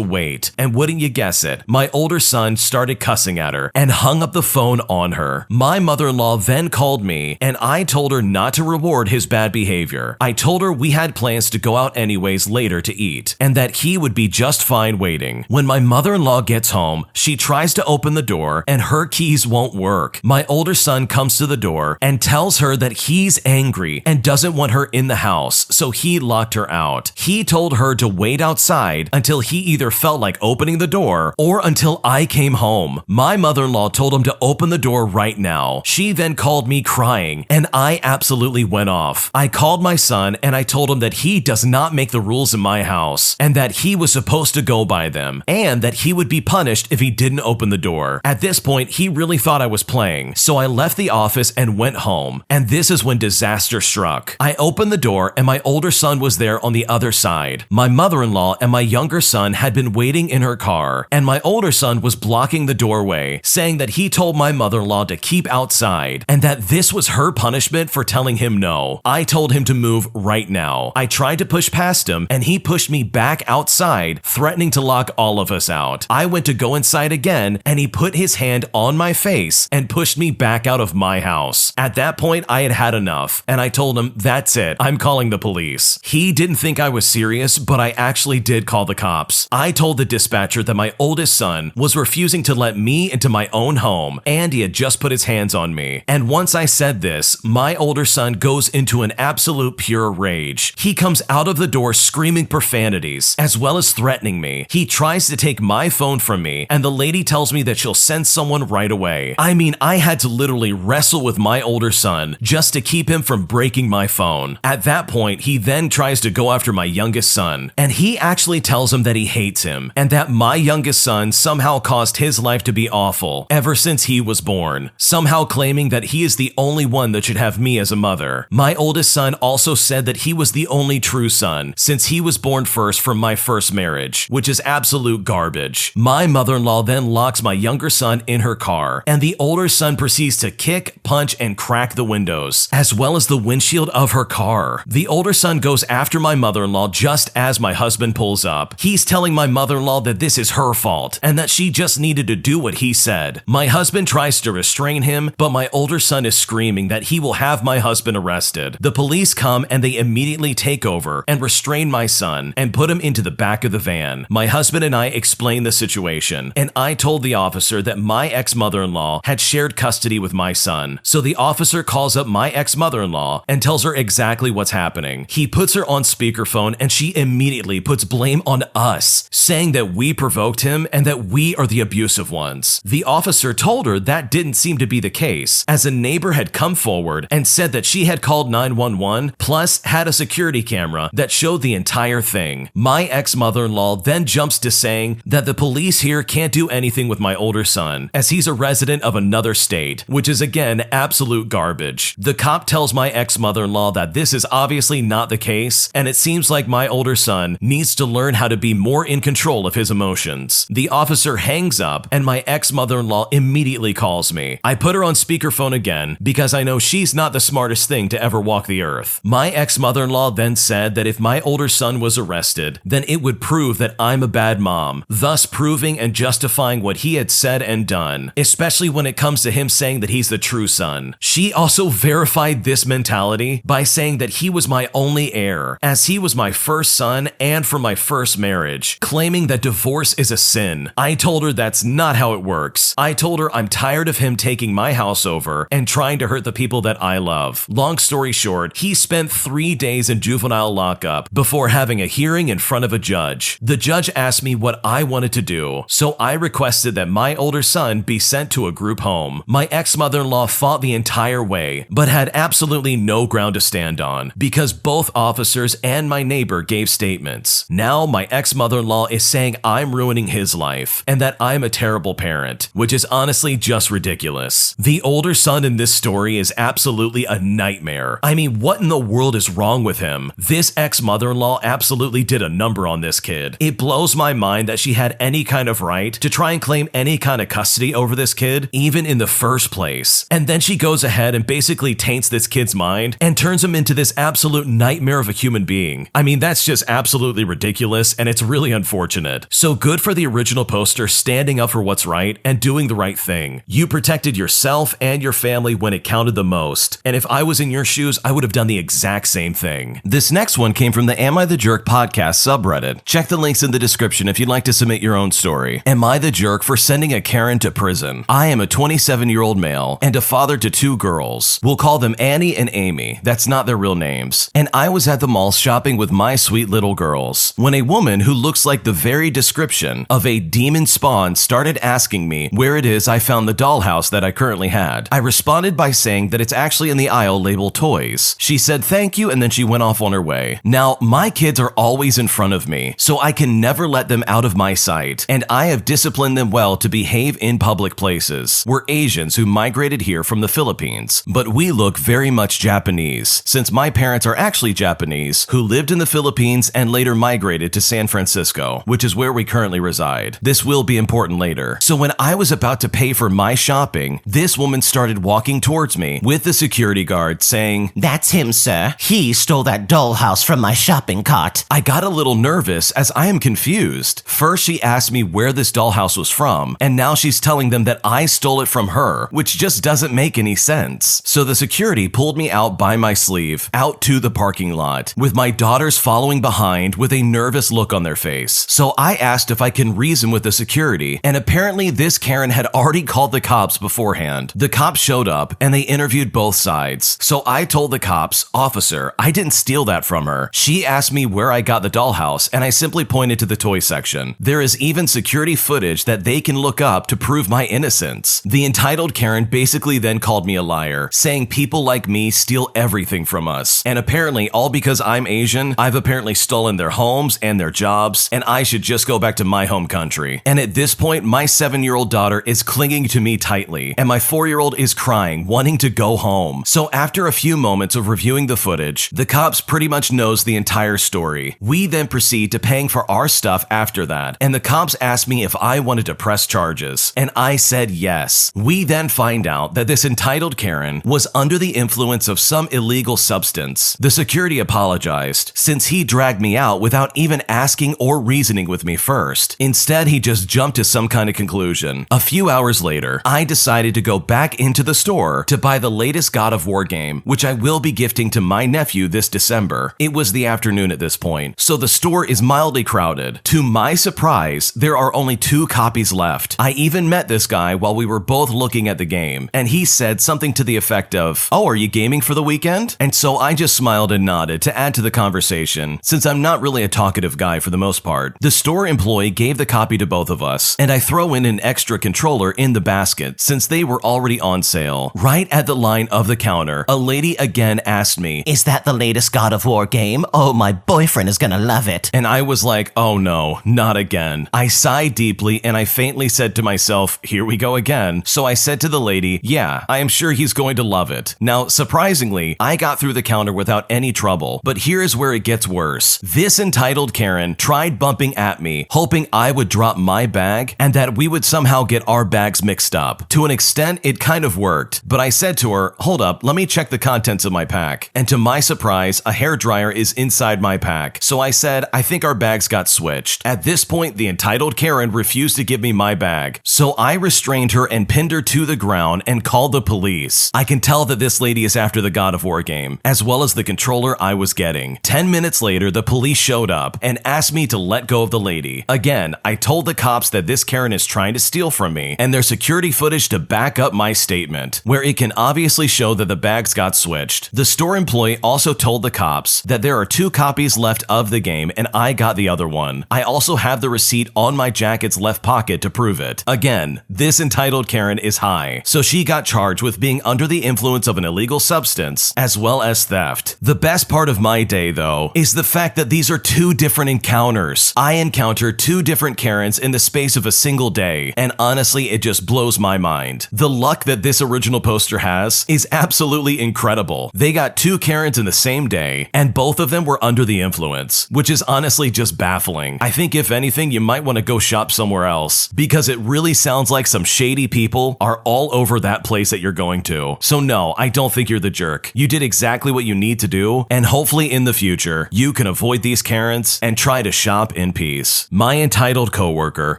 wait. night. And wouldn't you guess it, my older son started cussing at her and hung up the phone on her. My mother-in-law then called me and I told her not to reward his bad behavior. I told her we had plans to go out anyways later to eat and that he would be just fine waiting. When my mother-in-law gets home, she tries to open the door and her keys won't work. My older son comes to the door and tells her that he's angry and doesn't want her in the house, so he locked her out. He told her to wait outside until he either felt like opening the door or until I came home. My mother-in-law told him to open the door right now. She then called me crying and I absolutely went off. I called my son and I told him that he does not make the rules in my house and that he was supposed to go by them and that he would be punished if he didn't open the door. At this point, he really thought I was playing, so I left the office and went home, and this is when disaster struck. I opened the door and my older son was there on the other side. My mother-in-law and my younger son had been waiting in her car, and my older son was blocking the doorway, saying that he told my mother-in-law to keep outside and that this was her punishment for telling him no. I told him to move right now. I tried to push past him and he pushed me back outside, threatening to lock all of us out. I went to go inside again and he put his hand on my face and pushed me back out of my house. At that point, I had had enough and I told him, that's it, I'm calling the police. He didn't think I was serious, but I actually did call the cops. I told the dispatcher that my oldest son was refusing to let me into my own home and he had just put his hands on me. And once I said this, my older son goes into an absolute pure rage. He comes out of the door screaming profanities as well as threatening me. He tries to take my phone from me and the lady tells me that she'll send someone right away. I mean, I had to literally wrestle with my older son just to keep him from breaking my phone. At that point, he then tries to go after my youngest son, and he actually tells him that he hates him and that my youngest son somehow caused his life to be awful ever since he was born, somehow claiming that he is the only one that should have me as a mother. My oldest son also said that he was the only true son since he was born first from my first marriage, which is absolute garbage. My mother-in-law then locks my younger son in her car, and the older son proceeds to kick, punch, and crack the windows, as well as the windshield of her car. The older son goes after my mother-in-law just as my husband pulls up. He's telling my mother-in-law that this is her fault, and that she just needed to do what he said. My husband tries to restrain him, but my older son is screaming that he will have my husband arrested. The police come and they immediately take over and restrain my son and put him into the back of the van. My husband and I explained the situation, and I told the officer that my ex-mother-in-law had shared custody with my son. So the officer calls up my ex-mother-in-law and tells her exactly what's happening. He puts her on speakerphone and she immediately puts blame on us, saying that we provoked him and that we are the abusive ones. The officer told her that didn't seem to be the case, as a neighbor had come forward and said that she had called 911 plus had a security camera that showed the entire thing. My ex-mother-in-law then jumps to saying that the police here can't do anything with my older son, as he's a resident of another state, which is again absolute garbage. The cop tells my ex-mother-in-law that this is obviously not the case, and it seems like my older son needs to learn how to be more in control of his emotions. The officer hangs up and my ex-mother-in-law immediately calls me. I put her on speakerphone again because I know she's not the smartest thing to ever walk the earth. My ex-mother-in-law then said that if my older son was arrested, then it would prove that I'm a bad mom, thus proving and justifying what he had said and done, especially when it comes to him saying that he's the true son. She also verified this mentality by saying that he was my only heir, as he was my first son and from my first marriage, claiming that divorce is a sin. I told her that's not how it works. I told her I'm tired of him taking my house over and trying to hurt the people that I love. Long story short, he spent 3 days in juvenile lockup before having a hearing in front of a judge. The judge asked me what I wanted to do, so I requested that my older son be sent to a group home. My ex-mother-in-law fought the entire way, but had absolutely no ground to stand on because both officers and my neighbor gave statements. Now my ex-mother-in-law is saying I'm ruining his life and that I'm a terrible parent, which is honestly just ridiculous. The older son in this story is absolutely a nightmare. I mean, what in the world is wrong with him? This ex-mother-in-law absolutely did a number on this kid. It blows my mind that she had any kind of right to try and claim any kind of custody over this kid, even in the first place. And then she goes ahead and basically taints this kid's mind and turns him into this absolute nightmare of a human being. I mean, that's just absolutely ridiculous, and it's really unfortunate. legitimate. So good for the original poster standing up for what's right and doing the right thing. You protected yourself and your family when it counted the most. And if I was in your shoes, I would have done the exact same thing. This next one came from the Am I the Jerk podcast subreddit. Check the links in the description if you'd like to submit your own story. Am I the jerk for sending a Karen to prison? I am a 27-year-old male and a father to 2 girls. We'll call them Annie and Amy. That's not their real names. And I was at the mall shopping with my sweet little girls when a woman who looks like the very description of a demon spawn started asking me where it is I found the dollhouse that I currently had. I responded by saying that it's actually in the aisle labeled toys. She said thank you and then she went off on her way. Now, my kids are always in front of me, so I can never let them out of my sight, and I have disciplined them well to behave in public places. We're Asians who migrated here from the Philippines, but we look very much Japanese, since my parents are actually Japanese who lived in the Philippines and later migrated to San Francisco, which is where we currently reside. This will be important later. So when I was about to pay for my shopping, this woman started walking towards me with the security guard saying, That's him, sir. He stole that dollhouse from my shopping cart. I got a little nervous as I am confused. First, she asked me where this dollhouse was from, and now she's telling them that I stole it from her, which just doesn't make any sense. So the security pulled me out by my sleeve, out to the parking lot, with my daughters following behind with a nervous look on their face. So I asked if I can reason with the security, and apparently this Karen had already called the cops beforehand. The cops showed up, and they interviewed both sides. So I told the cops, Officer, I didn't steal that from her. She asked me where I got the dollhouse, and I simply pointed to the toy section. There is even security footage that they can look up to prove my innocence. The entitled Karen basically then called me a liar, saying people like me steal everything from us. And apparently, all because I'm Asian, I've apparently stolen their homes and their jobs, and I should just go back to my home country. And at this point, my 7-year-old daughter is clinging to me tightly, and my 4-year-old is crying, wanting to go home. So after a few moments of reviewing the footage, the cops pretty much knows the entire story. We then proceed to paying for our stuff after that, and the cops asked me if I wanted to press charges, and I said yes. We then find out that this entitled Karen was under the influence of some illegal substance. The security apologized, since he dragged me out without even asking or reasoning with me first. Instead, he just jumped to some kind of conclusion. A few hours later, I decided to go back into the store to buy the latest God of War game, which I will be gifting to my nephew this December. It was the afternoon at this point, so the store is mildly crowded. To my surprise, there are only 2 copies left. I even met this guy while we were both looking at the game, and he said something to the effect of, "Oh, are you gaming for the weekend?" And so I just smiled and nodded to add to the conversation, since I'm not really a talkative guy for the most part. The store employee gave the copy to both of us, and I throw in an extra controller in the basket since they were already on sale. Right at the line of the counter, a lady again asked me, Is that the latest God of War game? Oh, my boyfriend is gonna love it. and I was like, oh no, not again. I sighed deeply and I faintly said to myself, here we go again. So I said to the lady, yeah, I am sure he's going to love it. Now, surprisingly, I got through the counter without any trouble, but here's where it gets worse. This entitled Karen tried bumping at me, hoping I would drop my bag and that we would somehow get our bags mixed up. To an extent, it kind of worked, but I said to her, hold up, let me check the contents of my pack. And to my surprise, a hairdryer is inside my pack. So I said, I think our bags got switched. At this point, the entitled Karen refused to give me my bag. So I restrained her and pinned her to the ground and called the police. I can tell that this lady is after the God of War game, as well as the controller I was getting. 10 minutes later, the police showed up and asked me to let go of the lady. Again, I told the cops that this Karen is trying to steal from me, and there's security footage to back up my statement, where it can obviously show that the bags got switched. The store employee also told the cops that there are 2 copies left of the game and I got the other one. I also have the receipt on my jacket's left pocket to prove it. Again, this entitled Karen is high, so she got charged with being under the influence of an illegal substance as well as theft. The best part of my day, though, is the fact that these are 2 different encounters. I encountered 2 different Karens in the space of a single day, and honestly, it just blows my mind. The luck that this original poster has is absolutely incredible. They got 2 Karens in the same day, and both of them were under the influence, which is honestly just baffling. I think if anything, you might want to go shop somewhere else, because it really sounds like some shady people are all over that place that you're going to. So no, I don't think you're the jerk. You did exactly what you need to do, and hopefully in the future, you can avoid these Karens and try to shop in peace. employees. My entitled coworker,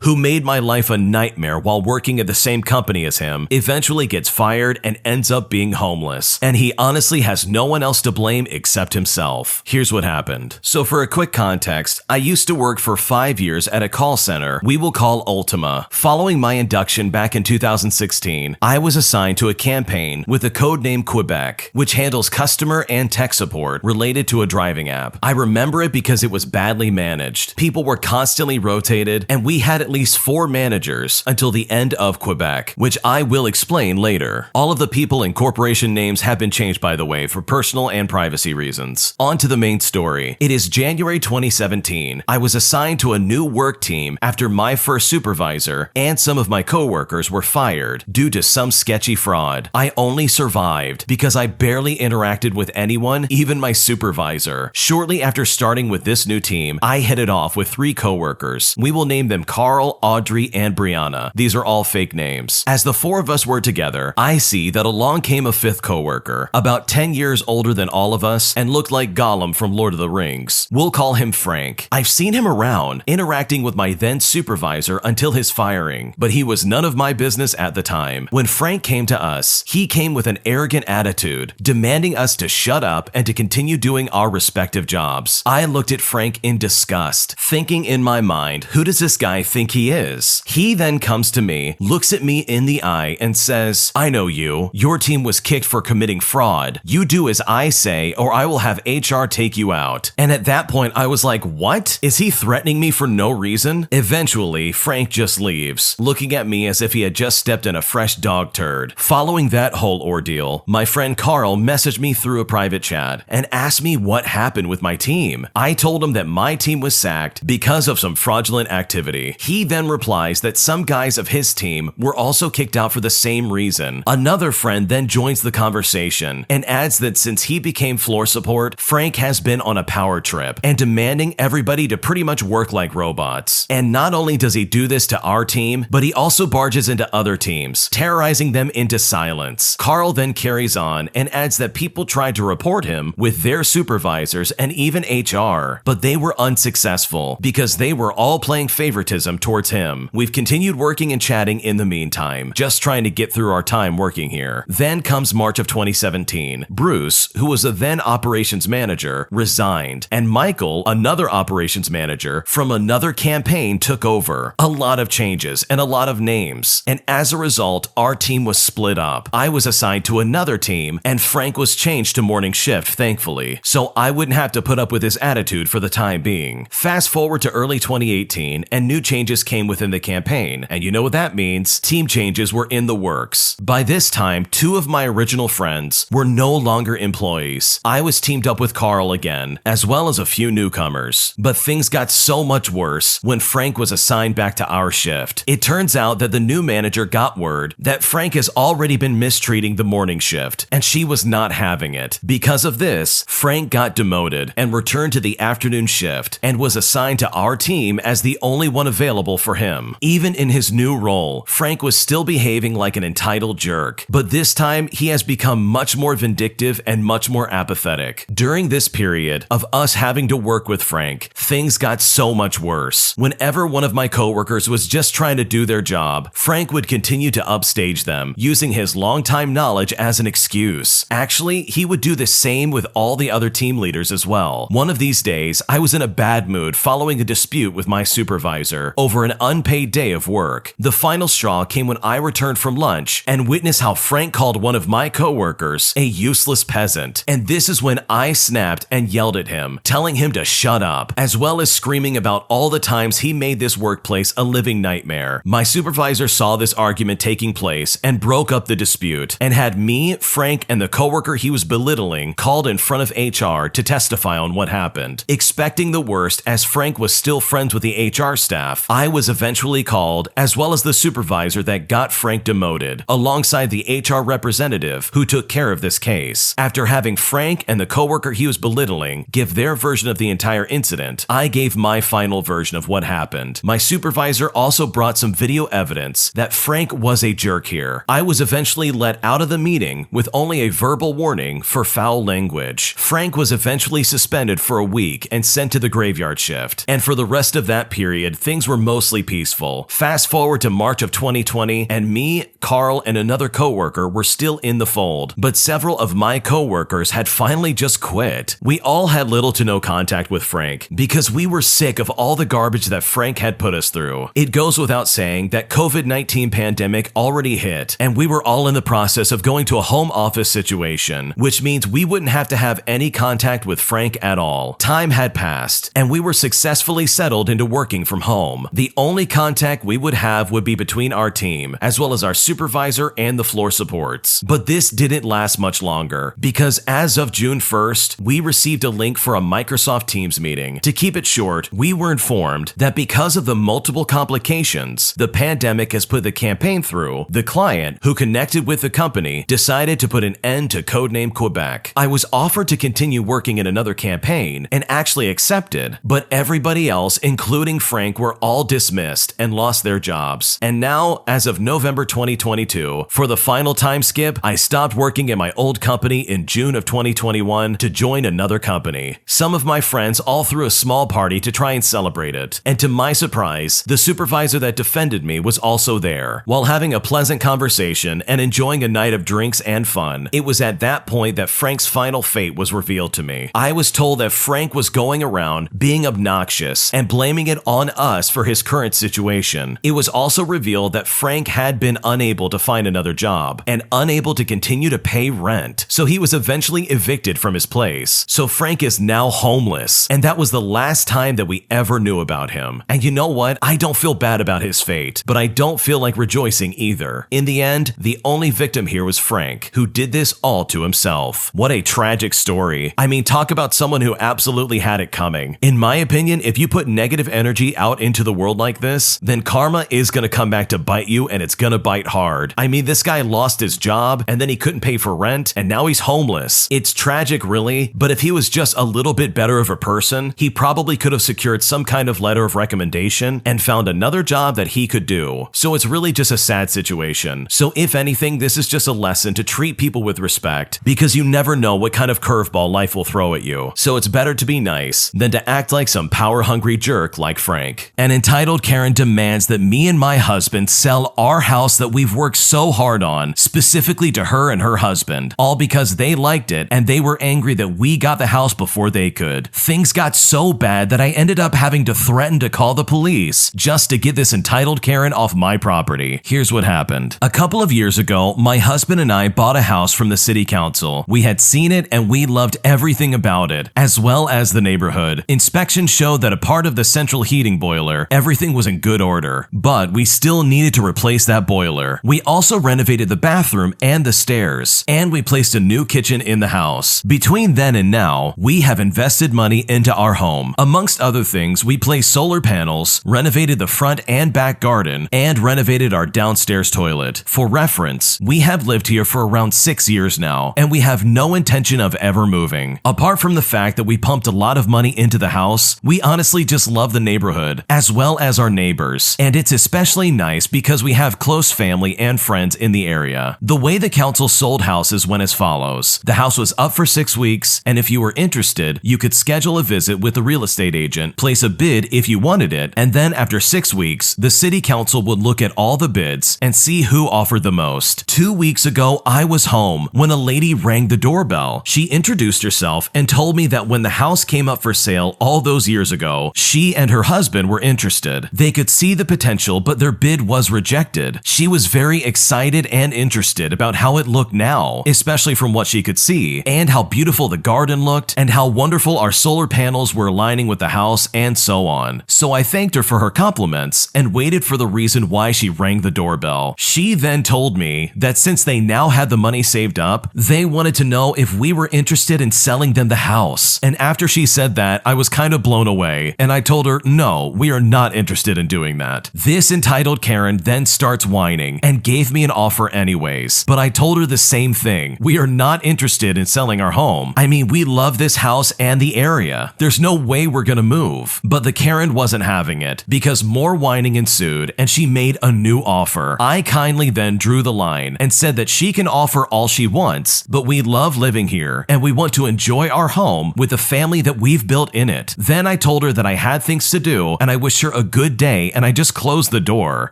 who made my life a nightmare while working at the same company as him, eventually gets fired and ends up being homeless. And he honestly has no one else to blame except himself. Here's what happened. So for a quick context, I used to work for 5 years at a call center we will call Ultima. Following my induction back in 2016, I was assigned to a campaign with the code name Quebec, which handles customer and tech support related to a driving app. I remember it because it was badly managed. People were constantly rotated, and we had at least 4 managers until the end of Quebec, which I will explain later. All of the people and corporation names have been changed, by the way, for personal and privacy reasons. On to the main story. It is January 2017. I was assigned to a new work team after my first supervisor and some of my coworkers were fired due to some sketchy fraud. I only survived because I barely interacted with anyone, even my supervisor. Shortly after starting with this new team, I hit it off with 3 coworkers. We will name them Carl, Audrey, and Brianna. These are all fake names. As the 4 of us were together, I see that along came a 5th coworker, about 10 years older than all of us and looked like Gollum from Lord of the Rings. We'll call him Frank. I've seen him around, interacting with my then supervisor until his firing, but he was none of my business at the time. When Frank came to us, he came with an arrogant attitude, demanding us to shut up and to continue doing our respective jobs. I looked at Frank in disgust, thinking in my mind, who does this guy think he is? He then comes to me, looks at me in the eye, and says, I know you. Your team was kicked for committing fraud. You do as I say, or I will have HR take you out. And at that point, I was like, what? Is he threatening me for no reason? Eventually, Frank just leaves, looking at me as if he had just stepped in a fresh dog turd. Following that whole ordeal, my friend Carl messaged me through a private chat and asked me what happened with my team. I told him that my team was sacked because of some fraudulent activity. He then replies that some guys of his team were also kicked out for the same reason. Another friend then joins the conversation and adds that since he became floor support, Frank has been on a power trip and demanding everybody to pretty much work like robots. And not only does he do this to our team, but he also barges into other teams, terrorizing them into silence. Carl then carries on and adds that people tried to report him with their supervisors and even HR, but they were unsuccessful because they were all playing favoritism towards him. We've continued working and chatting in the meantime, just trying to get through our time working here. Then comes March of 2017. Bruce, who was a then operations manager, resigned, and Michael, another operations manager from another campaign, took over. A lot of changes and a lot of names, and as a result, our team was split up. I was assigned to another team, and Frank was changed to morning shift, thankfully, so I wouldn't have to put up with his attitude for the time being. Fast forward to early 2018, and new changes came within the campaign, and you know what that means. Team changes were in the works. By this time, 2 of my original friends were no longer employees. I was teamed up with Carl again, as well as a few newcomers. But things got so much worse when Frank was assigned back to our shift. It turns out that the new manager got word that Frank has already been mistreating the morning shift, and she was not having it. Because of this, Frank got demoted and returned to the afternoon shift and was assigned to our team as the only one available for him. Even in his new role, Frank was still behaving like an entitled jerk, but this time he has become much more vindictive and much more apathetic. During this period of us having to work with Frank, things got so much worse. Whenever one of my coworkers was just trying to do their job, Frank would continue to upstage them, using his longtime knowledge as an excuse. Actually, he would do the same with all the other team leaders as well. One of these days, I was in a bad mood following a dispute with my supervisor over an unpaid day of work. The final straw came when I returned from lunch and witnessed how Frank called one of my coworkers a useless peasant. And this is when I snapped and yelled at him, telling him to shut up, as well as screaming about all the times he made this workplace a living nightmare. My supervisor saw this argument taking place and broke up the dispute and had me, Frank, and the coworker he was belittling called in front of HR to testify on what happened. Expecting the worst, as Frank was still friends with the HR staff, I was eventually called, as well as the supervisor that got Frank demoted, alongside the HR representative who took care of this case. After having Frank and the coworker he was belittling give their version of the entire incident, I gave my final version of what happened. My supervisor also brought some video evidence that Frank was a jerk here. I was eventually let out of the meeting with only a verbal warning for foul language. Frank was eventually suspended for a week and sent to the graveyard shift. And And for the rest of that period, things were mostly peaceful. Fast forward to March of 2020, and me, Carl, and another coworker were still in the fold, but several of my coworkers had finally just quit. We all had little to no contact with Frank because we were sick of all the garbage that Frank had put us through. It goes without saying that COVID-19 pandemic already hit, and we were all in the process of going to a home office situation, which means we wouldn't have to have any contact with Frank at all. Time had passed, and we were successfully settled into working from home. The only contact we would have would be between our team, as well as our supervisor and the floor supports. But this didn't last much longer, because as of June 1st, we received a link for a Microsoft Teams meeting. To keep it short, we were informed that because of the multiple complications the pandemic has put the campaign through, the client, who connected with the company, decided to put an end to Codename Quebec. I was offered to continue working in another campaign and actually accepted, but everybody else, including Frank, were all dismissed and lost their jobs. And now, as of November 2022, for the final time skip, I stopped working at my old company in June of 2021 to join another company. Some of my friends all threw a small party to try and celebrate it, and to my surprise, the supervisor that defended me was also there. While having a pleasant conversation and enjoying a night of drinks and fun, it was at that point that Frank's final fate was revealed to me. I was told that Frank was going around being obnoxious and blaming it on us for his current situation. It was also revealed that Frank had been unable to find another job and unable to continue to pay rent, so he was eventually evicted from his place. So Frank is now homeless, and that was the last time that we ever knew about him. And you know what? I don't feel bad about his fate, but I don't feel like rejoicing either. In the end, the only victim here was Frank, who did this all to himself. What a tragic story. I mean, talk about someone who absolutely had it coming. In my opinion, if you put negative energy out into the world like this, then karma is going to come back to bite you, and it's going to bite hard. I mean, this guy lost his job, and then he couldn't pay for rent, and now he's homeless. It's tragic, really, but if he was just a little bit better of a person, he probably could have secured some kind of letter of recommendation and found another job that he could do. So it's really just a sad situation. So if anything, this is just a lesson to treat people with respect, because you never know what kind of curveball life will throw at you. So it's better to be nice than to act like some power-hungry jerk like Frank. An entitled Karen demands that me and my husband sell our house that we've worked so hard on, specifically to her and her husband, all because they liked it and they were angry that we got the house before they could. Things got so bad that I ended up having to threaten to call the police just to get this entitled Karen off my property. Here's what happened. A couple of years ago, my husband and I bought a house from the city council. We had seen it and we loved everything about it, as well as the neighborhood. Inspections showed that a part of the central heating boiler, everything was in good order, but we still needed to replace that boiler. We also renovated the bathroom and the stairs, and we placed a new kitchen in the house. Between then and now, we have invested money into our home. Amongst other things, we placed solar panels, renovated the front and back garden, and renovated our downstairs toilet. For reference, we have lived here for around 6 years now, and we have no intention of ever moving. Apart from the fact that we pumped a lot of money into the house, we honestly just love the neighborhood, as well as our neighbors, and it's especially nice because we have close family and friends in the area. The way the council sold houses went as follows. The house was up for 6 weeks, and if you were interested, you could schedule a visit with the real estate agent, place a bid if you wanted it, and then after 6 weeks, the city council would look at all the bids and see who offered the most. 2 weeks ago, I was home when a lady rang the doorbell. She introduced herself and told me that when the house came up for sale all those years ago, she and her husband were interested. They could see the potential, but their bid was rejected. She was very excited and interested about how it looked now, especially from what she could see, and how beautiful the garden looked, and how wonderful our solar panels were aligning with the house, and so on. So I thanked her for her compliments and waited for the reason why she rang the doorbell. She then told me that since they now had the money saved up, they wanted to know if we were interested in selling them the house. And after she said that, I was kind of blown away, and I told her, no, we are not interested in doing that. This entitled Karen then starts whining and gave me an offer anyways, but I told her the same thing. We are not interested in selling our home. I mean, we love this house and the area. There's no way we're gonna move. But the Karen wasn't having it because more whining ensued and she made a new offer. I kindly then drew the line and said that she can offer all she wants, but we love living here and we want to enjoy our home with the family that we've built in it. Then I told her her that I had things to do and I wished her a good day, and I just closed the door.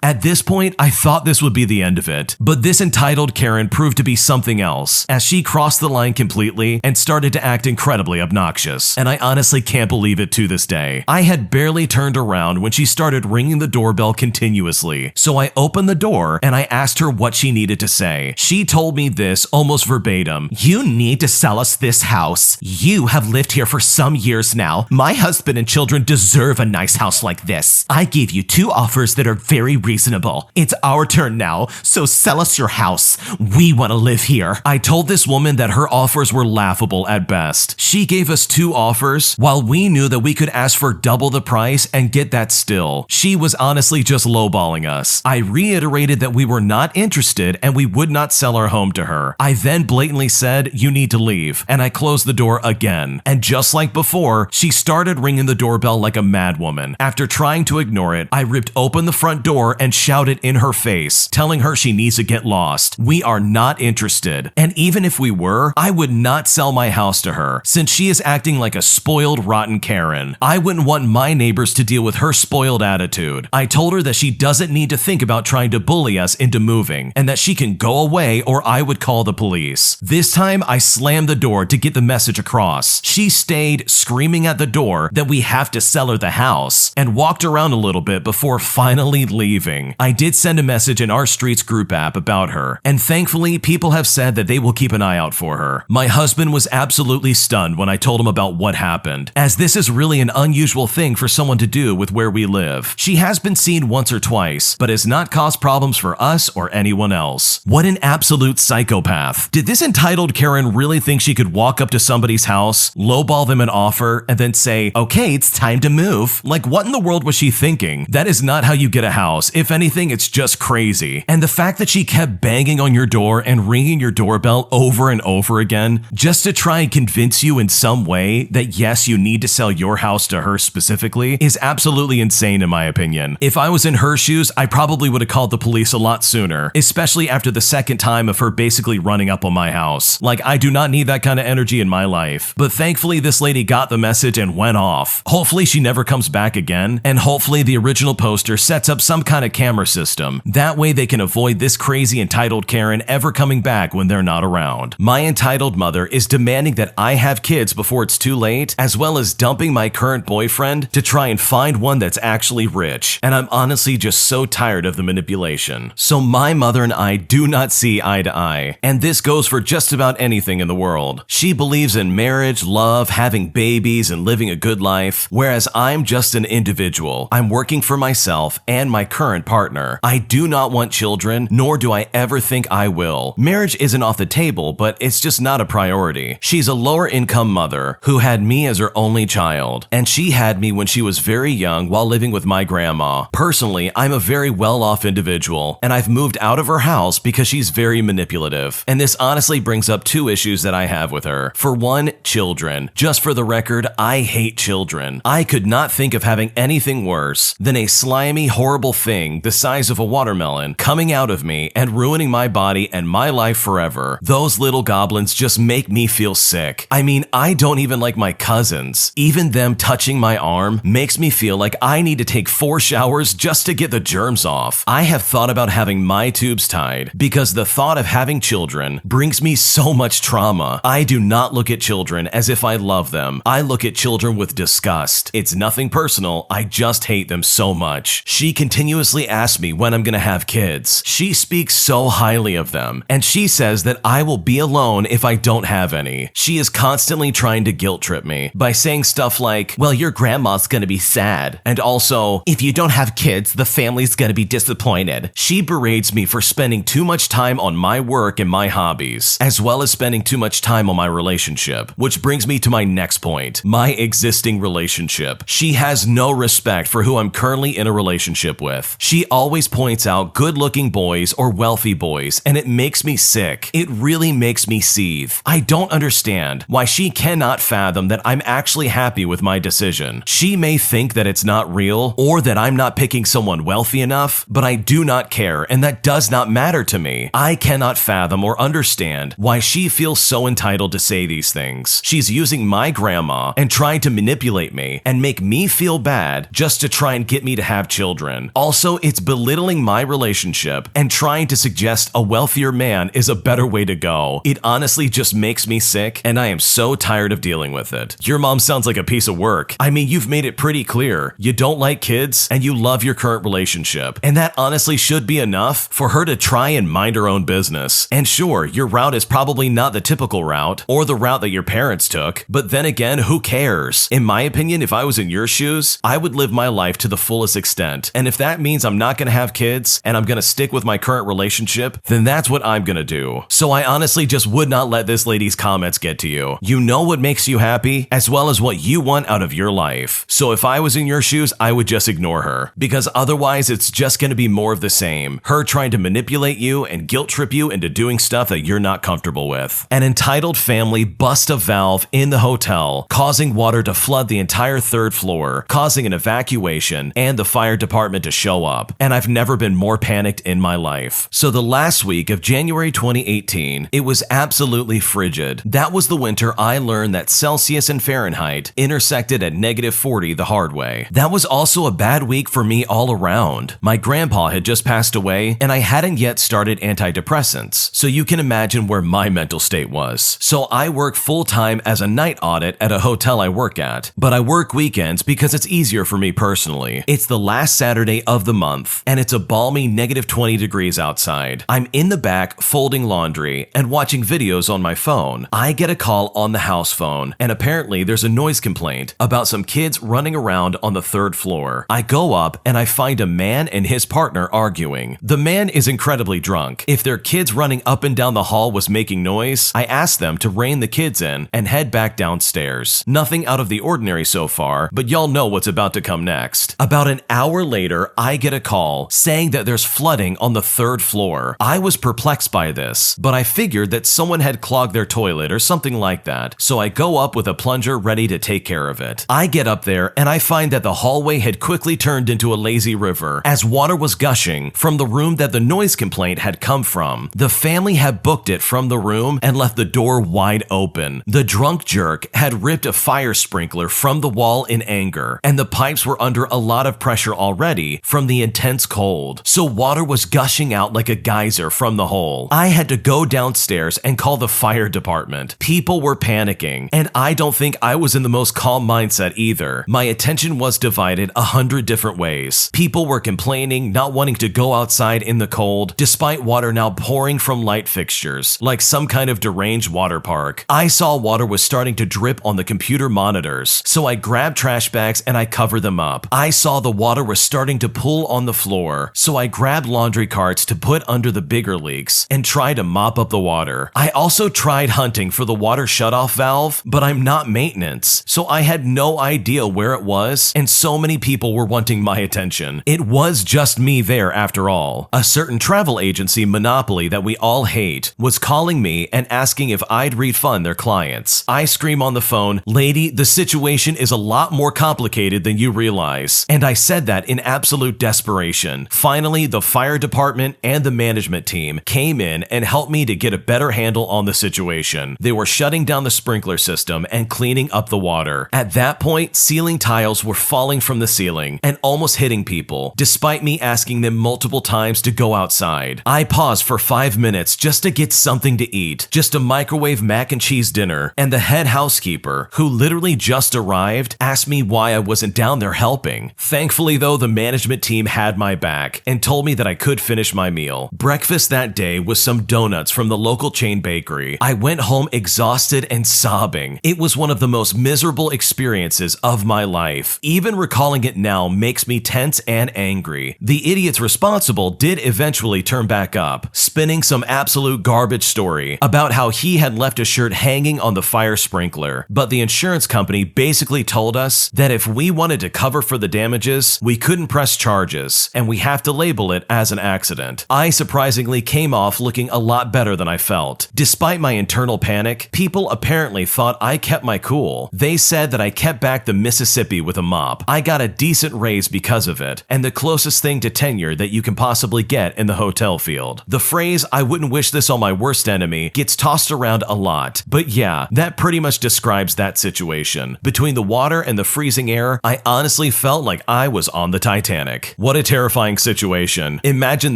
At this point, I thought this would be the end of it. But this entitled Karen proved to be something else, as she crossed the line completely and started to act incredibly obnoxious. And I honestly can't believe it to this day. I had barely turned around when she started ringing the doorbell continuously. So I opened the door and I asked her what she needed to say. She told me this almost verbatim. "You need to sell us this house. You have lived here for some years now. My husband and children deserve a nice house like this. I gave you 2 offers that are very reasonable. It's our turn now, so sell us your house. We want to live here." I told this woman that her offers were laughable at best. She gave us 2 offers while we knew that we could ask for double the price and get that still. She was honestly just lowballing us. I reiterated that we were not interested and we would not sell our home to her. I then blatantly said, "You need to leave," and I closed the door again. And just like before, she started ringing the doorbell like a madwoman. After trying to ignore it, I ripped open the front door and shouted in her face, telling her she needs to get lost. We are not interested. And even if we were, I would not sell my house to her, since she is acting like a spoiled, rotten Karen. I wouldn't want my neighbors to deal with her spoiled attitude. I told her that she doesn't need to think about trying to bully us into moving, and that she can go away or I would call the police. This time, I slammed the door to get the message across. She stayed screaming at the door that we have to sell her the house, and walked around a little bit before finally leaving. I did send a message in our Streets group app about her, and thankfully, people have said that they will keep an eye out for her. My husband was absolutely stunned when I told him about what happened, as this is really an unusual thing for someone to do with where we live. She has been seen once or twice, but has not caused problems for us or anyone else. What an absolute psychopath. Did this entitled Karen really think she could walk up to somebody's house, lowball them an offer, and then say, "Okay, it's time to move"? Like, what in the world was she thinking? That is not how you get a house. If anything, it's just crazy. And the fact that she kept banging on your door and ringing your doorbell over and over again, just to try and convince you in some way that yes, you need to sell your house to her specifically, is absolutely insane in my opinion. If I was in her shoes, I probably would have called the police a lot sooner, especially after the second time of her basically running up on my house. Like, I do not need that kind of energy in my life. But thankfully, this lady got the message and went off. Hopefully she never comes back again, and hopefully the original poster sets up some kind of camera system. That way they can avoid this crazy entitled Karen ever coming back when they're not around. My entitled mother is demanding that I have kids before it's too late, as well as dumping my current boyfriend to try and find one that's actually rich. And I'm honestly just so tired of the manipulation. So my mother and I do not see eye to eye, and this goes for just about anything in the world. She believes in marriage, love, having babies, and living a good life, whereas I'm just an individual. I'm working for myself and my current partner. I do not want children, nor do I ever think I will. Marriage isn't off the table, but it's just not a priority. She's a lower income mother who had me as her only child, and she had me when she was very young while living with my grandma. Personally, I'm a very well-off individual, and I've moved out of her house because she's very manipulative. And this honestly brings up 2 issues that I have with her. For one, children. Just for the record, I hate children. I could not think of having anything worse than a slimy, horrible thing the size of a watermelon coming out of me and ruining my body and my life forever. Those little goblins just make me feel sick. I mean, I don't even like my cousins. Even them touching my arm makes me feel like I need to take 4 showers just to get the germs off. I have thought about having my tubes tied because the thought of having children brings me so much trauma. I do not look at children as if I love them. I look at children with disgust. It's nothing personal, I just hate them so much. She continuously asks me when I'm gonna have kids. She speaks so highly of them, and she says that I will be alone if I don't have any. She is constantly trying to guilt trip me by saying stuff like, "Well, your grandma's gonna be sad," and also, "If you don't have kids, the family's gonna be disappointed." She berates me for spending too much time on my work and my hobbies, as well as spending too much time on my relationship, which brings me to my next point, my existing relationship. She has no respect for who I'm currently in a relationship with. She always points out good-looking boys or wealthy boys, and it makes me sick. It really makes me seethe. I don't understand why she cannot fathom that I'm actually happy with my decision. She may think that it's not real, or that I'm not picking someone wealthy enough, but I do not care, and that does not matter to me. I cannot fathom or understand why she feels so entitled to say these things. She's using my grandma and trying to manipulate me way and make me feel bad just to try and get me to have children. Also, it's belittling my relationship and trying to suggest a wealthier man is a better way to go. It honestly just makes me sick, and I am so tired of dealing with it. Your mom sounds like a piece of work. I mean, you've made it pretty clear. You don't like kids, and you love your current relationship. And that honestly should be enough for her to try and mind her own business. And sure, your route is probably not the typical route, or the route that your parents took, but then again, who cares? In my opinion, if I was in your shoes, I would live my life to the fullest extent. And if that means I'm not gonna have kids, and I'm gonna stick with my current relationship, then that's what I'm gonna do. So I honestly just would not let this lady's comments get to you. You know what makes you happy, as well as what you want out of your life. So if I was in your shoes, I would just ignore her, because otherwise it's just gonna be more of the same. Her trying to manipulate you and guilt trip you into doing stuff that you're not comfortable with. An entitled family bust a valve in the hotel, causing water to flood the entire third floor, causing an evacuation and the fire department to show up. And I've never been more panicked in my life. So the last week of January 2018, it was absolutely frigid. That was the winter I learned that Celsius and Fahrenheit intersected at -40 the hard way. That was also a bad week for me all around. My grandpa had just passed away, and I hadn't yet started antidepressants, so you can imagine where my mental state was. So I work full-time as a night audit at a hotel I work at, but I work weekends because it's easier for me personally. It's the last Saturday of the month, and it's a balmy -20 degrees outside. I'm in the back folding laundry and watching videos on my phone. I get a call on the house phone, and apparently there's a noise complaint about some kids running around on the third floor. I go up and I find a man and his partner arguing. The man is incredibly drunk. If their kids running up and down the hall was making noise, I asked them to rein the kids in and head back downstairs. Nothing out of the ordinary so far, but y'all know what's about to come next. About an hour later, I get a call saying that there's flooding on the third floor. I was perplexed by this, but I figured that someone had clogged their toilet or something like that, so I go up with a plunger ready to take care of it. I get up there and I find that the hallway had quickly turned into a lazy river as water was gushing from the room that the noise complaint had come from. The family had booked it from the room and left the door wide open. The drunk jerk had ripped a fire sprinkler from the wall in anger, and the pipes were under a lot of pressure already from the intense cold, so water was gushing out like a geyser from the hole. I had to go downstairs and call the fire department. People were panicking, and I don't think I was in the most calm mindset either. My attention was divided 100 different ways. People were complaining, not wanting to go outside in the cold, despite water now pouring from light fixtures, like some kind of deranged water park. I saw water was starting to drip on the computer monitors, so I grabbed trash bags and I covered them up. I saw the water was starting to pool on the floor, so I grabbed laundry carts to put under the bigger leaks and try to mop up the water. I also tried hunting for the water shutoff valve, but I'm not maintenance, so I had no idea where it was, and so many people were wanting my attention. It was just me there after all. A certain travel agency monopoly that we all hate was calling me and asking if I'd refund their clients. I scream on the phone, "Lady, the situation is a lot more complicated than you realize." And I said that in absolute desperation. Finally, the fire department and the management team came in and helped me to get a better handle on the situation. They were shutting down the sprinkler system and cleaning up the water. At that point, ceiling tiles were falling from the ceiling and almost hitting people, despite me asking them multiple times to go outside. I paused for 5 minutes just to get something to eat, just a microwave mac and cheese dinner, and the head housekeeper, who literally just arrived, asked me why I wasn't down there helping. Thankfully though, the management team had my back and told me that I could finish my meal. Breakfast that day was some donuts from the local chain bakery. I went home exhausted and sobbing. It was one of the most miserable experiences of my life. Even recalling it now makes me tense and angry. The idiots responsible did eventually turn back up, spinning some absolute garbage story about how he had left a shirt hanging on the fire sprinkler, but the insurance company basically told us that if we wanted to cover for the damages, we couldn't press charges, and we have to label it as an accident. I surprisingly came off looking a lot better than I felt. Despite my internal panic, people apparently thought I kept my cool. They said that I kept back the Mississippi with a mop. I got a decent raise because of it, and the closest thing to tenure that you can possibly get in the hotel field. The phrase, "I wouldn't wish this on my worst enemy," gets tossed around a lot, but yeah, that pretty much describes that situation. Between the water and the freezing air, I honestly felt like I was on the Titanic. What a terrifying situation. Imagine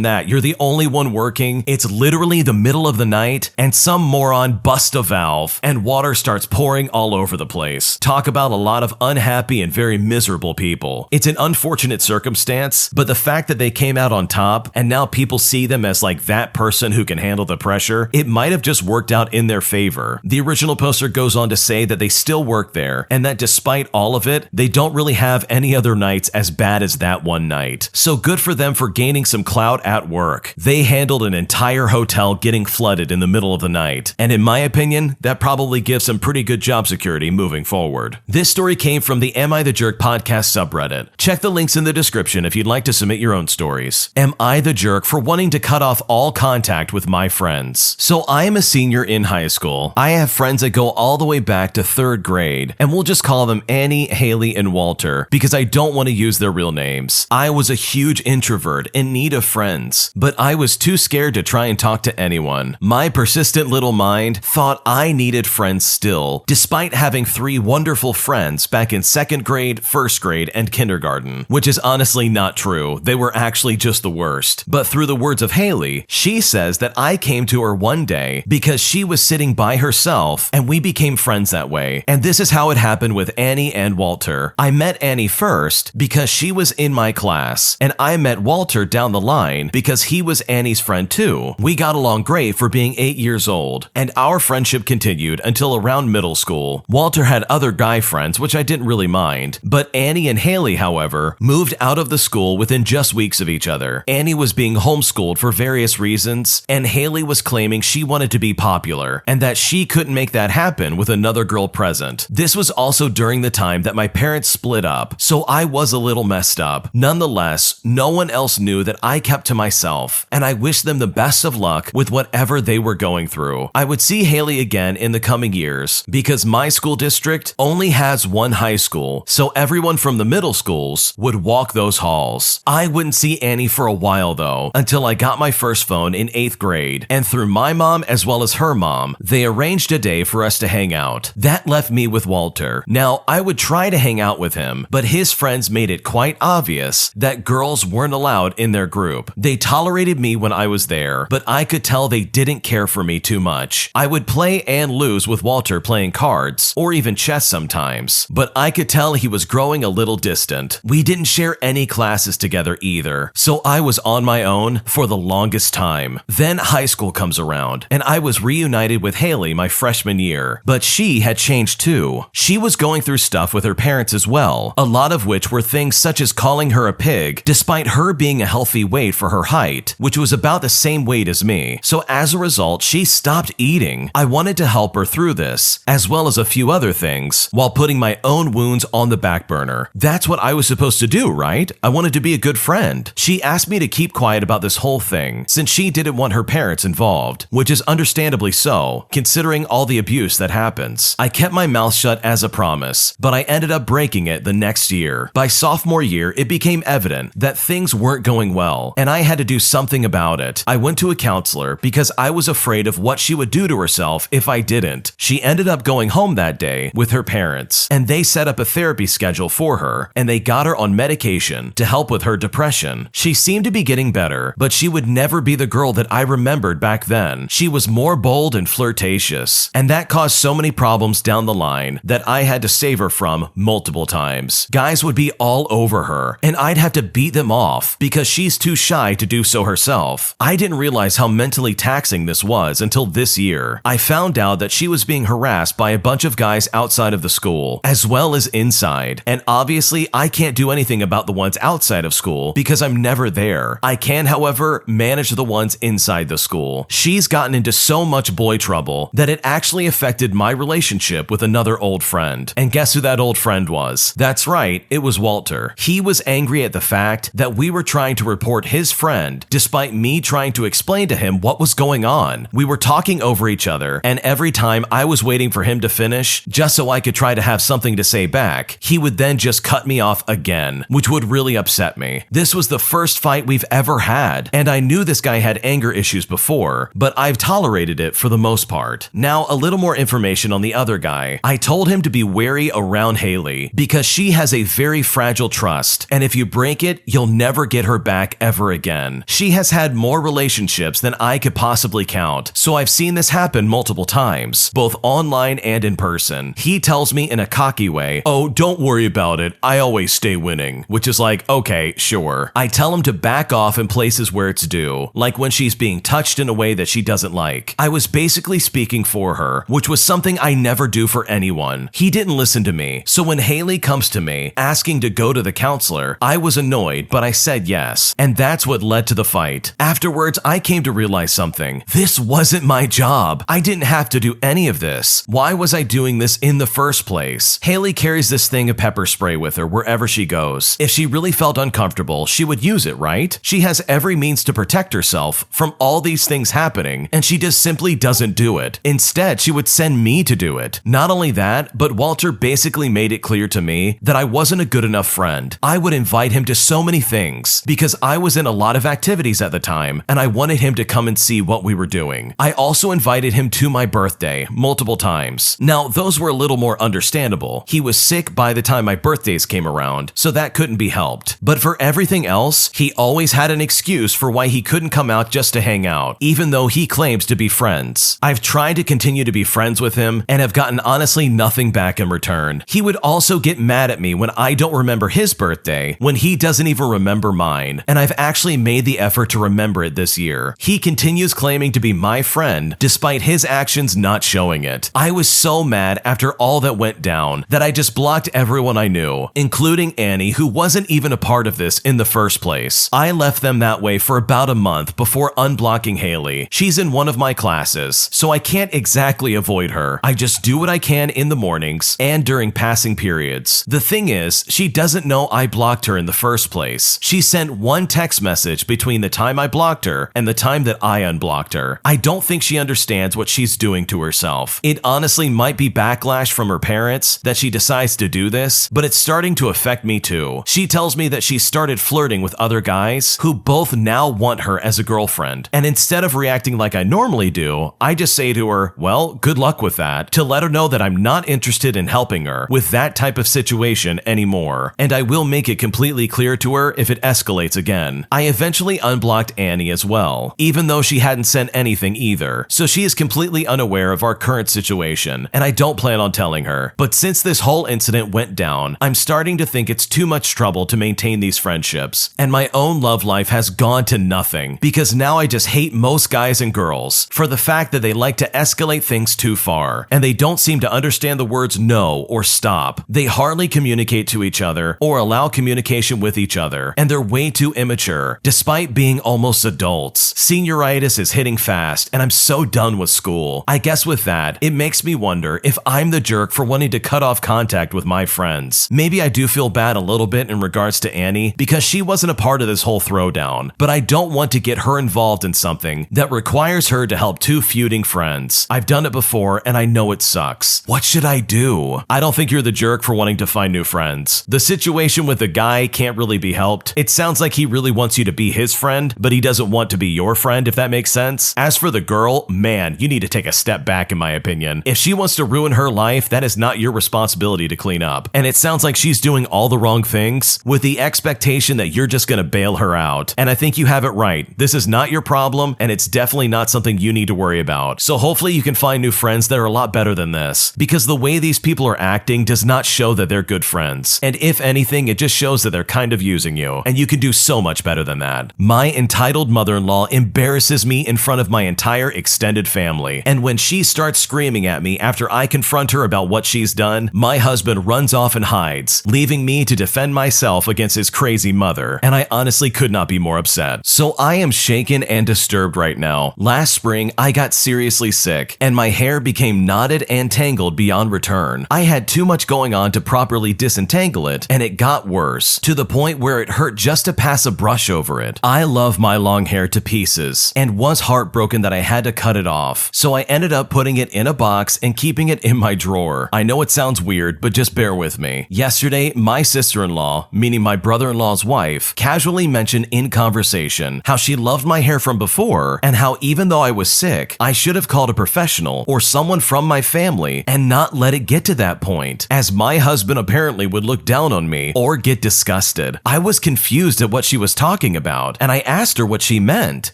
that, you're the only one working, it's literally the middle of the night, and some moron busts a valve, and water starts pouring all over the place. Talk about a lot of unhappy and very miserable people. It's an unfortunate circumstance, but the fact that they came out on top, and now people see them as like that person who can handle the pressure, it might have just worked out in their favor. The original poster goes on to say that they still work there, and that despite all of it, they don't really have any other nights as bad as that one night. So good for them for gaining some clout at work. They handled an entire hotel getting flooded in the middle of the night, and in my opinion, that probably gives some pretty good job security moving forward. This story came from the Am I the Jerk podcast subreddit. Check the links in the description if you'd like to submit your own stories. Am I the jerk for wanting to cut off all contact with my friends? So I am a senior in high school. I have friends that go all the way back to 3rd grade, and we'll just call them Annie, Haley, and Walter because I don't want to use their real names. I was a huge introvert in need of friends, but I was too scared to try and talk to anyone. My persistent little mind thought I needed friends still, despite having 3 wonderful friends back in 2nd grade, 1st grade, and kindergarten, which is honestly not true. They were actually just the worst. But through the words of Haley, she says that I came to her one day because she was sitting by herself and we became friends that way. And this is how it happened with Annie and Walter. I met Annie first because she was in my class, and I met Walter down the line because he was Annie's friend too. We got along great for being 8 years old, and our friendship continued until around middle school. Walter had other guy friends, which I didn't really mind, but Annie and Haley, however, moved out of the school within just weeks of each other. Annie was being homeschooled for various reasons, and Haley was claiming she wanted to be popular, and that she couldn't make that happen with another girl present. This was also during the time that my parents split up, so I was a little messed up. Nonetheless, no one else knew that I kept to myself, and I wished them the best of luck with whatever they were going through. I would see Haley again in the coming years, because my school district only has one high school, so everyone from the middle schools would walk those halls. I wouldn't see Annie for a while though, until I got my first phone in 8th grade, and through my mom as well as her mom, they arranged a day for us to hang out. That left me with Walter. Now, I would try to hang out with him, but his friends made it quite obvious that girls weren't allowed in their group. They tolerated me when I was there, but I could tell they didn't care for me too much. I would play and lose with Walter playing cards, or even chess sometimes, but I could tell he was growing a little distant. We didn't share any classes together either, so I was on my own for the longest time. Then high school comes around, and I was reunited with Haley my freshman year, but she had changed too. She was going through stuff with her parents as well, a lot of which were things such as calling her a pig, despite her being a healthy weight for her height, which was about the same weight as me. So as a result, she stopped eating. I wanted to help her through this, as well as a few other things, while putting my own wounds on the back burner. That's what I was supposed to do, right? I wanted to be a good friend. She asked me to keep quiet about this whole thing, since she didn't want her parents involved, which is understandably so, considering all the abuse that happens. I kept my mouth shut as a promise, but I ended up breaking it the next year. By sophomore year, it became evident that things weren't going well, and I had to do something about it. I went to a counselor because I was afraid of what she would do to herself if I didn't. She ended up going home that day with her parents, and they set up a therapy schedule for her, and they got her on medication to help with her depression. She seemed to be getting better, but she would never be the girl that I remembered back then. She was more bold and flirtatious, and that caused so many problems down the line that I had to save her from multiple times. Guys would be all over her, and I'd have to beat them off because she's too shy to do so herself. I didn't realize how mentally taxing this was until this year. I found out that she was being harassed by a bunch of guys outside of the school, as well as inside, and obviously I can't do anything about the ones outside of school because I'm never there. I can, however, manage the ones inside the school. She's gotten into so much boy trouble that it actually affected my relationship with another old friend. And guess who that old friend was? That's right, it was Walter. He was angry at the fact that we were trying to report his friend despite me trying to explain to him what was going on. We were talking over each other, and every time I was waiting for him to finish just so I could try to have something to say back, he would then just cut me off again, which would really upset me. This was the first fight we've ever had, and I knew this guy had anger issues before, but I've tolerated it for the most part. Now, a little more information on the other guy. I told him to be wary around Haley because she has a very fragile trust, and if you break it, you'll never get her back ever again. She has had more relationships than I could possibly count, so I've seen this happen multiple times, both online and in person. He tells me in a cocky way, "Oh, don't worry about it, I always stay winning," which is like, okay, sure. I tell him to back off in places where it's due, like when she's being touched in a way that she doesn't like. I was basically speaking for her, which was something I never do for anyone. He didn't listen to me, so when Haley comes to me asking to go to the counselor, I was annoyed, but I said yes, and that's what led to the fight. Afterwards, I came to realize something. This wasn't my job. I didn't have to do any of this. Why was I doing this in the first place? Haley carries this thing of pepper spray with her wherever she goes. If she really felt uncomfortable, she would use it, right? She has every means to protect herself from all these things happening, and she just simply doesn't do it. Instead, she would send me to do it. Not only that, but Walter basically made it clear to me that I wasn't a good enough friend. I would invite him to so many things because I was in a lot of activities at the time, and I wanted him to come and see what we were doing. I also invited him to my birthday multiple times. Now, those were a little more understandable. He was sick by the time my birthdays came around, so that couldn't be helped. But for everything else, he always had an excuse for why he couldn't come out just to hang out, even though he claims to be friends. I've tried to continue to be friends with him and have gotten honestly nothing back in return. He would also get mad at me when I don't remember his birthday, when he doesn't even remember mine, and I've actually made the effort to remember it this year. He continues claiming to be my friend despite his actions not showing it. I was so mad after all that went down that I just blocked everyone I knew, including Annie, who wasn't even a part of this in the first place. I left them that way for about a month before unblocking Haley. She's in one of my classes, so I can't exactly avoid her. I just do what I can in the mornings and during passing periods. The thing is, she doesn't know I blocked her in the first place. She sent one text message between the time I blocked her and the time that I unblocked her. I don't think she understands what she's doing to herself. It honestly might be backlash from her parents that she decides to do this, but it's starting to affect me too. She tells me that she started flirting with other guys who both now want her as a girlfriend, and instead of reacting like I normally do, I just say to her, well, good luck with that, to let her know that I'm not interested in helping her with that type of situation anymore, and I will make it completely clear to her if it escalates again. I eventually unblocked Annie as well, even though she hadn't sent anything either, so she is completely unaware of our current situation, and I don't plan on telling her. But since this whole incident went down, I'm starting to think it's too much trouble to maintain these friendships, and my own love life has gone to nothing, because now I just hate most guys and girls for the fact that they like to escalate things too far, and they don't seem to understand the words no or stop. They hardly communicate to each other or allow communication with each other, and they're way too immature, despite being almost adults. Senioritis is hitting fast, and I'm so done with school. I guess with that, it makes me wonder if I'm the jerk for wanting to cut off contact with my friends. Maybe I do feel bad a little bit in regards to Annie because she wasn't a part of this whole throwdown, but I don't want to get her involved in something that requires her to help two feuding friends. I've done it before and I know it sucks. What should I do? I don't think you're the jerk for wanting to find new friends. The situation with the guy can't really be helped. It sounds like he really wants you to be his friend, but he doesn't want to be your friend, if that makes sense. As for the girl, man, you need to take a step back in my opinion. If she wants to ruin her life, that is not your responsibility to clean up. And it sounds like she's doing all the wrong things with the expectation that you're just gonna bail her out. And I think you have it right. This is not your problem, and it's definitely not something you need to worry about. So hopefully you can find new friends that are a lot better than this, because the way these people are acting does not show that they're good friends. And if anything, it just shows that they're kind of using you, and you can do so much better than that. My entitled mother-in-law embarrasses me in front of my entire extended family, and when she starts screaming at me after I confront her about what she's done, my husband runs off and hides, leaving me to defend myself against his crazy mother, and I honestly could not be more upset. So I am shaken and disturbed right now. Last spring, I got seriously sick, and my hair became knotted and tangled beyond return. I had too much going on to properly disentangle it, and it got worse, to the point where it hurt just to pass a brush over it. I love my long hair to pieces, and was heartbroken that I had to cut it off, so I ended up putting it in a box and keeping it in my drawer. I know it sounds weird, but just bear with me. Yesterday, my sister-in-law, meaning my brother-in-law's wife, casually mentioned in conversation how she loved my hair from before, and how even though I was sick, I should have called a professional or someone from my family and not let it get to that that point, as my husband apparently would look down on me or get disgusted. I was confused at what she was talking about, and I asked her what she meant.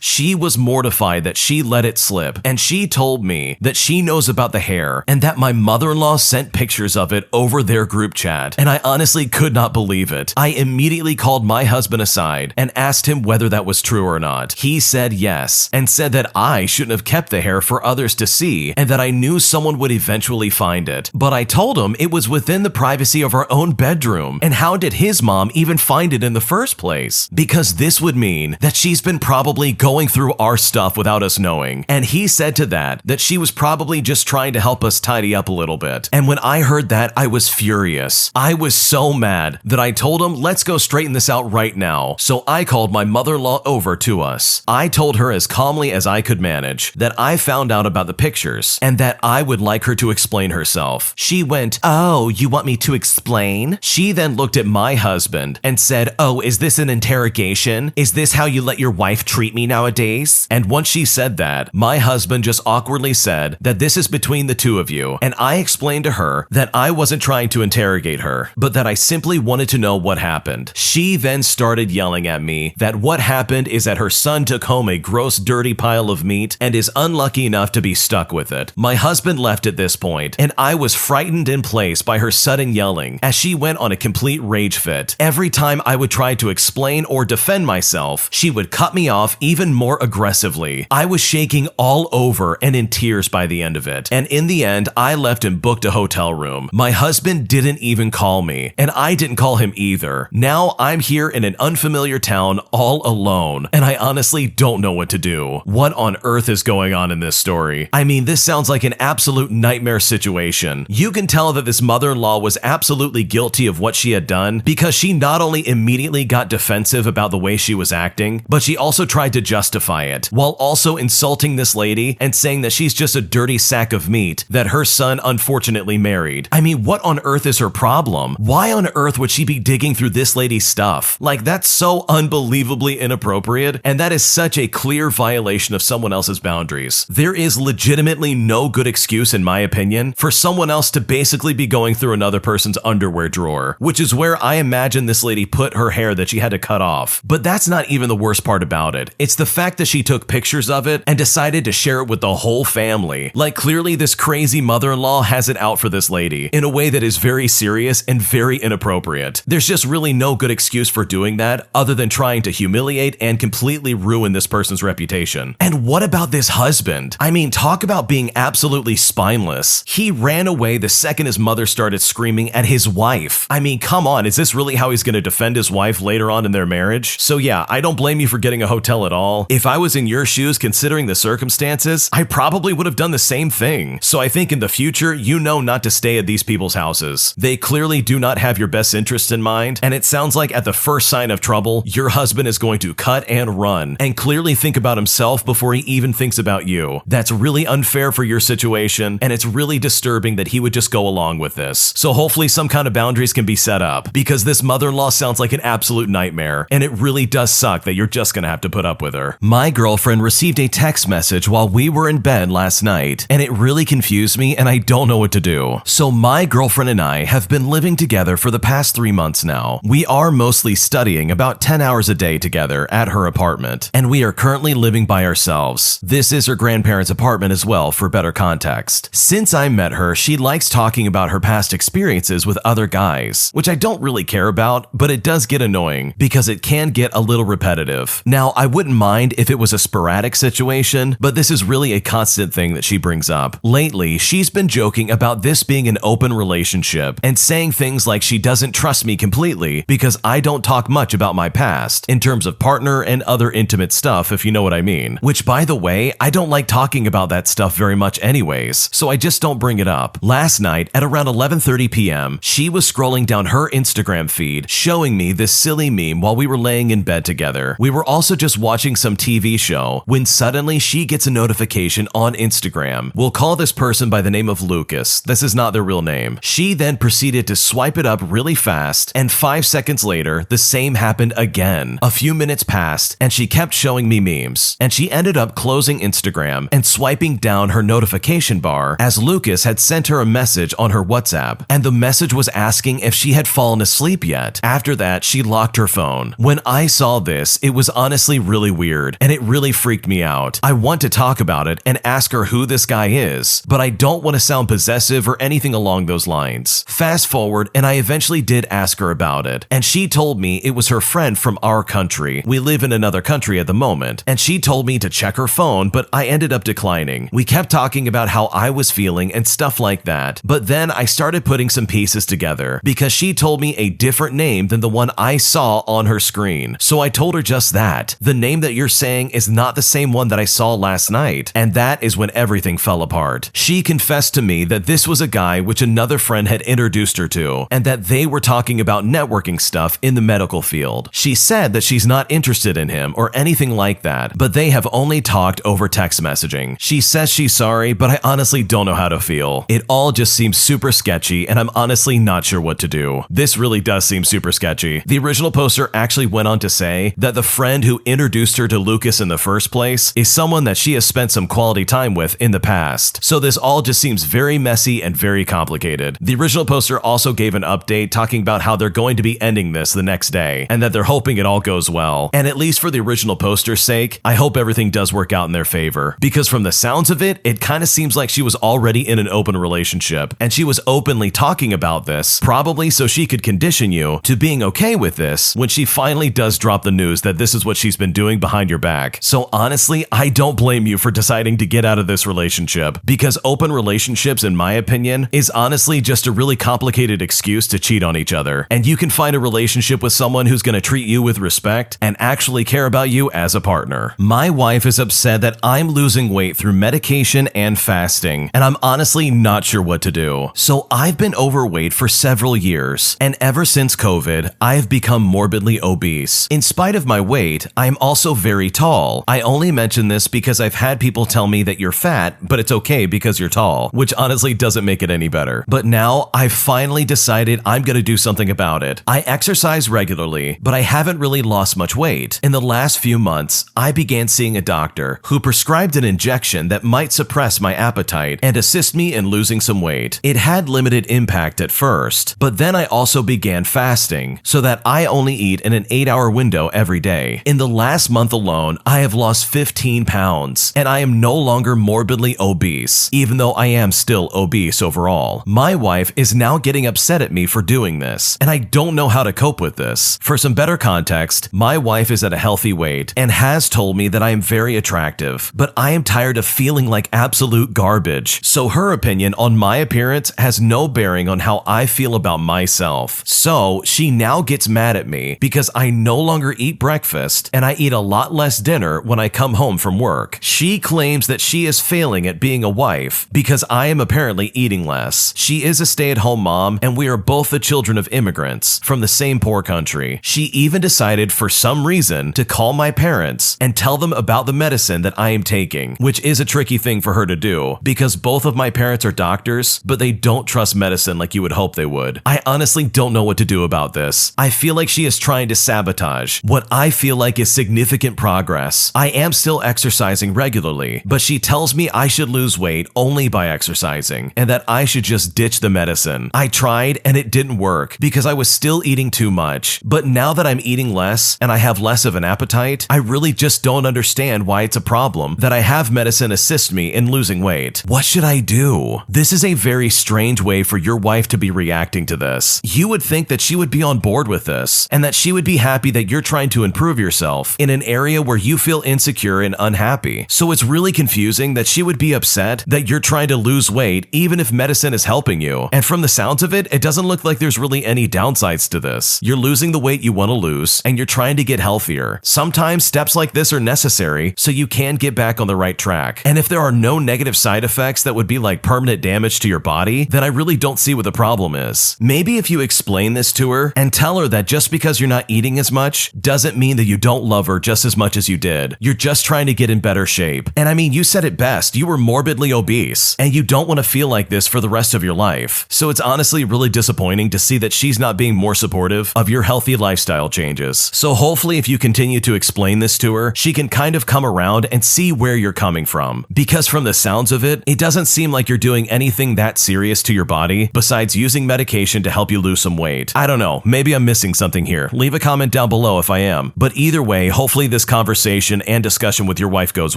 She was mortified that she let it slip, and she told me that she knows about the hair and that my mother-in-law sent pictures of it over their group chat, and I honestly could not believe it. I immediately called my husband aside and asked him whether that was true or not. He said yes, and said that I shouldn't have kept the hair for others to see, and that I knew someone would eventually find it. But I told him it was within the privacy of our own bedroom, and how did his mom even find it in the first place? Because this would mean that she's been probably going through our stuff without us knowing. And he said to that she was probably just trying to help us tidy up a little bit. And when I heard that, I was furious. I was so mad that I told him, let's go straighten this out right now. So I called my mother-in-law over to us. I told her as calmly as I could manage that I found out about the pictures and that I would like her to explain herself. She went, "Oh, you want me to explain?" She then looked at my husband and said, "Oh, is this an interrogation? Is this how you let your wife treat me nowadays?" And once she said that, my husband just awkwardly said that this is between the two of you, and I explained to her that I wasn't trying to interrogate her, but that I simply wanted to know what happened. She then started yelling at me that what happened is that her son took home a gross, dirty pile of meat and is unlucky enough to be stuck with it. My husband left at this point, and I was frightened in place by her sudden yelling as she went on a complete rage fit. Every time I would try to explain or defend myself, she would cut me off even more aggressively. I was shaking all over and in tears by the end of it, and in the end, I left and booked a hotel room. My husband didn't even call me, and I didn't call him either. Now I'm here in an unfamiliar town all alone, and I honestly don't know what to do. What on earth is going on in this story? I mean, this sounds like an absolute nightmare situation. You can tell that this mother-in-law was absolutely guilty of what she had done because she not only immediately got defensive about the way she was acting, but she also tried to justify it, while also insulting this lady and saying that she's just a dirty sack of meat that her son unfortunately married. I mean, what on earth is her problem? Why on earth would she be digging through this lady's stuff? Like, that's so unbelievably inappropriate, and that is such a clear violation of someone else's boundaries. There is legitimately no good excuse, in my opinion, for someone else to basically be going through another person's underwear drawer, which is where I imagine this lady put her hair that she had to cut off. But that's not even the worst part about it. It's the fact that she took pictures of it and decided to share it with the whole family. Like, clearly this crazy mother-in-law has it out for this lady in a way that is very serious and very inappropriate. There's just really no good excuse for doing that other than trying to humiliate and completely ruin this person's reputation. And what about this husband? I mean, talk about being absolutely spineless. He ran away the second his mother started screaming at his wife. I mean, come on, is this really how he's going to defend his wife later on in their marriage? So yeah, I don't blame you for getting a hotel at all. If I was in your shoes considering the circumstances, I probably would have done the same thing. So I think in the future, you know not to stay at these people's houses. They clearly do not have your best interest in mind, and it sounds like at the first sign of trouble, your husband is going to cut and run and clearly think about himself before he even thinks about you. That's really unfair for your situation, and it's really disturbing that he would just go along with this. So hopefully some kind of boundaries can be set up, because this mother-in-law sounds like an absolute nightmare, and it really does suck that you're just gonna have to put up with her. My girlfriend received a text message while we were in bed last night, and it really confused me, and I don't know what to do. So my girlfriend and I have been living together for the past 3 months now. We are mostly studying about 10 hours a day together at her apartment, and we are currently living by ourselves. This is her grandparents' apartment as well, for better context. Since I met her, she likes talking about her past experiences with other guys, which I don't really care about, but it does get annoying because it can get a little repetitive. Now, I wouldn't mind if it was a sporadic situation, but this is really a constant thing that she brings up. Lately, she's been joking about this being an open relationship and saying things like she doesn't trust me completely because I don't talk much about my past in terms of partner and other intimate stuff, if you know what I mean. Which, by the way, I don't like talking about that stuff very much anyways, so I just don't bring it up. Last night, at around 11:30 p.m., she was scrolling down her Instagram feed, showing me this silly meme while we were laying in bed together. We were also just watching some TV show when suddenly she gets a notification on Instagram. We'll call this person by the name of Lucas. This is not their real name. She then proceeded to swipe it up really fast, and 5 seconds later, the same happened again. A few minutes passed, and she kept showing me memes, and she ended up closing Instagram and swiping down her notification bar as Lucas had sent her a message message on her WhatsApp, and the message was asking if she had fallen asleep yet. After that, she locked her phone. When I saw this, it was honestly really weird, and it really freaked me out. I want to talk about it and ask her who this guy is, but I don't want to sound possessive or anything along those lines. Fast forward, and I eventually did ask her about it, and she told me it was her friend from our country. We live in another country at the moment, and she told me to check her phone, but I ended up declining. We kept talking about how I was feeling and stuff like that, but then I started putting some pieces together because she told me a different name than the one I saw on her screen. So I told her just that. The name that you're saying is not the same one that I saw last night, and that is when everything fell apart. She confessed to me that this was a guy which another friend had introduced her to, and that they were talking about networking stuff in the medical field. She said that she's not interested in him or anything like that, but they have only talked over text messaging. She says she's sorry, but I honestly don't know how to feel. It all just seems super sketchy, and I'm honestly not sure what to do. This really does seem super sketchy. The original poster actually went on to say that the friend who introduced her to Lucas in the first place is someone that she has spent some quality time with in the past. So this all just seems very messy and very complicated. The original poster also gave an update talking about how they're going to be ending this the next day, and that they're hoping it all goes well. And at least for the original poster's sake, I hope everything does work out in their favor, because from the sounds of it, it kind of seems like she was already in an open relationship, and she was openly talking about this, probably so she could condition you to being okay with this when she finally does drop the news that this is what she's been doing behind your back. So honestly, I don't blame you for deciding to get out of this relationship, because open relationships, in my opinion, is honestly just a really complicated excuse to cheat on each other. And you can find a relationship with someone who's going to treat you with respect and actually care about you as a partner. My wife is upset that I'm losing weight through medication and fasting, and I'm honestly not sure what to do. So I've been overweight for several years, and ever since COVID, I've become morbidly obese. In spite of my weight, I'm also very tall. I only mention this because I've had people tell me that you're fat, but it's okay because you're tall, which honestly doesn't make it any better. But now I've finally decided I'm gonna do something about it. I exercise regularly, but I haven't really lost much weight. In the last few months, I began seeing a doctor who prescribed an injection that might suppress my appetite and assist me in losing some weight. It had limited impact at first, but then I also began fasting so that I only eat in an 8-hour window every day. In the last month alone, I have lost 15 pounds, and I am no longer morbidly obese, even though I am still obese overall. My wife is now getting upset at me for doing this, and I don't know how to cope with this. For some better context, my wife is at a healthy weight and has told me that I am very attractive, but I am tired of feeling like absolute garbage. So her opinion on my appearance has no bearing on how I feel about myself. So she now gets mad at me because I no longer eat breakfast and I eat a lot less dinner when I come home from work. She claims that she is failing at being a wife because I am apparently eating less. She is a stay-at-home mom, and we are both the children of immigrants from the same poor country. She even decided for some reason to call my parents and tell them about the medicine that I am taking, which is a tricky thing for her to do because both of my parents are doctors, but they don't trust medicine like you would hope they would. I honestly don't know what to do about this. I feel like she is trying to sabotage what I feel like is significant progress. I am still exercising regularly, but she tells me I should lose weight only by exercising and that I should just ditch the medicine. I tried and it didn't work because I was still eating too much, but now that I'm eating less and I have less of an appetite, I really just don't understand why it's a problem that I have medicine assist me in losing weight. What should I do? This is a very strange way for your wife to be reacting to this. You would think that she would be on board with this and that she would be happy that you're trying to improve yourself in an area where you feel insecure and unhappy. So it's really confusing that she would be upset that you're trying to lose weight even if medicine is helping you. And from the sounds of it, it doesn't look like there's really any downsides to this. You're losing the weight you want to lose and you're trying to get healthier. Sometimes steps like this are necessary so you can get back on the right track. And if there are no negative side effects that would be like permanent damage to your body, then I really don't see what the problem is. Maybe if you explain this to her and tell her that just because you're not eating as much doesn't mean that you don't love her just as much as you did. You're just trying to get in better shape. And I mean, you said it best. You were morbidly obese and you don't want to feel like this for the rest of your life. So it's honestly really disappointing to see that she's not being more supportive of your healthy lifestyle changes. So hopefully if you continue to explain this to her, she can kind of come around and see where you're coming from. Because from the sounds of it, it doesn't seem like you're doing anything that serious to your body besides using medication to help you lose some weight? I don't know, maybe I'm missing something here. Leave a comment down below if I am. But either way, hopefully this conversation and discussion with your wife goes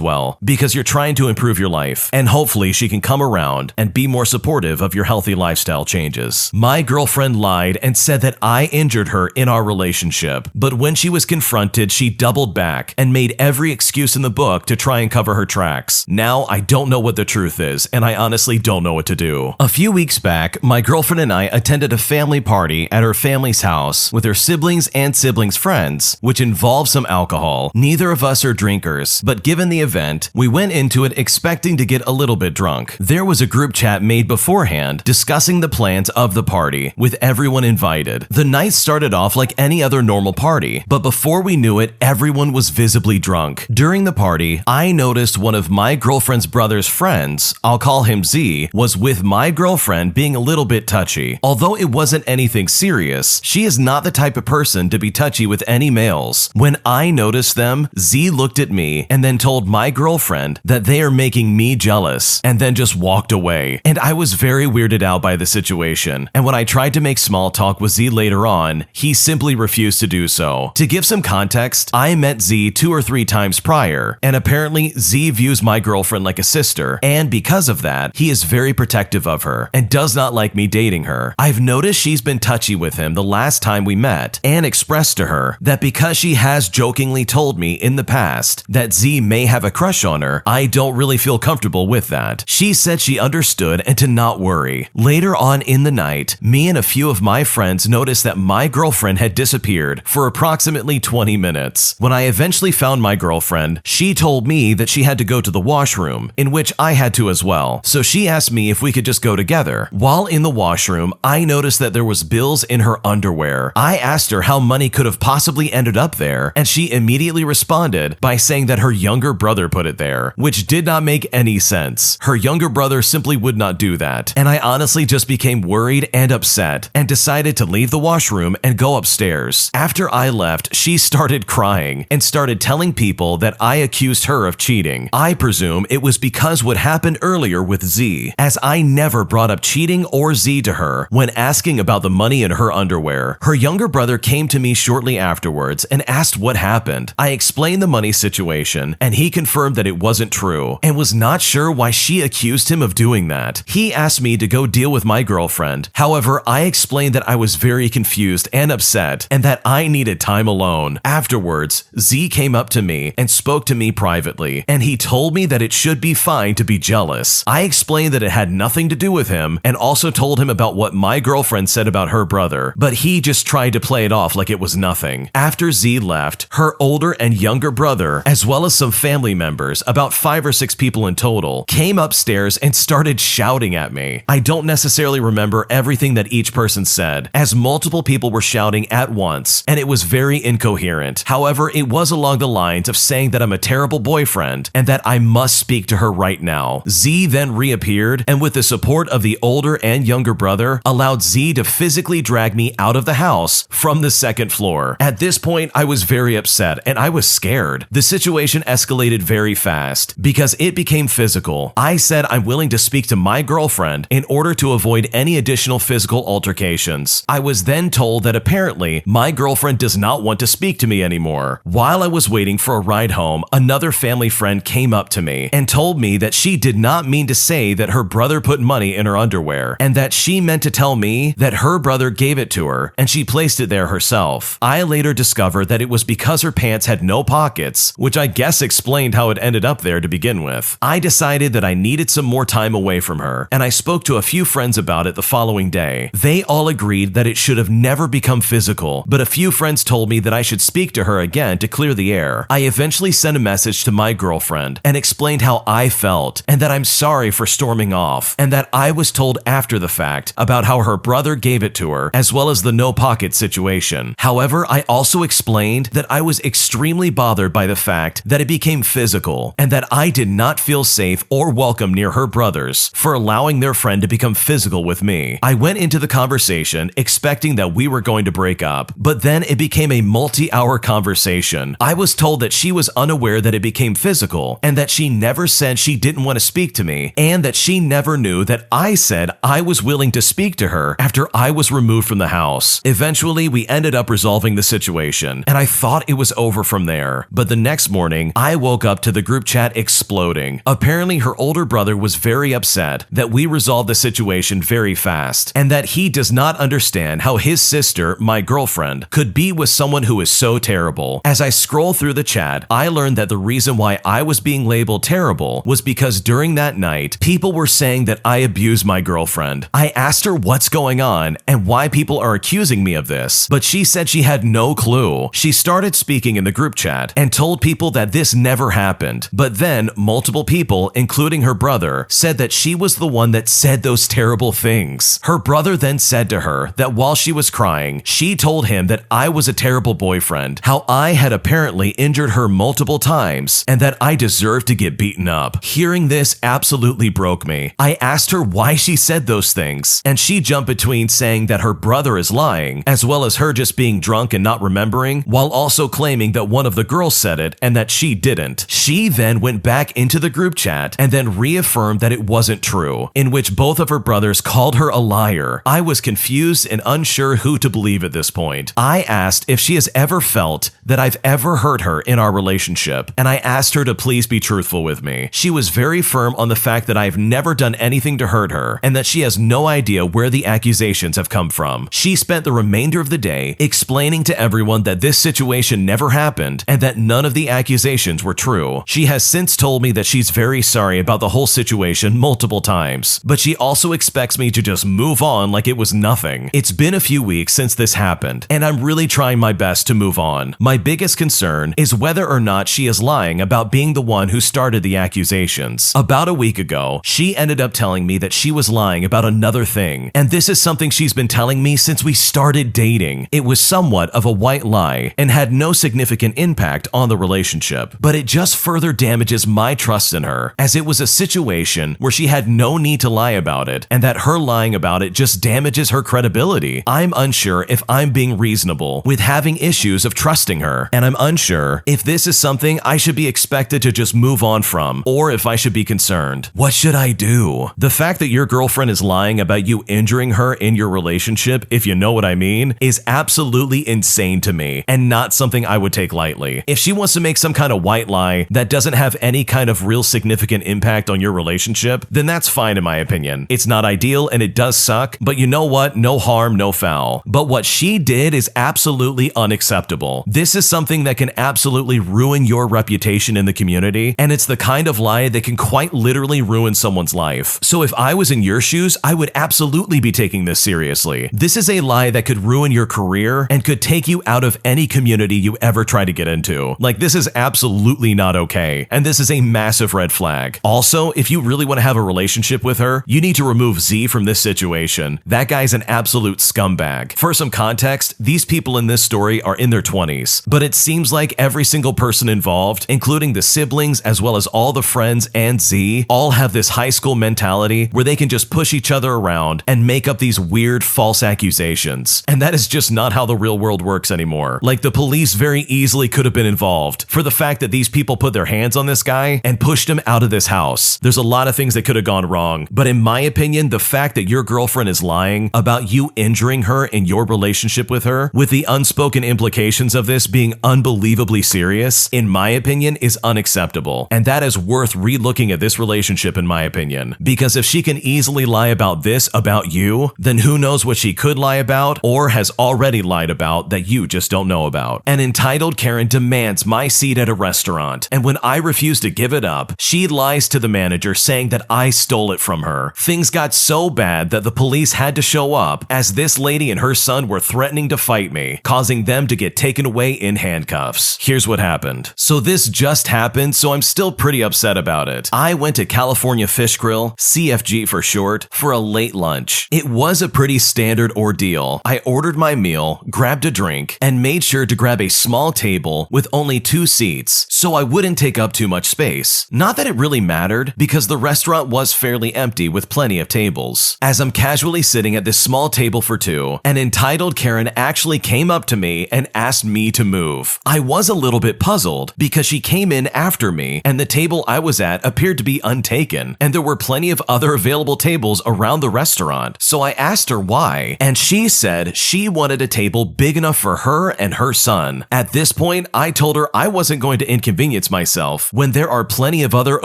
well, because you're trying to improve your life, and hopefully she can come around and be more supportive of your healthy lifestyle changes. My girlfriend lied and said that I injured her in our relationship, but when she was confronted, she doubled back and made every excuse in the book to try and cover her tracks. Now I don't know what the truth is, and I honestly don't know what to do. A few weeks back, my girlfriend and I attended a family party at her family's house with her siblings and siblings' friends, which involved some alcohol. Neither of us are drinkers, but given the event, we went into it expecting to get a little bit drunk. There was a group chat made beforehand discussing the plans of the party, with everyone invited. The night started off like any other normal party, but before we knew it, everyone was visibly drunk. During the party, I noticed one of my girlfriend's brother's friends, I'll call him Z, was with my girlfriend being a little bit touchy. Although it wasn't anything serious, she is not the type of person to be touchy with any males. When I noticed them, Z looked at me and then told my girlfriend that they are making me jealous, and then just walked away. And I was very weirded out by the situation, and when I tried to make small talk with Z later on, he simply refused to do so. To give some context, I met Z 2 or 3 times prior, and apparently Z views my girlfriend like a sister, and because of that, he is very protective of her and does not like me dating her. I've noticed she's been touchy with him the last time we met, and expressed to her that because she has jokingly told me in the past that Z may have a crush on her, I don't really feel comfortable with that. She said she understood and to not worry. Later on in the night, me and a few of my friends noticed that my girlfriend had disappeared for approximately 20 minutes. When I eventually found my girlfriend, she told me that she had to go to the washroom, in which I had to as well. So she asked me if we could just go together. While in the washroom, I noticed that there was bills in her underwear. I asked her how money could have possibly ended up there, and she immediately responded by saying that her younger brother put it there, which did not make any sense. Her younger brother simply would not do that, and I honestly just became worried and upset and decided to leave the washroom and go upstairs. After I left, she started crying and started telling people that I accused her of cheating. I presume it was because what happened earlier with Z, as I never brought up cheating or Z to her when asking about the money in her underwear. Her younger brother came to me shortly afterwards and asked what happened. I explained the money situation, and he confirmed that it wasn't true and was not sure why she accused him of doing that. He asked me to go deal with my girlfriend. However, I explained that I was very confused and upset and that I needed time alone. Afterwards, Z came up to me and spoke to me privately, and he told me that it should be fine to be jealous. I explained that it had nothing to do with him and also told him about what my girlfriend said about her brother, but he just tried to play it off like it was nothing. After Z left, her older and younger brother, as well as some family members, about 5 or 6 people in total, came upstairs and started shouting at me. I don't necessarily remember everything that each person said, as multiple people were shouting at once, and it was very incoherent. However, it was along the lines of saying that I'm a terrible boyfriend and that I must speak to her right now. Z then reappeared, and with the support of the older and younger brother, allowed Z to physically drag me out of the house from the 2nd floor. At this point, I was very upset and I was scared. The situation escalated very fast because it became physical. I said I'm willing to speak to my girlfriend in order to avoid any additional physical altercations. I was then told that apparently my girlfriend does not want to speak to me anymore. While I was waiting for a ride home, another family friend came up to me and told me that she did not mean to say that her brother put money in her underwear, and that she meant to tell me that her brother gave it to her and she placed it there herself. I later discovered that it was because her pants had no pockets, which I guess explained how it ended up there to begin with. I decided that I needed some more time away from her, and I spoke to a few friends about it the following day. They all agreed that it should have never become physical, but a few friends told me that I should speak to her again to clear the air. I eventually sent a message to my girlfriend and explained how I felt and that I'm sorry for storming off, and that I was told after the fact about how her brother gave it to her, as well as the no pocket situation. However, I also explained that I was extremely bothered by the fact that it became physical and that I did not feel safe or welcome near her brothers for allowing their friend to become physical with me. I went into the conversation expecting that we were going to break up, but then it became a multi-hour conversation. I was told that she was unaware that it became physical and that she never said she didn't want to speak to me, and that she never knew that that I said I was willing to speak to her after I was removed from the house. Eventually, we ended up resolving the situation, and I thought it was over from there. But the next morning, I woke up to the group chat exploding. Apparently, her older brother was very upset that we resolved the situation very fast, and that he does not understand how his sister, my girlfriend, could be with someone who is so terrible. As I scroll through the chat, I learned that the reason why I was being labeled terrible was because during that night, people were saying that I abused my girlfriend. I asked her what's going on and why people are accusing me of this, but she said she had no clue. She started speaking in the group chat and told people that this never happened, but then multiple people, including her brother, said that she was the one that said those terrible things. Her brother then said to her that while she was crying, she told him that I was a terrible boyfriend, how I had apparently injured her multiple times, and that I deserved to get beaten up. Hearing this absolutely broke me. I asked her why she said those things, and she jumped between saying that her brother is lying, as well as her just being drunk and not remembering, while also claiming that one of the girls said it and that she didn't. She then went back into the group chat and then reaffirmed that it wasn't true, in which both of her brothers called her a liar. I was confused and unsure who to believe at this point. I asked if she has ever felt that I've ever hurt her in our relationship, and I asked her to please be truthful with me. She was very firm on the fact that I've never done anything to hurt her, and that she has no idea where the accusations have come from. She spent the remainder of the day explaining to everyone that this situation never happened and that none of the accusations were true. She has since told me that she's very sorry about the whole situation multiple times, but she also expects me to just move on like it was nothing. It's been a few weeks since this happened, and I'm really trying my best to move on. My biggest concern is whether or not she is lying about being the one who started the accusations. About a week ago, she ended up telling me that she was lying about another thing, and this is something she's been telling me since we started dating. It was somewhat of a white lie and had no significant impact on the relationship, but it just further damages my trust in her, as it was a situation where she had no need to lie about it, and that her lying about it just damages her credibility. I'm unsure if I'm being reasonable with having issues of trusting her, and I'm unsure if this is something I should be expected to just move on from, or if I should be concerned. What should I do? The fact that your girlfriend is lying about you injuring her in your relationship, if you know what I mean, is absolutely insane to me, and not something I would take lightly. If she wants to make some kind of white lie that doesn't have any kind of real significant impact on your relationship, then that's fine in my opinion. It's not ideal and it does suck, but you know what? No harm, no foul. But what she did is absolutely unacceptable. This is something that can absolutely ruin your reputation in the community, and it's the kind of lie that can quite literally ruin someone's life. So if I was in your shoes, I would absolutely be taking this seriously. This is a lie that could ruin your career and could take you out of any community you ever try to get into. Like, this is absolutely not okay, and this is a massive red flag. Also, if you really want to have a relationship with her, you need to remove Z from this situation. That guy's an absolute scumbag. For some context, these people in this story are in their 20s, but it seems like every single person involved, including the siblings as well as all the friends and Z, all have this high school mentality where they can just push each other around and make up these weird false accusations. And that is just not how the real world works anymore. Like, the police very easily could have been involved for the fact that these people put their hands on this guy and pushed him out of this house. There's a lot of things that could have gone wrong, but in my opinion, the fact that your girlfriend is lying about you injuring her in your relationship with her, with the unspoken implications of this being unbelievably serious, in my opinion, is unacceptable. And that is worth re-looking at this relationship, in my opinion. Because if she can easily lie about this about you, then who knows what she could lie about or has already lied about that you just don't know about. An entitled Karen demands my seat at a restaurant, and when I refuse to give it up, she lies to the manager saying that I stole it from her. Things got so bad that the police had to show up, as this lady and her son were threatening to fight me, causing them to get taken away in handcuffs. Here's what happened. So this just happened, so I'm still pretty upset about it. I went to California Fish Grill, CFG for short, for a late lunch. It was a pretty standard ordeal. I ordered my meal, grabbed a drink, and made sure to grab a small table with only 2 seats, so I wouldn't take up too much space. Not that it really mattered, because the restaurant was fairly empty with plenty of tables. As I'm casually sitting at this small table for 2, an entitled Karen actually came up to me and asked me to move. I was a little bit puzzled, because she came in after me, and the table I was at appeared to be untaken, and there were plenty of other other available tables around the restaurant. So I asked her why, and she said she wanted a table big enough for her and her son. At this point, I told her I wasn't going to inconvenience myself when there are plenty of other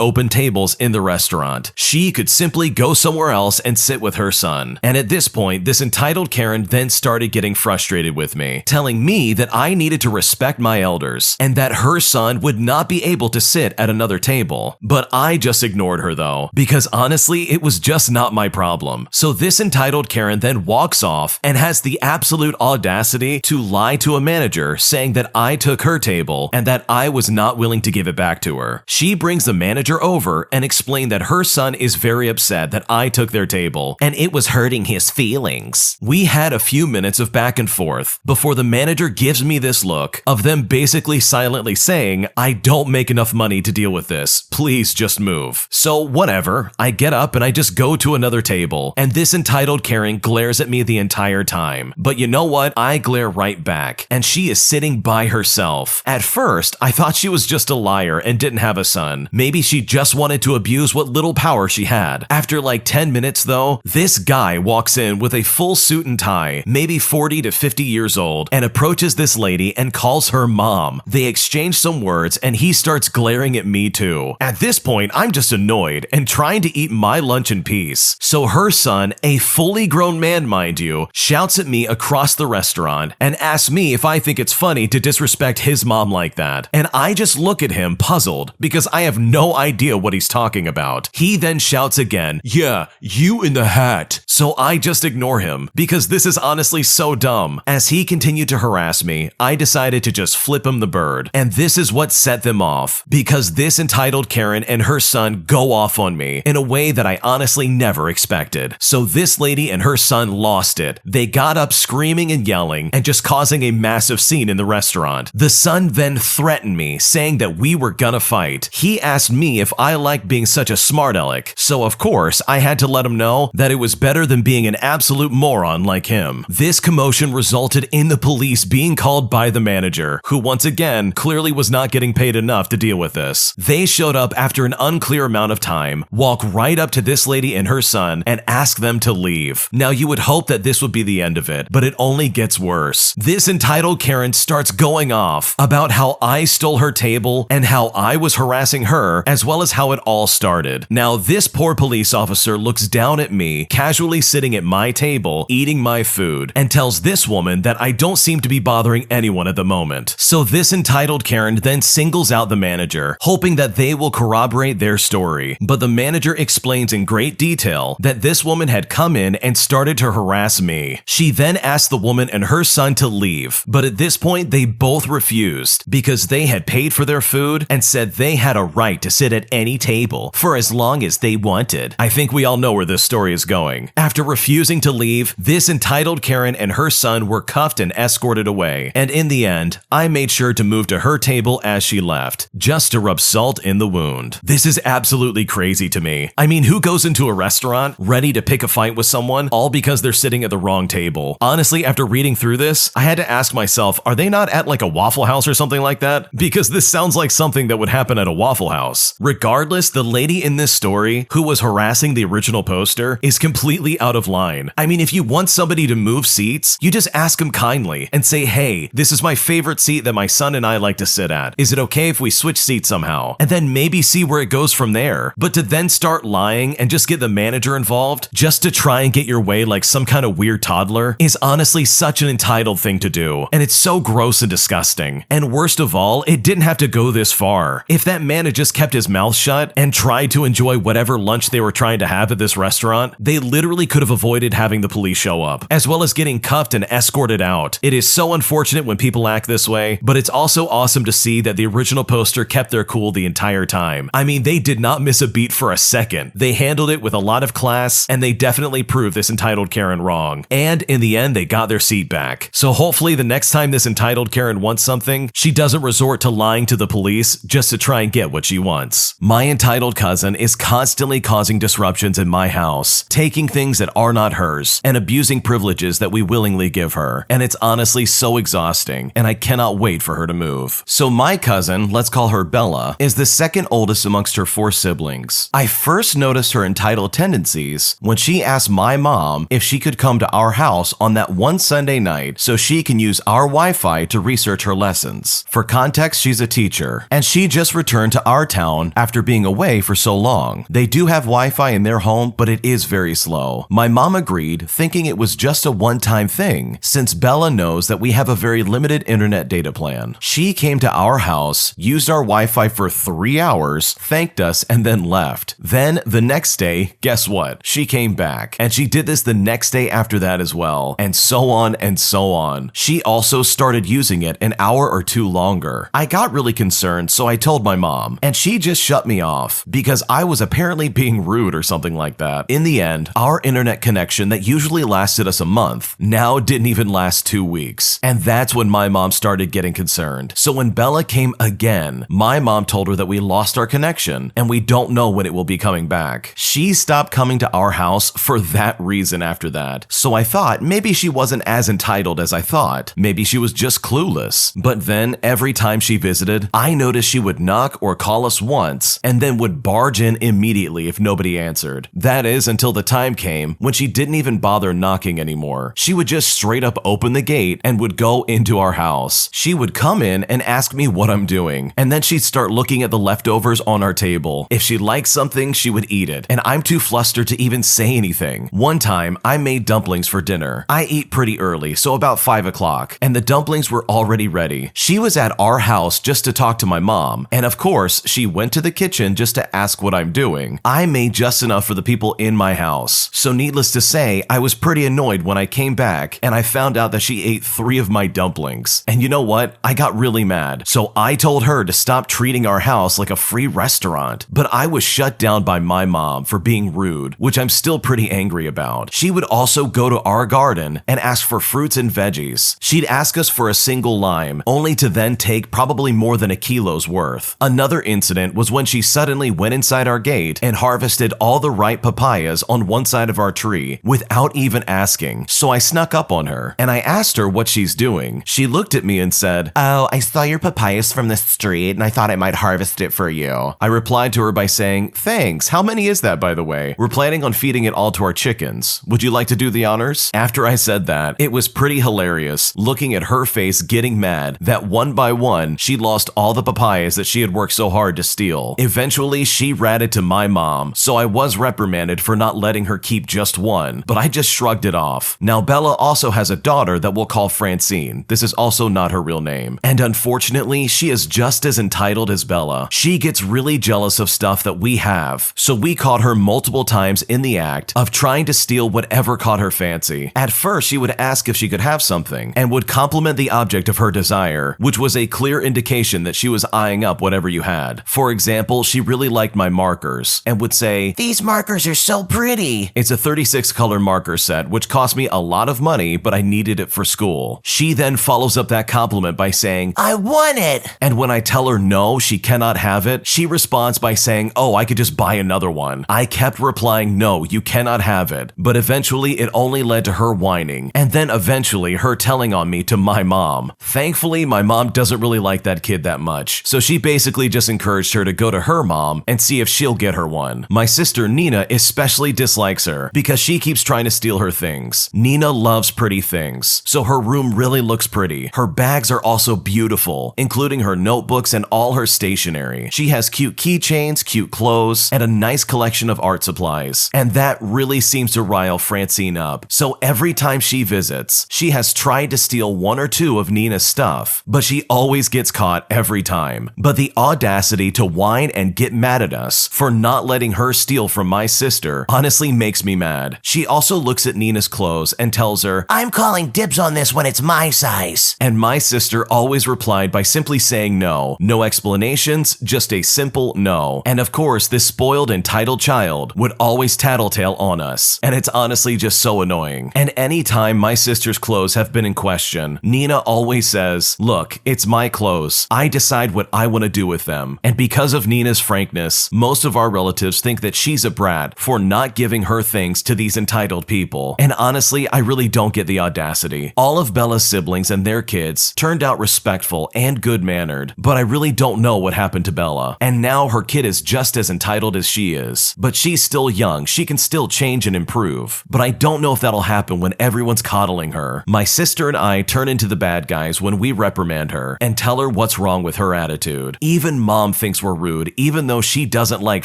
open tables in the restaurant. She could simply go somewhere else and sit with her son. And at this point, this entitled Karen then started getting frustrated with me, telling me that I needed to respect my elders and that her son would not be able to sit at another table. But I just ignored her though, because honestly, it was just not my problem. So this entitled Karen then walks off and has the absolute audacity to lie to a manager saying that I took her table and that I was not willing to give it back to her. She brings the manager over and explained that her son is very upset that I took their table and it was hurting his feelings. We had a few minutes of back and forth before the manager gives me this look of them basically silently saying, I don't make enough money to deal with this. Please just move. So whatever, I get up and I just go to another table, and this entitled Karen glares at me the entire time. But you know what? I glare right back, and she is sitting by herself. At first, I thought she was just a liar and didn't have a son. Maybe she just wanted to abuse what little power she had. After like 10 minutes though, this guy walks in with a full suit and tie, maybe 40 to 50 years old, and approaches this lady and calls her mom. They exchange some words and he starts glaring at me too. At this point, I'm just annoyed and trying to eat my lunch in peace. So her son, a fully grown man mind you, shouts at me across the restaurant and asks me if I think it's funny to disrespect his mom like that. And I just look at him puzzled because I have no idea what he's talking about. He then shouts again, yeah, you in the hat. So I just ignore him because this is honestly so dumb. As he continued to harass me, I decided to just flip him the bird. And this is what set them off, because this entitled Karen and her son go off on me in a way that I honestly never expected. So this lady and her son lost it. They got up screaming and yelling and just causing a massive scene in the restaurant. The son then threatened me, saying that we were gonna fight. He asked me if I liked being such a smart aleck, so of course I had to let him know that it was better than being an absolute moron like him. This commotion resulted in the police being called by the manager, who once again clearly was not getting paid enough to deal with this. They showed up after an unclear amount of time, walk right up to this lady and her son, and ask them to leave. Now you would hope that this would be the end of it, but it only gets worse. This entitled Karen starts going off about how I stole her table and how I was harassing her, as well as how it all started. Now this poor police officer looks down at me, casually sitting at my table, eating my food, and tells this woman that I don't seem to be bothering anyone at the moment. So this entitled Karen then singles out the manager, hoping that they will corroborate their story. But the manager explains in great detail that this woman had come in and started to harass me. She then asked the woman and her son to leave, but at this point they both refused because they had paid for their food and said they had a right to sit at any table for as long as they wanted. I think we all know where this story is going. After refusing to leave, this entitled Karen and her son were cuffed and escorted away, and in the end, I made sure to move to her table as she left, just to rub salt in the wound. This is absolutely crazy to me. I mean, who goes into a restaurant ready to pick a fight with someone all because they're sitting at the wrong table? Honestly, after reading through this, I had to ask myself, are they not at like a Waffle House or something like that? Because this sounds like something that would happen at a Waffle House. Regardless, the lady in this story who was harassing the original poster is completely out of line. I mean, if you want somebody to move seats, you just ask them kindly and say, hey, this is my favorite seat that my son and I like to sit at. Is it okay if we switch seats somehow? And then maybe see where it goes from there. But to then start lying and just get the manager involved just to try and get your way like some kind of weird toddler is honestly such an entitled thing to do. And it's so gross and disgusting. And worst of all, it didn't have to go this far. If that man had just kept his mouth shut and tried to enjoy whatever lunch they were trying to have at this restaurant, they literally could have avoided having the police show up, as well as getting cuffed and escorted out. It is so unfortunate when people act this way, but it's also awesome to see that the original poster kept their cool the entire time. I mean, they did not miss a beat for a second. They handled it with a lot of class, and they definitely proved this entitled Karen wrong. And in the end, they got their seat back. So hopefully the next time this entitled Karen wants something, she doesn't resort to lying to the police just to try and get what she wants. My entitled cousin is constantly causing disruptions in my house, taking things things that are not hers and abusing privileges that we willingly give her. And it's honestly so exhausting, and I cannot wait for her to move. So my cousin, let's call her Bella, is the second oldest amongst her 4 siblings. I first noticed her entitled tendencies when she asked my mom if she could come to our house on that one Sunday night so she can use our Wi-Fi to research her lessons. For context, she's a teacher, and she just returned to our town after being away for so long. They do have Wi-Fi in their home, but it is very slow. My mom agreed, thinking it was just a one-time thing, since Bella knows that we have a very limited internet data plan. She came to our house, used our Wi-Fi for 3 hours, thanked us, and then left. Then, the next day, guess what? She came back, and she did this the next day after that as well, and so on and so on. She also started using it an hour or 2 longer. I got really concerned, so I told my mom, and she just shut me off because I was apparently being rude or something like that. In the end, our internet connection that usually lasted us a month now didn't even last 2 weeks. And that's when my mom started getting concerned. So when Bella came again, my mom told her that we lost our connection and we don't know when it will be coming back. She stopped coming to our house for that reason after that. So I thought maybe she wasn't as entitled as I thought. Maybe she was just clueless. But then every time she visited, I noticed she would knock or call us once and then would barge in immediately if nobody answered. That is until the time came when she didn't even bother knocking anymore. She would just straight up open the gate and would go into our house. She would come in and ask me what I'm doing, and then she'd start looking at the leftovers on our table. If she liked something, she would eat it, and I'm too flustered to even say anything. One time, I made dumplings for dinner. I eat pretty early, so about 5 o'clock, and the dumplings were already ready. She was at our house just to talk to my mom, and of course, she went to the kitchen just to ask what I'm doing. I made just enough for the people in my house, so needless to say, I was pretty annoyed when I came back and I found out that she ate 3 of my dumplings. And you know what? I got really mad, so I told her to stop treating our house like a free restaurant. But I was shut down by my mom for being rude, which I'm still pretty angry about. She would also go to our garden and ask for fruits and veggies. She'd ask us for a single lime, only to then take probably more than a kilo's worth. Another incident was when she suddenly went inside our gate and harvested all the ripe papayas on one side of our tree without even asking. So I snuck up on her and I asked her what she's doing. She looked at me and said, "Oh, I saw your papayas from the street and I thought I might harvest it for you." I replied to her by saying, "Thanks. How many is that, by the way? We're planning on feeding it all to our chickens. Would you like to do the honors?" After I said that, it was pretty hilarious looking at her face getting mad that one by one, she lost all the papayas that she had worked so hard to steal. Eventually, she ratted to my mom, so I was reprimanded for not letting her keep just one, but I just shrugged it off. Now, Bella also has a daughter that we'll call Francine. This is also not her real name. And unfortunately, she is just as entitled as Bella. She gets really jealous of stuff that we have, so we caught her multiple times in the act of trying to steal whatever caught her fancy. At first, she would ask if she could have something and would compliment the object of her desire, which was a clear indication that she was eyeing up whatever you had. For example, she really liked my markers and would say, These markers are so pretty. It's a 36 color marker set, which cost me a lot of money, but I needed it for school. She then follows up that compliment by saying, I want it. And when I tell her no, she cannot have it, she responds by saying, oh, I could just buy another one. I kept replying, no, you cannot have it. But eventually it only led to her whining, and then eventually her telling on me to my mom. Thankfully, my mom doesn't really like that kid that much, so she basically just encouraged her to go to her mom and see if she'll get her one. My sister Nina especially dislikes her because she keeps trying to steal her things. Nina loves pretty things, so her room really looks pretty. Her bags are also beautiful, including her notebooks and all her stationery. She has cute keychains, cute clothes, and a nice collection of art supplies. And that really seems to rile Francine up. So every time she visits, she has tried to steal 1 or 2 of Nina's stuff, but she always gets caught every time. But the audacity to whine and get mad at us for not letting her steal from my sister honestly makes me mad. She also looks at Nina's clothes and tells her, I'm calling dibs on this when it's my size. And my sister always replied by simply saying no. No explanations, just a simple no. And of course, this spoiled, entitled child would always tattletale on us. And it's honestly just so annoying. And anytime my sister's clothes have been in question, Nina always says, look, it's my clothes. I decide what I want to do with them. And because of Nina's frankness, most of our relatives think that she's a brat for not giving her things things to these entitled people. And honestly, I really don't get the audacity. All of Bella's siblings and their kids turned out respectful and good-mannered, but I really don't know what happened to Bella. And now her kid is just as entitled as she is. But she's still young, she can still change and improve. But I don't know if that'll happen when everyone's coddling her. My sister and I turn into the bad guys when we reprimand her and tell her what's wrong with her attitude. Even Mom thinks we're rude, even though she doesn't like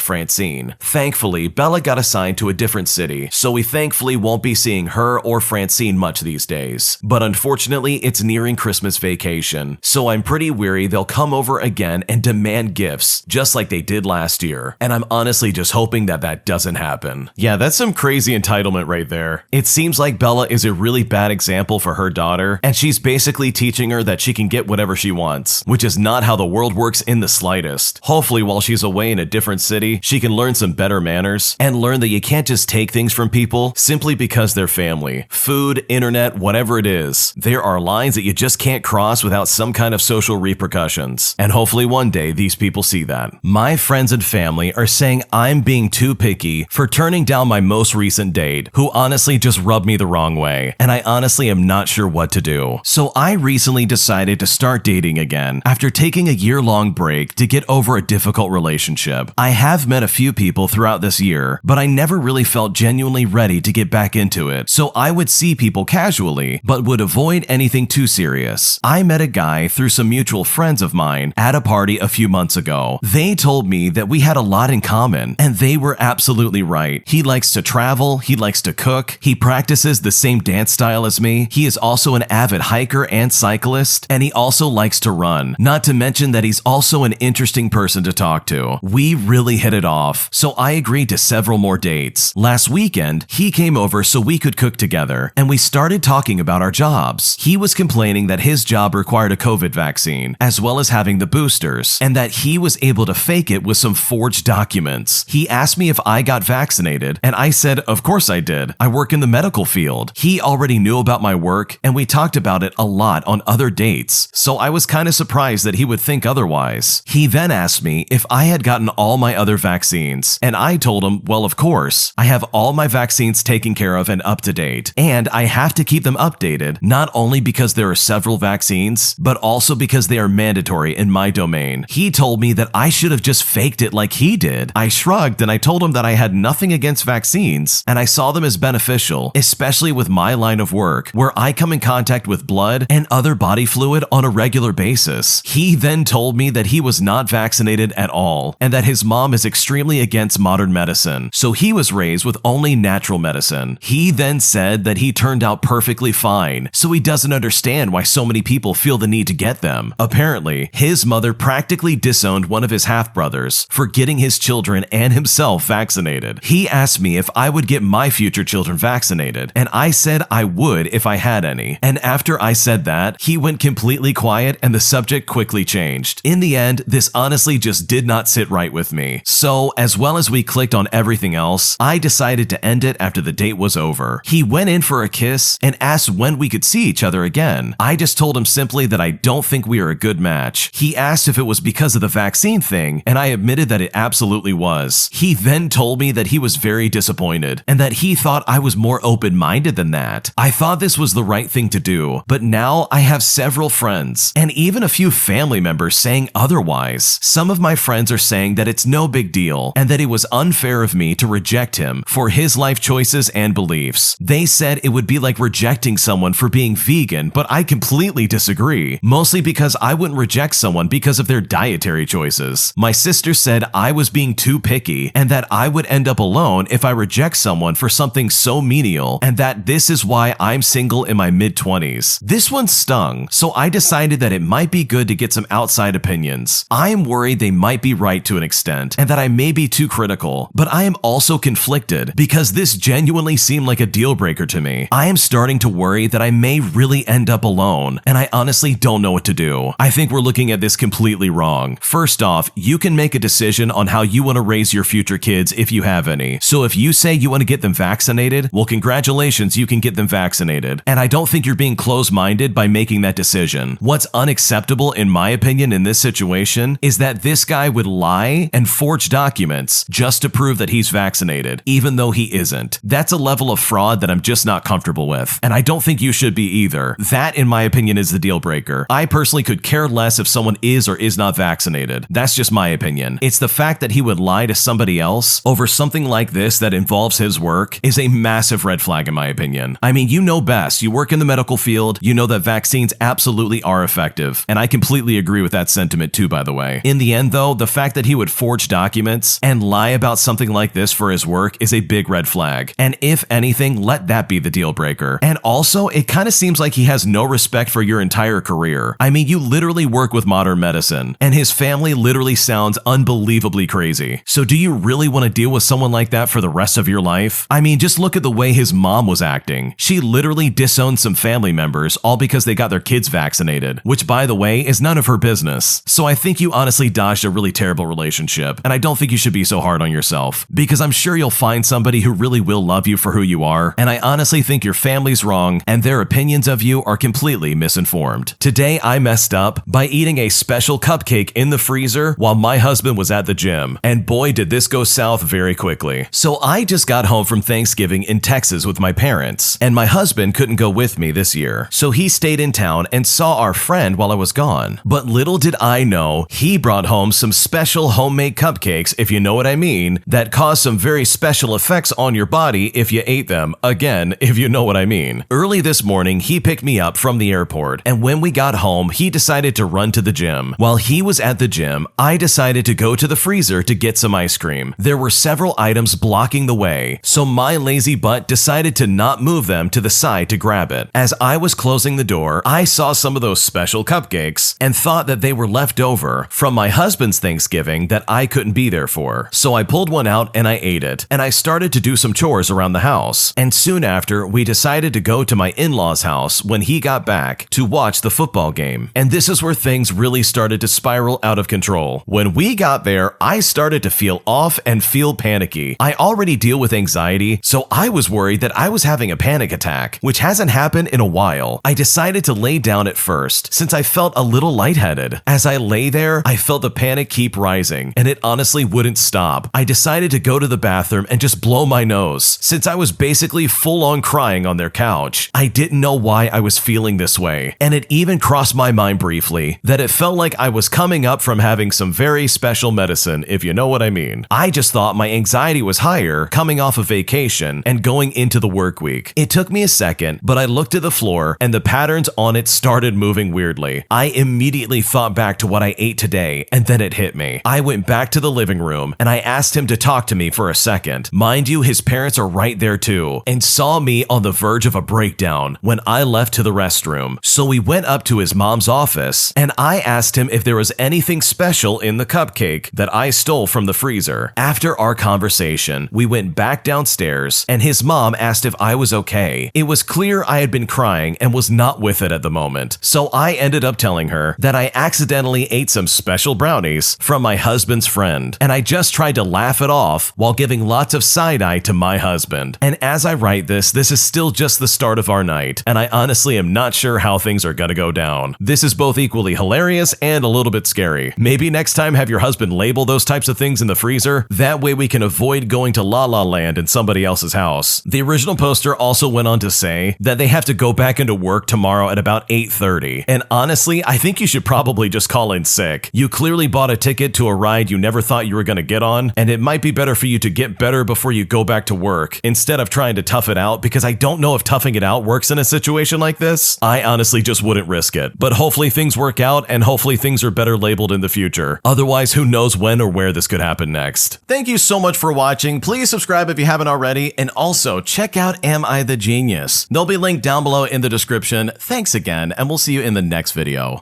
Francine. Thankfully, Bella got assigned to a different city, so we thankfully won't be seeing her or Francine much these days. But unfortunately, it's nearing Christmas vacation, so I'm pretty weary they'll come over again and demand gifts, just like they did last year. And I'm honestly just hoping that that doesn't happen. Yeah, that's some crazy entitlement right there. It seems like Bella is a really bad example for her daughter, and she's basically teaching her that she can get whatever she wants, which is not how the world works in the slightest. Hopefully, while she's away in a different city, she can learn some better manners and learn that you can't just take things from people simply because they're family. Food, internet, whatever it is. There are lines that you just can't cross without some kind of social repercussions. And hopefully one day these people see that. My friends and family are saying I'm being too picky for turning down my most recent date, who honestly just rubbed me the wrong way, and I honestly am not sure what to do. So I recently decided to start dating again after taking a year-long break to get over a difficult relationship. I have met a few people throughout this year, but I never really felt genuinely ready to get back into it, so I would see people casually, but would avoid anything too serious. I met a guy through some mutual friends of mine at a party a few months ago. They told me that we had a lot in common, and they were absolutely right. He likes to travel, he likes to cook, he practices the same dance style as me, he is also an avid hiker and cyclist, and he also likes to run. Not to mention that he's also an interesting person to talk to. We really hit it off, so I agreed to several more dates. Last weekend, he came over so we could cook together, and we started talking about our jobs. He was complaining that his job required a COVID vaccine, as well as having the boosters, and that he was able to fake it with some forged documents. He asked me if I got vaccinated, and I said, of course I did. I work in the medical field. He already knew about my work, and we talked about it a lot on other dates, so I was kind of surprised that he would think otherwise. He then asked me if I had gotten all my other vaccines, and I told him, well, of course. I have all my vaccines taken care of and up to date, and I have to keep them updated, not only because there are several vaccines, but also because they are mandatory in my domain. He told me that I should have just faked it like he did. I shrugged and I told him that I had nothing against vaccines, and I saw them as beneficial, especially with my line of work, where I come in contact with blood and other body fluid on a regular basis. He then told me that he was not vaccinated at all, and that his mom is extremely against modern medicine, so he was raised with only natural medicine. He then said that he turned out perfectly fine, so he doesn't understand why so many people feel the need to get them. Apparently, his mother practically disowned one of his half-brothers for getting his children and himself vaccinated. He asked me if I would get my future children vaccinated, and I said I would if I had any. And after I said that, he went completely quiet and the subject quickly changed. In the end, this honestly just did not sit right with me. So, as well as we clicked on everything else, I decided to end it after the date was over. He went in for a kiss and asked when we could see each other again. I just told him simply that I don't think we are a good match. He asked if it was because of the vaccine thing, and I admitted that it absolutely was. He then told me that he was very disappointed, and that he thought I was more open-minded than that. I thought this was the right thing to do, but now I have several friends, and even a few family members saying otherwise. Some of my friends are saying that it's no big deal, and that it was unfair of me to reject him for his life choices and beliefs. They said it would be like rejecting someone for being vegan, but I completely disagree, mostly because I wouldn't reject someone because of their dietary choices. My sister said I was being too picky, and that I would end up alone if I reject someone for something so menial, and that this is why I'm single in my mid-20s. This one stung, so I decided that it might be good to get some outside opinions. I am worried they might be right to an extent, and that I may be too critical, but I am also conflicted because this genuinely seemed like a deal breaker to me. I am starting to worry that I may really end up alone, and I honestly don't know what to do. I think we're looking at this completely wrong. First off, you can make a decision on how you want to raise your future kids if you have any. So if you say you want to get them vaccinated, well, congratulations, you can get them vaccinated. And I don't think you're being closed-minded by making that decision. What's unacceptable, in my opinion, in this situation is that this guy would lie and forge documents just to prove that he's vaccinated, even though know he isn't. That's a level of fraud that I'm just not comfortable with, and I don't think you should be either. That, in my opinion, is the deal breaker. I personally could care less if someone is or is not vaccinated. That's just my opinion. It's the fact that he would lie to somebody else over something like this that involves his work is a massive red flag in my opinion. I mean, you know best. You work in the medical field. You know that vaccines absolutely are effective, and I completely agree with that sentiment too, by the way. In the end, though, the fact that he would forge documents and lie about something like this for his work is a big red flag. And if anything, let that be the deal breaker. And also, it kind of seems like he has no respect for your entire career. I mean, you literally work with modern medicine, and his family literally sounds unbelievably crazy. So do you really want to deal with someone like that for the rest of your life? I mean, just look at the way his mom was acting. She literally disowned some family members all because they got their kids vaccinated, which, by the way, is none of her business. So I think you honestly dodged a really terrible relationship, and I don't think you should be so hard on yourself, because I'm sure you'll find somebody who really will love you for who you are, and I honestly think your family's wrong and their opinions of you are completely misinformed. Today, I messed up by eating a special cupcake in the freezer while my husband was at the gym, and boy did this go south very quickly. So I just got home from Thanksgiving in Texas with my parents, and my husband couldn't go with me this year, so he stayed in town and saw our friend while I was gone. But little did I know, he brought home some special homemade cupcakes, if you know what I mean, that cause some very special effects on your body if you ate them. Again, if you know what I mean. Early this morning, he picked me up from the airport, and when we got home, he decided to run to the gym. While he was at the gym, I decided to go to the freezer to get some ice cream. There were several items blocking the way, so my lazy butt decided to not move them to the side to grab it. As I was closing the door, I saw some of those special cupcakes and thought that they were left over from my husband's Thanksgiving that I couldn't be there for. So I pulled one out and I ate it, and I started to do some chores around the house. And soon after, we decided to go to my in-laws' house when he got back to watch the football game. And this is where things really started to spiral out of control. When we got there, I started to feel off and feel panicky. I already deal with anxiety, so I was worried that I was having a panic attack, which hasn't happened in a while. I decided to lay down at first, since I felt a little lightheaded. As I lay there, I felt the panic keep rising, and it honestly wouldn't stop. I decided to go to the bathroom and just blow my nose, since I was basically full-on crying on their couch. I didn't know why I was feeling this way, and it even crossed my mind briefly that it felt like I was coming up from having some very special medicine, if you know what I mean. I just thought my anxiety was higher coming off of vacation and going into the work week. It took me a second, but I looked at the floor and the patterns on it started moving weirdly. I immediately thought back to what I ate today, and then it hit me. I went back to the living room and I asked him to talk to me for a second. Mind you, his parents are right there too, and saw me on the verge of a breakdown when I left to the restroom. So we went up to his mom's office and I asked him if there was anything special in the cupcake that I stole from the freezer. After our conversation, we went back downstairs and his mom asked if I was okay. It was clear I had been crying and was not with it at the moment, so I ended up telling her that I accidentally ate some special brownies from my husband's friend, and I just tried to laugh it off while giving lots of side-eye to my husband. And as I write this is still just the start of our night, and I honestly am not sure how things are gonna go down. This is both equally hilarious and a little bit scary. Maybe next time have your husband label those types of things in the freezer. That way we can avoid going to La La Land in somebody else's house. The original poster also went on to say that they have to go back into work tomorrow at about 8:30. And honestly, I think you should probably just call in sick. You clearly bought a ticket to a ride you never thought you were gonna get on, and it might be better for you to get better before you go back to work instead of trying to tough it out, because I don't know if toughing it out works in a situation like this. I honestly just wouldn't risk it. But hopefully things work out, and hopefully things are better labeled in the future. Otherwise, who knows when or where this could happen next. Thank you so much for watching. Please subscribe if you haven't already, and also check out Am I the Genius? They'll be linked down below in the description. Thanks again, and we'll see you in the next video.